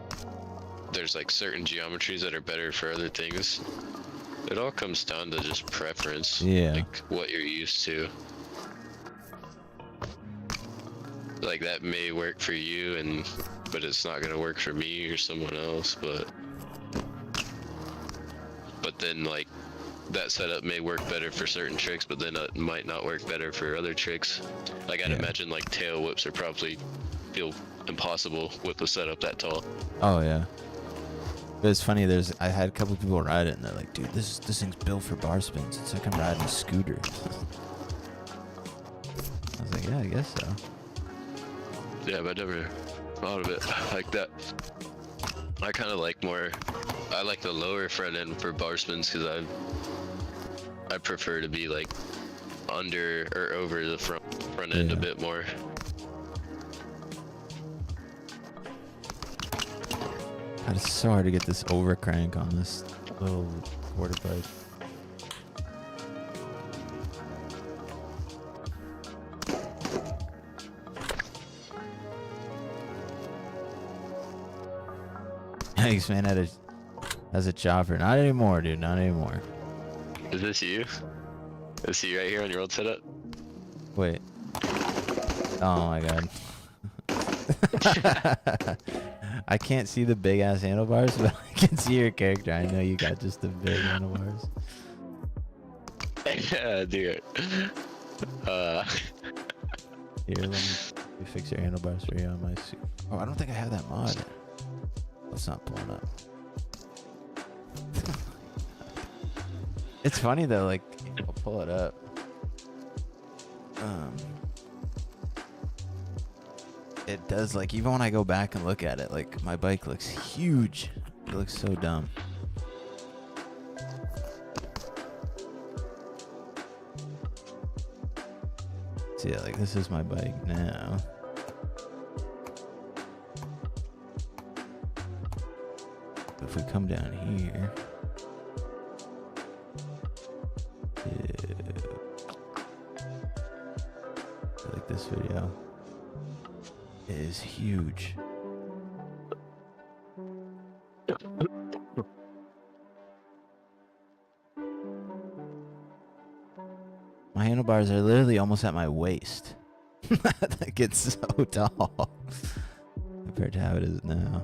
there's like certain geometries that are better for other things. It all comes down to just preference. Yeah. Like what you're used to. Like that may work for you but it's not gonna work for me or someone else, but then like that setup may work better for certain tricks, but then it might not work better for other tricks. Like I'd imagine like tail whips are probably feel impossible with a setup that tall. Oh yeah. But it's funny, I had a couple people ride it and they're like, dude, this thing's built for bar spins. It's like I'm riding a scooter. I was like, yeah, I guess so. Yeah, but I never thought of it like that. I kind of like I like the lower front end for bar spins because I prefer to be like under or over the front end a bit more. God, it's so hard to get this over crank on this little quarter pipe. Thanks, man. As a chopper. Not anymore, dude. Not anymore. Is this you? Is he right here on your old setup? Wait. Oh my god. I can't see the big ass handlebars, but I can see your character. I know you got just the big handlebars. Yeah, dude. Here, let me fix your handlebars for you on my suit. Oh, I don't think I have that mod. It's not pulling up. It's funny though, like, I'll pull it up. It does, like, even when I go back and look at it, like, my bike looks huge. It looks so dumb. So yeah, like, this is my bike now. If we come down here, like this video is huge. My handlebars are literally almost at my waist. Like, it's so tall compared to how it is now.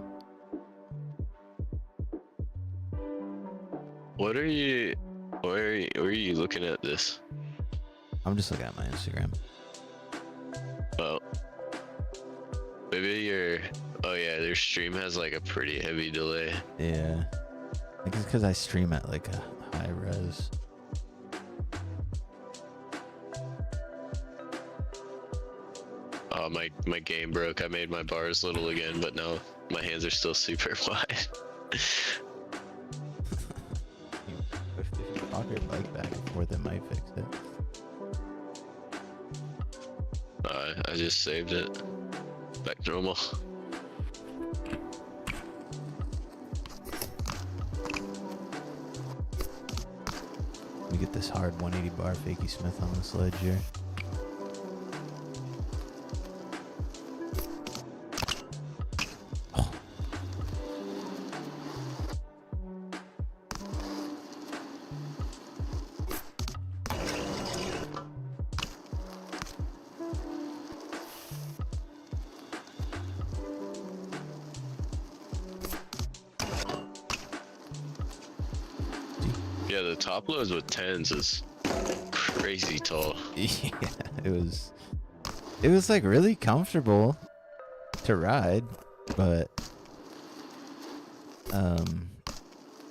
Where are you looking at this? I'm just looking at my Instagram. Oh. Maybe oh yeah, their stream has like a pretty heavy delay. Yeah. I think it's because I stream at like a high res. Oh, my game broke. I made my bars little again, but now my hands are still super wide. If you pop your bike back and forth, it might fix it. I just saved it. Back to normal. Let me get this hard 180 bar Fakey Smith on this ledge here. Yeah, the top loads with 10s is crazy tall. Yeah, it was like really comfortable to ride, but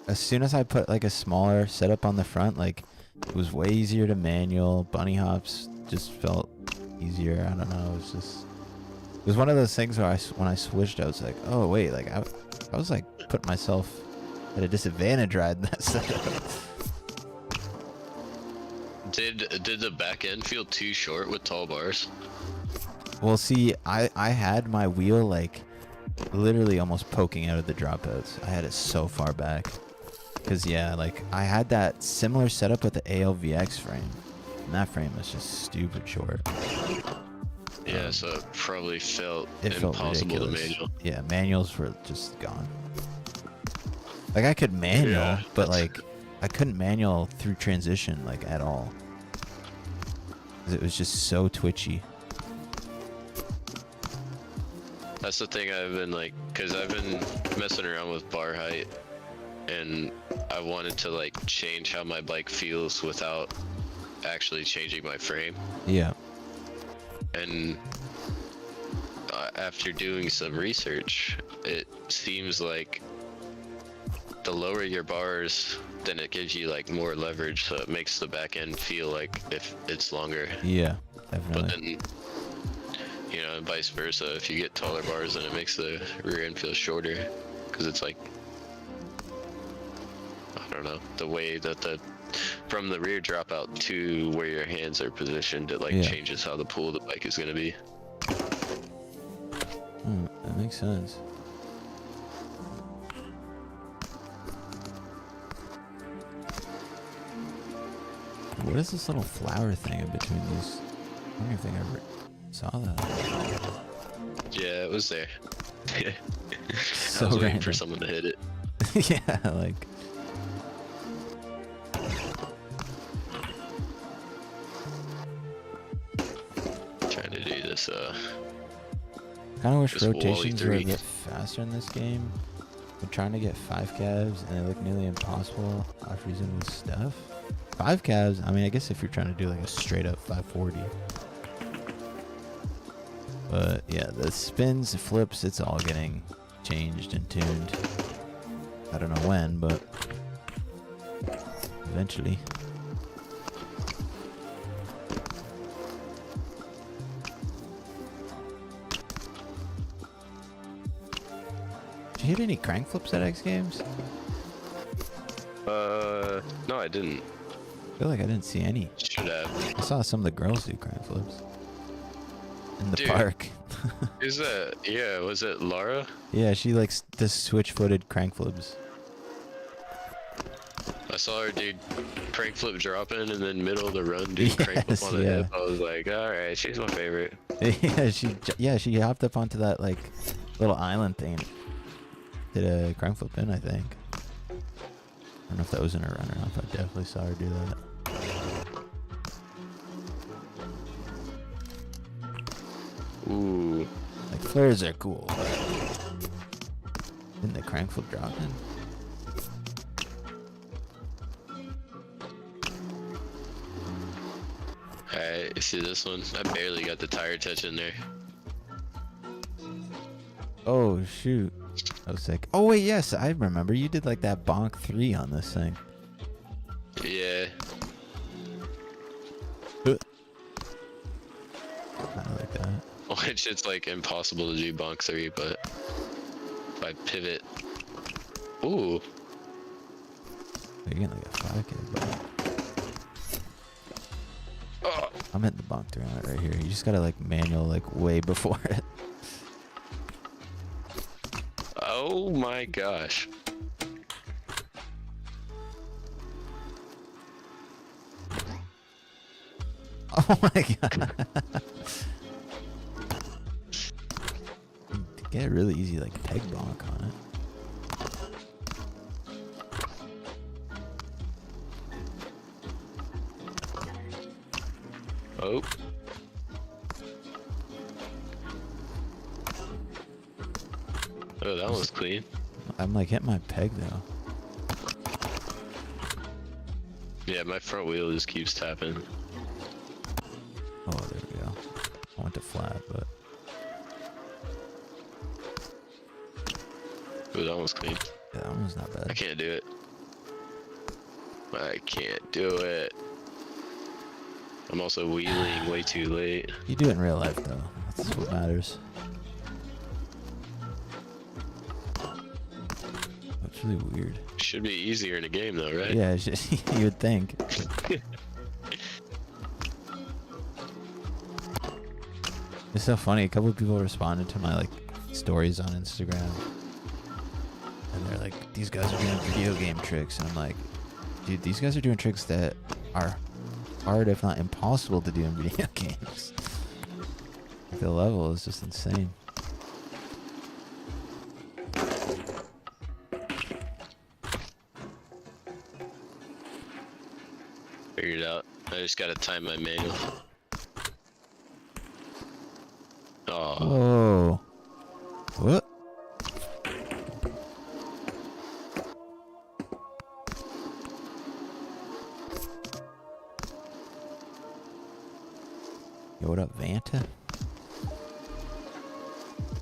as soon as I put like a smaller setup on the front, like it was way easier to manual. Bunny hops just felt easier. I don't know, it was just It was one of those things where when I switched, I was like, oh wait, like I was like putting myself at a disadvantage riding that setup. Did the back end feel too short with tall bars? Well, see, I had my wheel like literally almost poking out of the dropouts. I had it so far back. Cause yeah, like I had that similar setup with the ALVX frame, and that frame was just stupid short. Yeah, so it probably felt Felt impossible to ridiculous. manual. Yeah, manuals were just gone. Like I could manual, Yeah, but like I couldn't manual through transition like at all. 'Cause it was just so twitchy. That's the thing I've been like, cause I've been messing around with bar height, and I wanted to like change how my bike feels without actually changing my frame. Yeah. And after doing some research, it seems like the lower your bars, then it gives you like more leverage, so it makes the back end feel like if it's longer. Yeah, But definitely. then, you know, and vice versa, if you get taller bars, then it makes the rear end feel shorter, because it's like, I don't know, the way that from the rear dropout to where your hands are positioned, it like changes how the pull of the bike is going to be. That makes sense. What is this little flower thing in between these? I don't even think I ever saw that. Yeah, it was there. So I was waiting random. for someone to hit it. Yeah, like. Trying to do this, Kind of wish Just Wally rotations were a 3. bit faster in this game. I'm trying to get 5 cabs and they look nearly impossible after using this stuff. 5 cabs, I mean, I guess if you're trying to do like a straight up 540. But yeah, the spins, the flips, it's all getting changed and tuned. I don't know when, but eventually. Did you hit any crank flips at X Games? no, I didn't. I feel like I didn't see any. Should have. I saw some of the girls do crank flips in the Dude. park. Is that, yeah, was it Lara? Yeah, she likes the switch-footed crank flips. I saw her do crank flip dropping and then middle of the run do crank flip Yes, on the yeah. hip. I was like, alright, she's my favorite. yeah, she hopped up onto that like little island thing. Did a crank flip in, I think. I don't know if that was in her run or not, but I definitely saw her do that. Ooh. Like flares are cool. But didn't the crank flip drop in? Alright, you see this one? I barely got the tire touch in there. Oh shoot. I was like, oh wait, yes, I remember. You did like that bonk 3 on this thing. Yeah. I like that. Which it's like impossible to do bonk 3, but if I pivot. Ooh. You're getting like a 5K, but Oh. I'm hitting the bonk 3 on it right here. You just gotta like manual like way before it. Oh my gosh. Oh my god. Get it really easy like peg bonk on it. Oh. Oh, that was clean. I'm like hitting my peg though. Yeah, my front wheel just keeps tapping. Oh, there we go. I went to flat, but Oh, that was clean. yeah, that one's not I bad. can't do it. I can't do it. I'm also wheeling way too late. You do it in real life, though. That's what matters. That's really weird. Should be easier in a game, though, right? Yeah, it's just, you would think. It's so funny. A couple of people responded to my like stories on Instagram, and they're like, "These guys are doing video game tricks," and I'm like, "Dude, these guys are doing tricks that are hard, if not impossible, to do in video games." Like, the level is just insane. Figured it out. I just gotta time my manual. Oh, Whoa! What? Yo, what up, Vanta?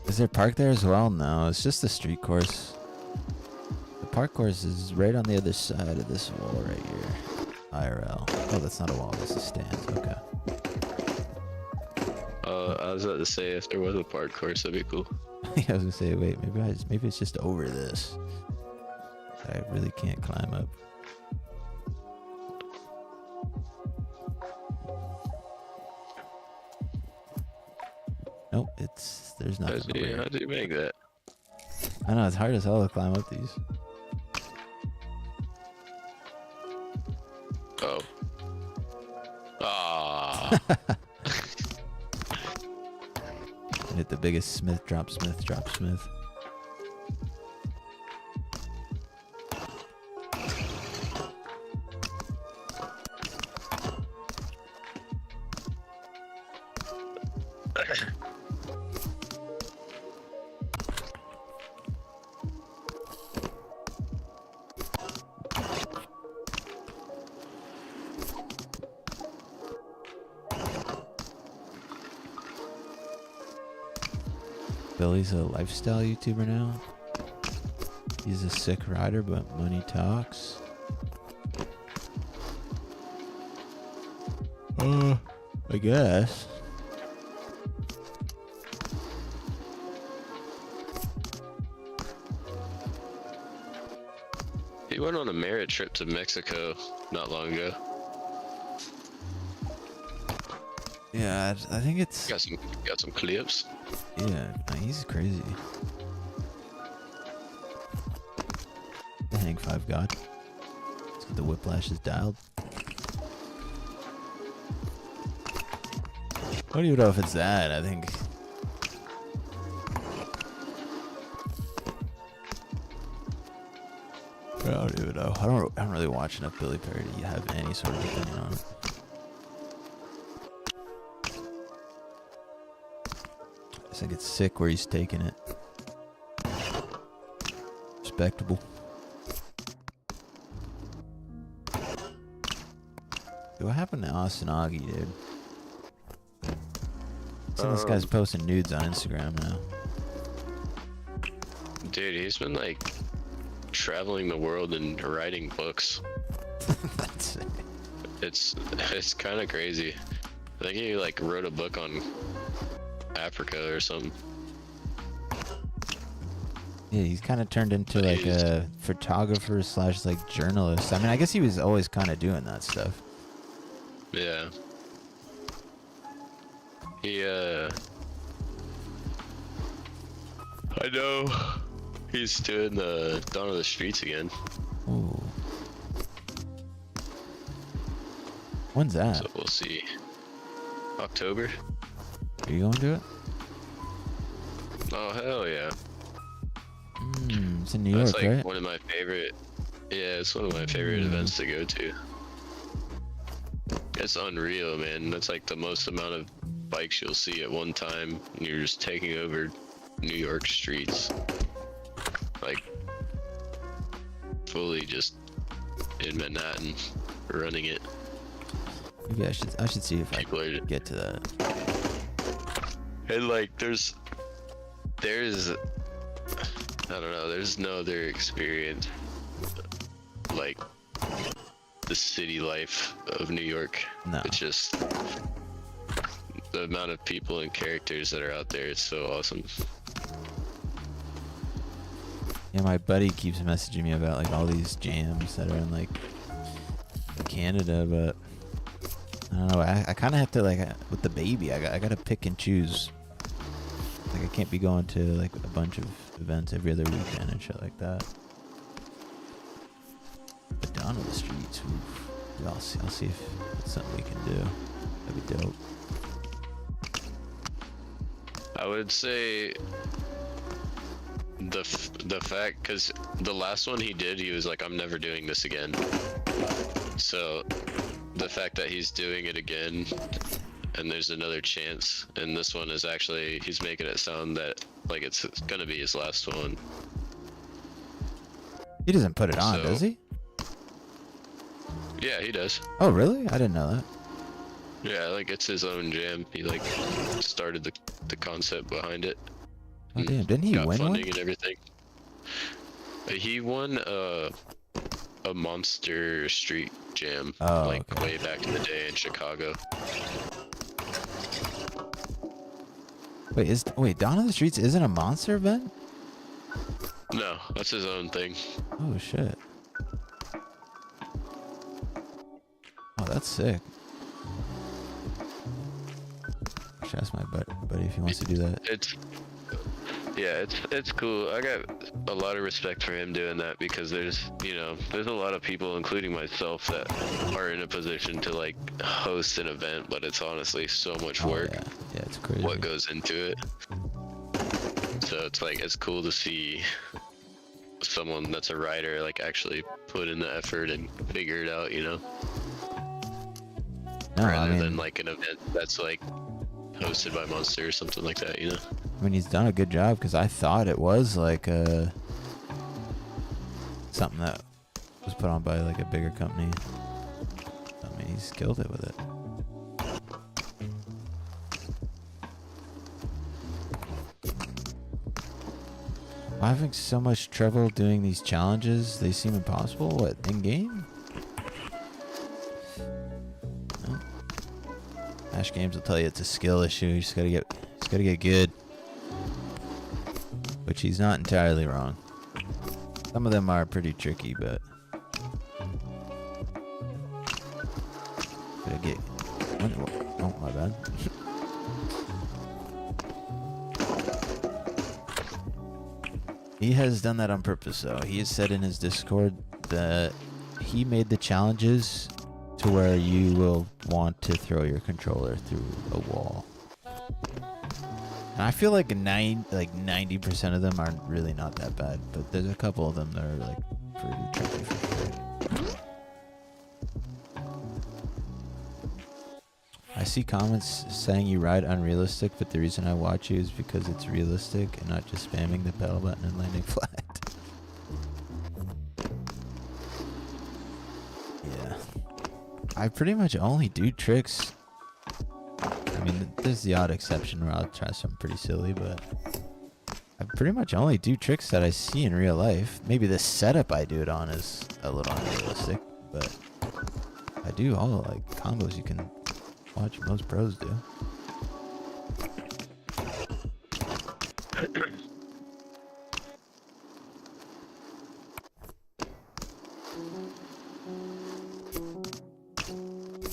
Is there a park there as well? No, it's just the street course. The park course is right on the other side of this wall right here. IRL. Oh, that's not a wall, that's a stand. Okay. I was about to say if there was a park course, that'd be cool. Yeah, I was gonna say, wait, maybe it's just over this. I really can't climb up. Nope, there's nothing. How do you make that? I know, it's hard as hell to climb up these. Oh. Ah. Hit the biggest Smith, drop Smith, drop Smith. Billy's a lifestyle YouTuber now. He's a sick rider, but money talks. I guess. He went on a merit trip to Mexico not long ago. Yeah, I think it's. Got some clips. Yeah, he's crazy. The Hang 5 God. So the whiplash is dialed. I don't even know if it's that. I think. I don't even know. I don't really watch enough Billy Perry to have any sort of opinion on it. I think it's sick where he's taking it. Respectable. Dude, what happened to Austin Augie, dude? So this guy's posting nudes on Instagram now. Dude, he's been like traveling the world and writing books. That's it. It's kind of crazy. I think he like wrote a book on Africa or something. Yeah, he's kind of turned into like a photographer / like journalist. I mean, I guess he was always kind of doing that stuff. Yeah. I know he's doing the Dawn of the Streets again. Ooh. When's that? So we'll see. October. Are you going to it? Oh hell yeah! It's in New York, That's like right? one of my favorite. Yeah, it's one of my favorite events to go to. It's unreal, man. That's like the most amount of bikes you'll see at one time. And you're just taking over New York streets, like fully just in Manhattan, running it. Maybe I should see if People I can get to that. And like there's I don't know, there's no other experience like the city life of New York. No. It's just the amount of people and characters that are out there. It's so awesome. Yeah, my buddy keeps messaging me about like all these jams that are in like Canada, but I don't know. I kind of have to like with the baby. I gotta pick and choose. Like I can't be going to like a bunch of events every other weekend and shit like that. But down to the streets, oof. I'll see if it's something we can do. That'd be dope. I would say the fact, because the last one he did, he was like, I'm never doing this again. So the fact that he's doing it again and there's another chance, and this one is actually, he's making it sound that like it's gonna be his last one. He doesn't put it on, So, does he? Yeah, he does. Oh, really? I didn't know that. Yeah, like it's his own jam. He like started the concept behind it. Oh, damn. Didn't he got win funding one? and everything. He won a Monster Street Jam, Oh, like okay. way back in the day in Chicago. Wait, Dawn of the Streets isn't a monster event? No, that's his own thing. Oh shit. Oh, that's sick. I should ask my buddy if he wants to do that. It's cool. I got a lot of respect for him doing that, because there's a lot of people, including myself, that are in a position to like host an event, but it's honestly so much work. Oh, yeah, it's crazy. What goes into it. So it's like, it's cool to see someone that's a writer like actually put in the effort and figure it out, No, rather than like an event that's like hosted by Monster or something like that, I mean, he's done a good job, because I thought it was like something that was put on by like a bigger company. I mean, he's killed it with it. I'm having so much trouble doing these challenges. They seem impossible. What, in game? No. Ash Games will tell you it's a skill issue. You just gotta get good. Which he's not entirely wrong. Some of them are pretty tricky, but gotta get. Oh, my bad. He has done that on purpose, though. He has said in his Discord that he made the challenges to where you will want to throw your controller through a wall. And I feel like 90% of them are really not that bad, but there's a couple of them that are like pretty tricky for sure. I see comments saying you ride unrealistic, but the reason I watch you is because it's realistic and not just spamming the pedal button and landing flat. Yeah. I pretty much only do tricks. I mean, there's the odd exception where I'll try something pretty silly, but I pretty much only do tricks that I see in real life. Maybe the setup I do it on is a little unrealistic, but I do all like combos you can watch most pros do.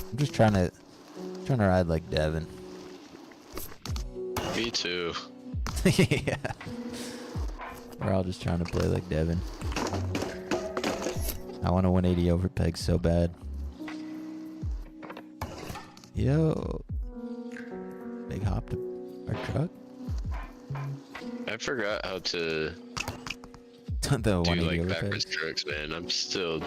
I'm just trying to ride like Devon. Me too. Yeah. We're all just trying to play like Devon. I want a 180 over peg so bad. Yo. Big hop to our truck. I forgot how to The do 180 like over backwards peg. tricks, man. I'm still.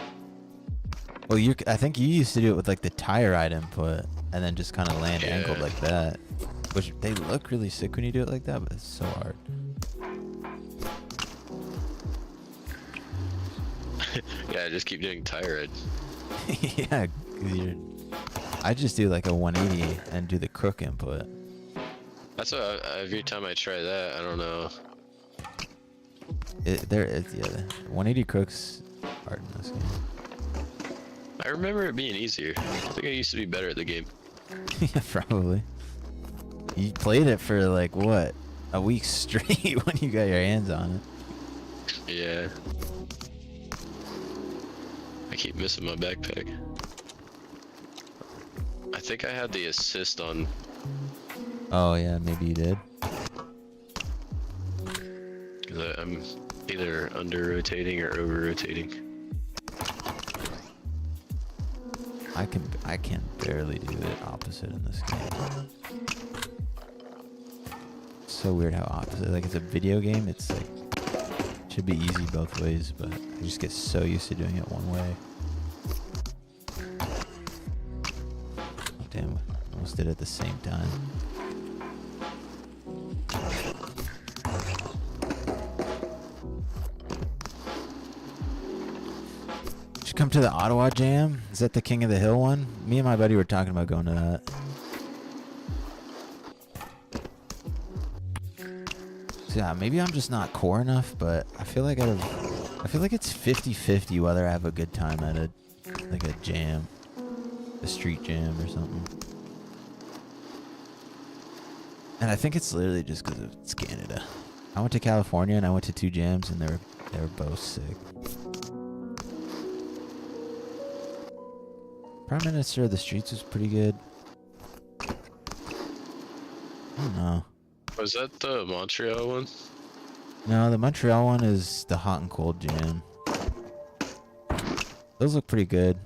Well, I think you used to do it with like the tire ride input and then just kind of land angled like that. Which they look really sick when you do it like that, but it's so hard. Yeah, I just keep doing tire ride. Yeah, 'cause I just do like a 180 and do the crook input. That's what every time I try that, I don't know. Yeah, 180 crooks hard in this game. I I remember it being easier. I think I used to be better at the game. Yeah, probably. You played it for like what? A week straight when you got your hands on it. Yeah. I keep missing my backpack. I think I had the assist on. Oh yeah, maybe you did. Cause I'm either under rotating or over rotating. I can barely do the opposite in this game. It's so weird how opposite. Like it's a video game. It's like it should be easy both ways, but I just get so used to doing it one way. Oh, damn, almost did it at the same time. Should come to the Ottawa Jam. Is that the King of the Hill one? Me and my buddy were talking about going to that. So yeah, maybe I'm just not core enough, but I feel like I feel like it's 50-50 whether I have a good time at a like a jam, a street jam or something. And I think it's literally just because it's Canada. I went to California and I went to 2 jams and they were both sick. Prime Minister of the Streets was pretty good. I don't know. Was that the Montreal one? No, the Montreal one is the hot and cold jam. Those look pretty good.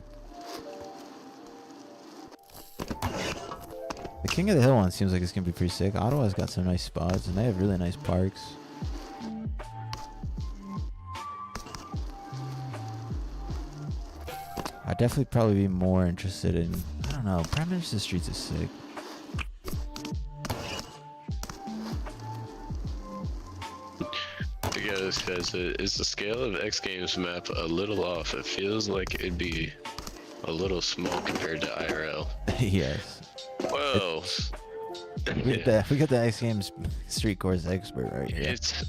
The King of the Hill one seems like it's gonna be pretty sick. Ottawa's got some nice spots and they have really nice parks. I'd definitely probably be more interested in, I don't know, Prime Minister's Streets is sick. Yeah, this says, is the scale of X Games map a little off? It feels like it'd be a little small compared to IRL. Yes. Whoa. We got the X Games Street Course expert right here. It's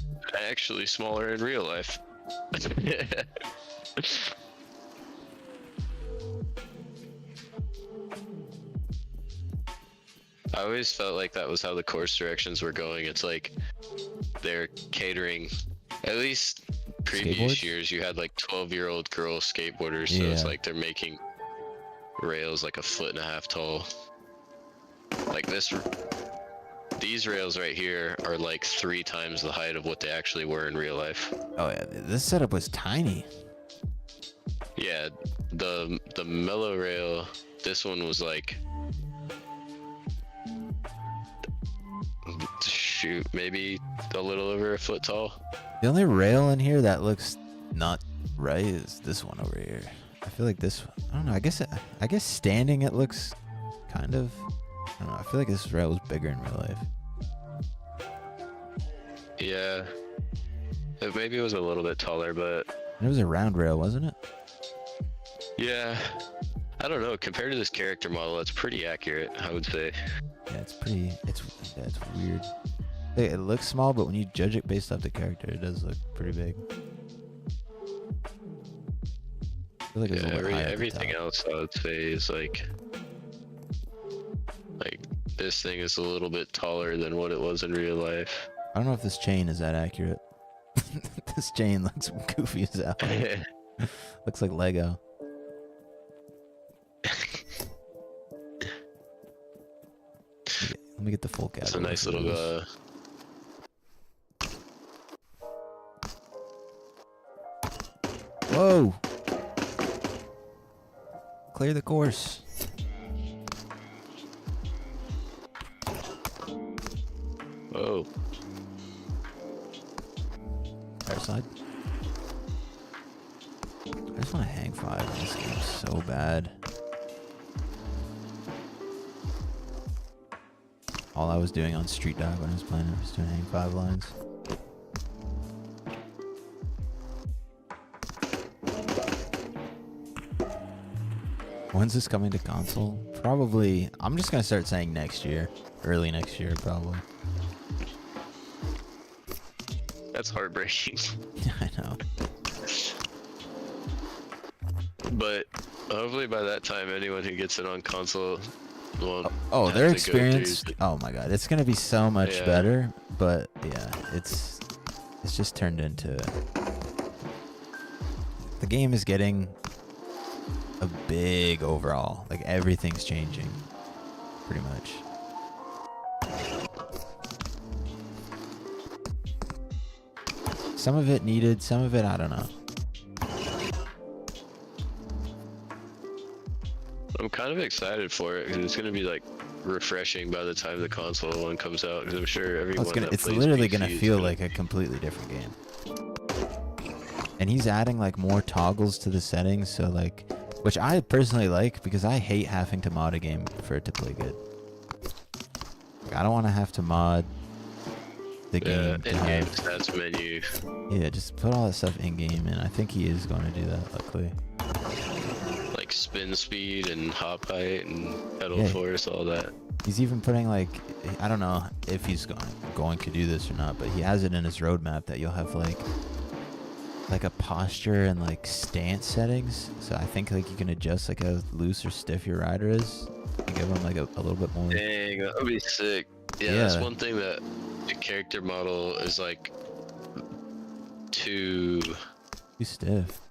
actually smaller in real life. I always felt like that was how the course directions were going. It's like they're catering, at least previous years, you had like 12-year-old girl skateboarders, so it's like they're making rails like 1.5 feet tall. Like these rails right here are like 3 times the height of what they actually were in real life. Oh yeah, this setup was tiny. Yeah, the mellow rail, this one was like, shoot, maybe a little over 1 foot tall. The only rail in here that looks not right is this one over here. I feel like this, I don't know, I guess standing it looks kind of, I don't know, I feel like this rail was bigger in real life. Yeah, maybe it was a little bit taller, but It was a round rail, wasn't it? yeah, I don't know, compared to this character model, that's pretty accurate, I would say. Yeah, it's pretty, it's weird. It looks small, but when you judge it based off the character, it does look pretty big. I feel like it's a little bit high at the everything top. else I would say is like this thing is a little bit taller than what it was in real life. I don't know if this chain is that accurate. This chain looks goofy as hell. Looks like Lego. Let me get the full cap. It's a nice little Whoa! Clear the course. whoa. Fire side. I just want to hang 5. This game's so bad. All I was doing on Street Dog when I was playing it was doing hang 5 lines. When's this coming to console? Probably, I'm just gonna start saying next year. Early next year, probably. That's heartbreaking. I know. But Hopefully by that time, anyone who gets it on console won't. Oh, have their to go experience. through Oh my god, it's gonna be so much Yeah. better. But yeah, it's just turned into. The game is getting a big overhaul. Like everything's changing, pretty much. Some of it needed, some of it I don't know. I'm kind of excited for it because it's gonna be like refreshing by the time the console one comes out. Because I'm sure everyone. It's literally gonna feel like a completely different game. And he's adding like more toggles to the settings, so like, which I personally like because I hate having to mod a game for it to play good. Like, I don't want to have to mod the game. To in-game have, stats menu. yeah, just put all that stuff in game, and I think he is going to do that. Luckily. Like spin speed and hop height and pedal force, all that. He's even putting like, I don't know if he's going to do this or not, but he has it in his roadmap that you'll have like a posture and like stance settings. So I think like you can adjust like how loose or stiff your rider is and give him like a little bit more. Dang, that would be sick. Yeah, that's one thing that the character model is like too stiff.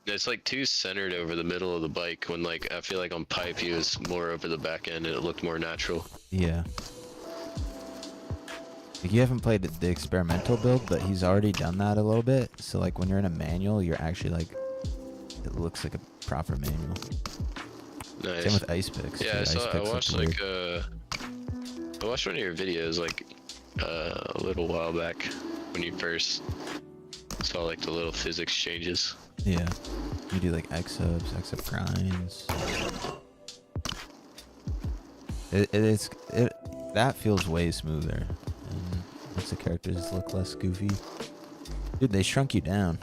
It's like too centered over the middle of the bike when like I feel like on pipe he was more over the back end and it looked more natural. Yeah. Like you haven't played the experimental build, but he's already done that a little bit. So like when you're in a manual, you're actually like, it looks like a proper manual. Nice. Same with ice picks. Yeah, too. I watched like I watched one of your videos like a little while back when you first saw like the little physics changes. Yeah. You do like X-ups, X-up grinds. That feels way smoother. And makes the characters look less goofy. Dude, they shrunk you down.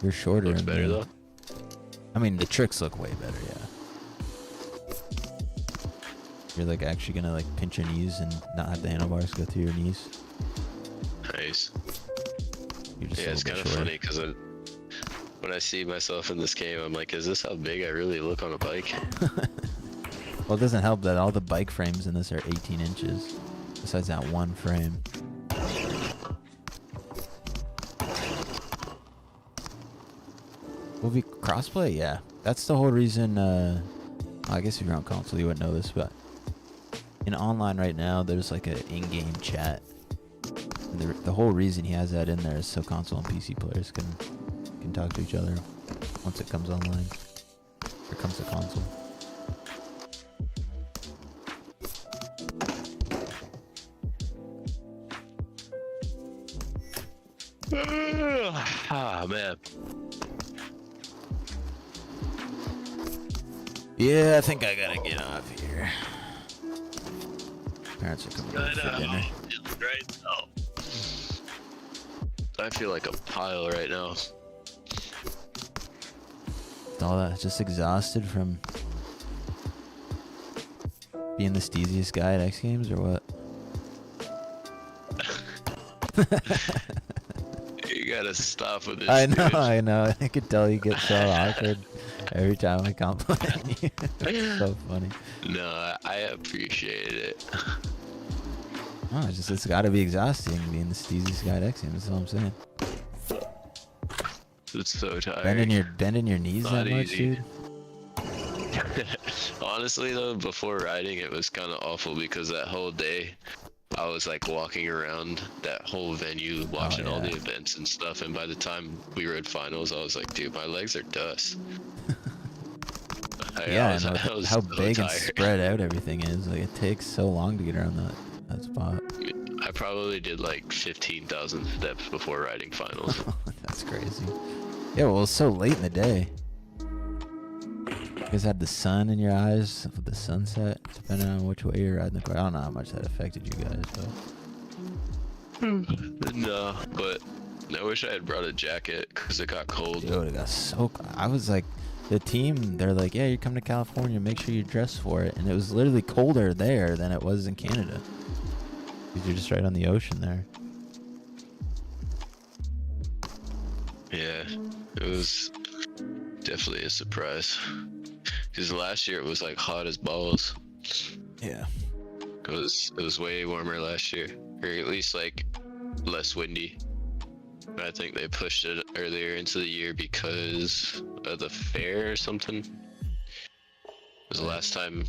You're shorter. Looks better though. I mean, the tricks look way better, yeah. You're like actually gonna like pinch your knees and not have the handlebars go through your knees. Nice. You're just yeah, it's kind of funny because when I see myself in this game, I'm like, is this how big I really look on a bike? Well, it doesn't help that all the bike frames in this are 18 inches, besides that one frame. Will be crossplay? Yeah. That's the whole reason, I guess if you're on console you wouldn't know this, but in online right now there's like an in-game chat. And the whole reason he has that in there is so console and PC players can talk to each other once it comes online. Or comes to console. Ah, man. Yeah, I think I gotta get off here. Parents are coming over for dinner. Right now. I feel like a pile right now. All that, just exhausted from being the steeziest guy at X Games, or what? You gotta stop with this. I know, dude. I know. I could tell you get so awkward every time I compliment you. It's so funny. No, I appreciate it. Oh, it's gotta be exhausting being the steeziest guy at X Games. That's all I'm saying. It's so tiring. Bending your knees Not that much, easy. dude. Honestly though, before riding it was kind of awful because that whole day I was like walking around that whole venue watching all the events and stuff, and by the time we rode finals I was like, dude, my legs are dust. Yeah, I was how so big tired. and spread out everything is. Like it takes so long to get around that spot. I probably did like 15,000 steps before riding finals. That's crazy. Yeah, well, it's so late in the day. You guys had the sun in your eyes with the sunset, depending on which way you're riding the car. I don't know how much that affected you guys, but No, but I wish I had brought a jacket because it got cold. dude, it got so. I was like, the team, they're like, yeah, you come to California, make sure you dress for it, and it was literally colder there than it was in Canada. Because you're just right on the ocean there. Yeah, it was definitely a surprise. Because last year it was like hot as balls. Yeah. It was way warmer last year, or at least like less windy. I think they pushed it earlier into the year because of the fair or something. It was the last time.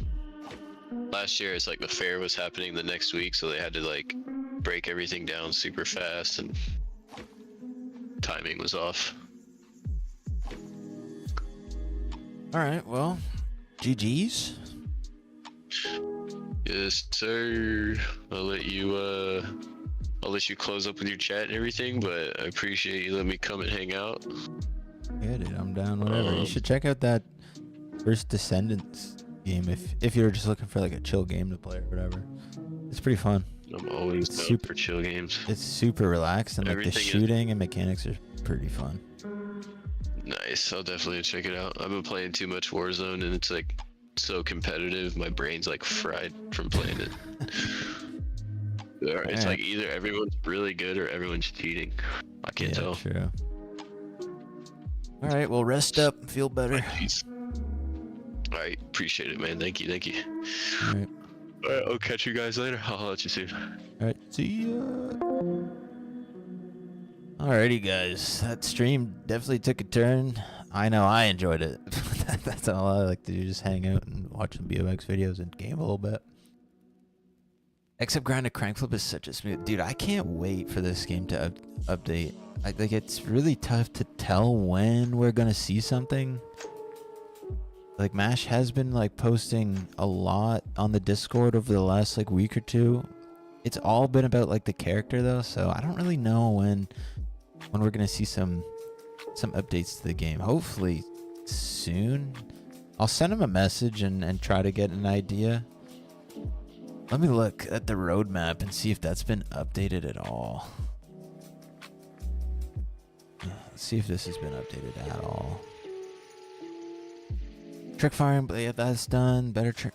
Last year, it's like the fair was happening the next week, so they had to like break everything down super fast, and timing was off. All right. Well, GG's. Yes, sir. I'll let you close up with your chat and everything, but I appreciate you letting me come and hang out. Yeah, dude, I'm down. Whatever. You should check out that first Descendants game if you're just looking for like a chill game to play or whatever. It's pretty fun. I'm always down for chill games. It's super relaxed, and like the shooting and mechanics are pretty fun. Nice. I'll definitely check it out. I've been playing too much Warzone, and it's like so competitive. My brain's like fried from playing it. It's like either everyone's really good or everyone's cheating. I can't tell. True. All right. Well, rest up. Feel better. All right. Appreciate it, man. Thank you. All right. All right. I'll catch you guys later. I'll let you soon. All right. See ya. Alrighty, guys. That stream definitely took a turn. I know I enjoyed it. That's all I like to do, just hang out and watch some BMX videos and game a little bit. Except Grounded Crankflip is such a smooth... Dude, I can't wait for this game to update. Like, it's really tough to tell when we're going to see something. Like, MASH has been, like, posting a lot on the Discord over the last, like, week or two. It's all been about, like, the character, though, so I don't really know when we're going to see some updates to the game. Hopefully soon. I'll send him a message and try to get an idea. Let me look at the roadmap and see if that's been updated at all. Let's see if this has been updated at all. Trick firing, but yeah, that's done. Better for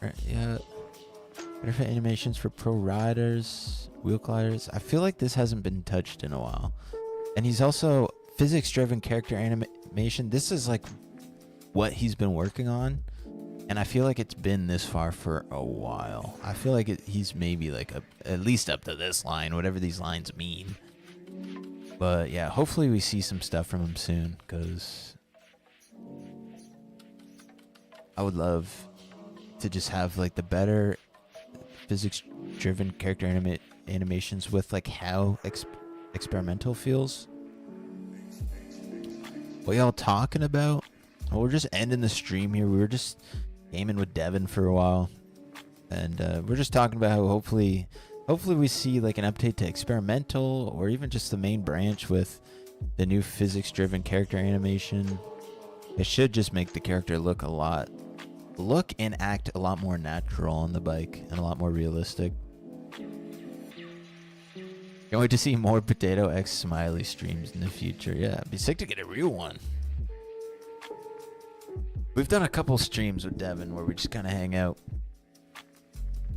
animations for pro riders, wheel gliders. I feel like this hasn't been touched in a while. And he's also physics-driven character animation. This is like what he's been working on. And I feel like it's been this far for a while. I feel like he's maybe like at least up to this line, whatever these lines mean. But yeah, hopefully we see some stuff from him soon, because I would love to just have like the better physics-driven character animations with like how experimental feels. What y'all talking about? Well, we're just ending the stream here. We were just gaming with Devon for a while, and we're just talking about how hopefully we see like an update to experimental, or even just the main branch with the new physics-driven character animation. It should just make the character look and act a lot more natural on the bike and a lot more realistic. Can't wait to see more Potato X Smiley streams in the future. Yeah, it'd be sick to get a real one. We've done a couple streams with Devon where we just kind of hang out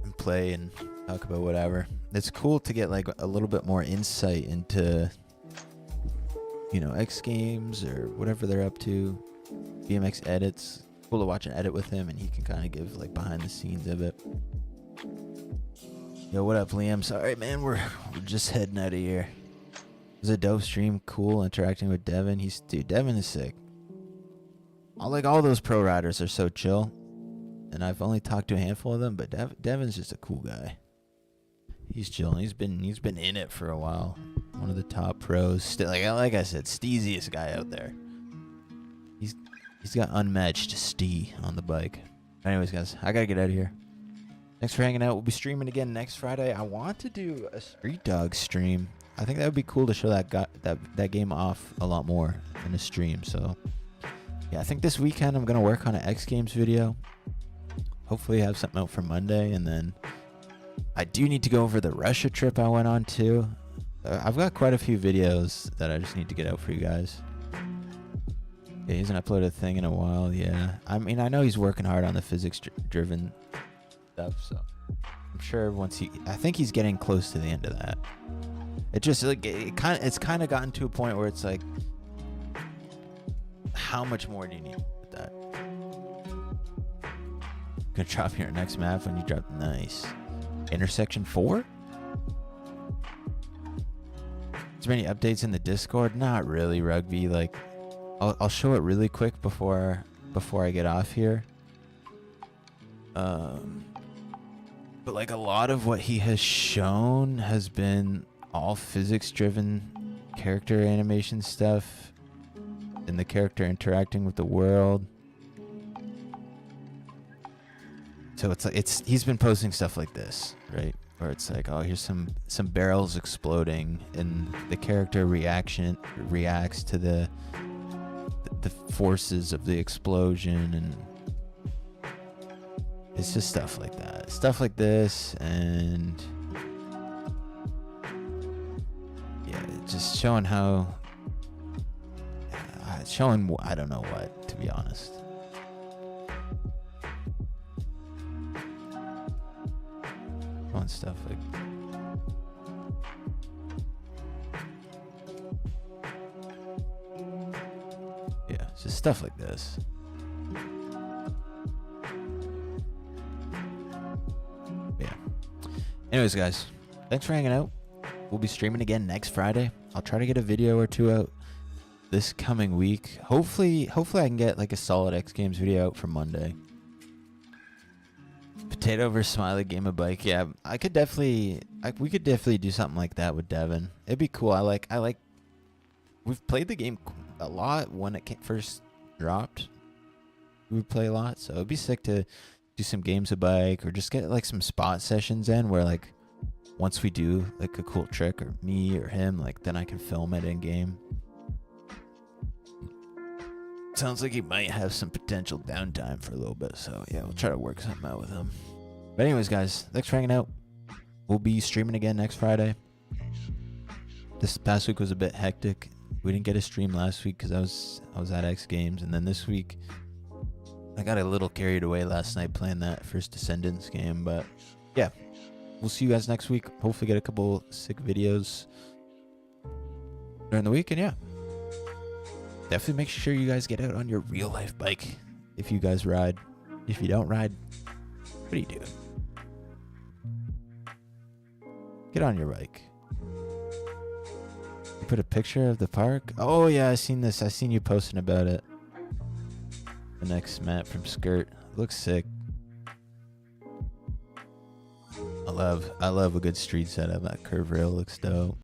and play and talk about whatever. It's cool to get like a little bit more insight into, you know, X Games or whatever they're up to. BMX edits. Cool to watch an edit with him, and he can kind of give like behind the scenes of it. Yo, what up, Liam? Sorry, man, we're just heading out of here. It was a dope stream. Cool interacting with Devon. Dude, Devon is sick. All those pro riders are so chill, and I've only talked to a handful of them, but Devon's just a cool guy. He's chilling. He's been in it for a while. One of the top pros. Like I said, steeziest guy out there. He's got unmatched stee on the bike. Anyways, guys, I gotta get out of here. Thanks for hanging out. We'll be streaming again next Friday. I want to do a Street Dog stream. I think that would be cool to show that game off a lot more in a stream. So yeah, I think this weekend I'm gonna work on an X Games video. Hopefully have something out for Monday, and then I do need to go over the Russia trip I went on too. I've got quite a few videos that I just need to get out for you guys. Yeah, he hasn't uploaded a thing in a while. Yeah, I mean, I know he's working hard on the physics-driven stuff, so I'm sure I think he's getting close to the end of that. It just like it's kind of gotten to a point where it's like How much more do you need with that? Gonna drop your next map when you drop. Nice. Intersection 4? Is there any updates in the Discord? Not really, Rugby. Like, I'll show it really quick before I get off here. But like a lot of what he has shown has been all physics-driven character animation stuff, and the character interacting with the world. So it's like he's been posting stuff like this, right? Where it's like, oh, here's some barrels exploding, and the character reacts to the forces of the explosion, and it's just stuff like that, stuff like this, and yeah, just showing how, I don't know what, to be honest. On stuff like just stuff like this. Yeah. Anyways, guys, thanks for hanging out. We'll be streaming again next Friday. I'll try to get a video or two out this coming week. Hopefully I can get like a solid X Games video out for Monday. Potato versus Smiley game of bike. Yeah, we could definitely do something like that with Devon. It'd be cool. I like. We've played the game a lot when it first dropped. We would play a lot, so it'd be sick to do some games of bike, or just get like some spot sessions in where like once we do like a cool trick, or me or him, like then I can film it in game. Sounds like he might have some potential downtime for a little bit, so yeah, we'll try to work something out with him. But anyways, guys, thanks for hanging out. We'll be streaming again next Friday. This past week was a bit hectic. We didn't get a stream last week because I was at X Games, and then this week I got a little carried away last night playing that first Descendants game. But yeah, we'll see you guys next week. Hopefully get a couple sick videos during the week, and yeah, definitely make sure you guys get out on your real life bike if you guys ride. If you don't ride, what are you doing? Get on your bike. You put a picture of the park? Oh yeah, I seen this. I seen you posting about it. The next map from Skirt. Looks sick. I love a good street setup. That curve rail looks dope.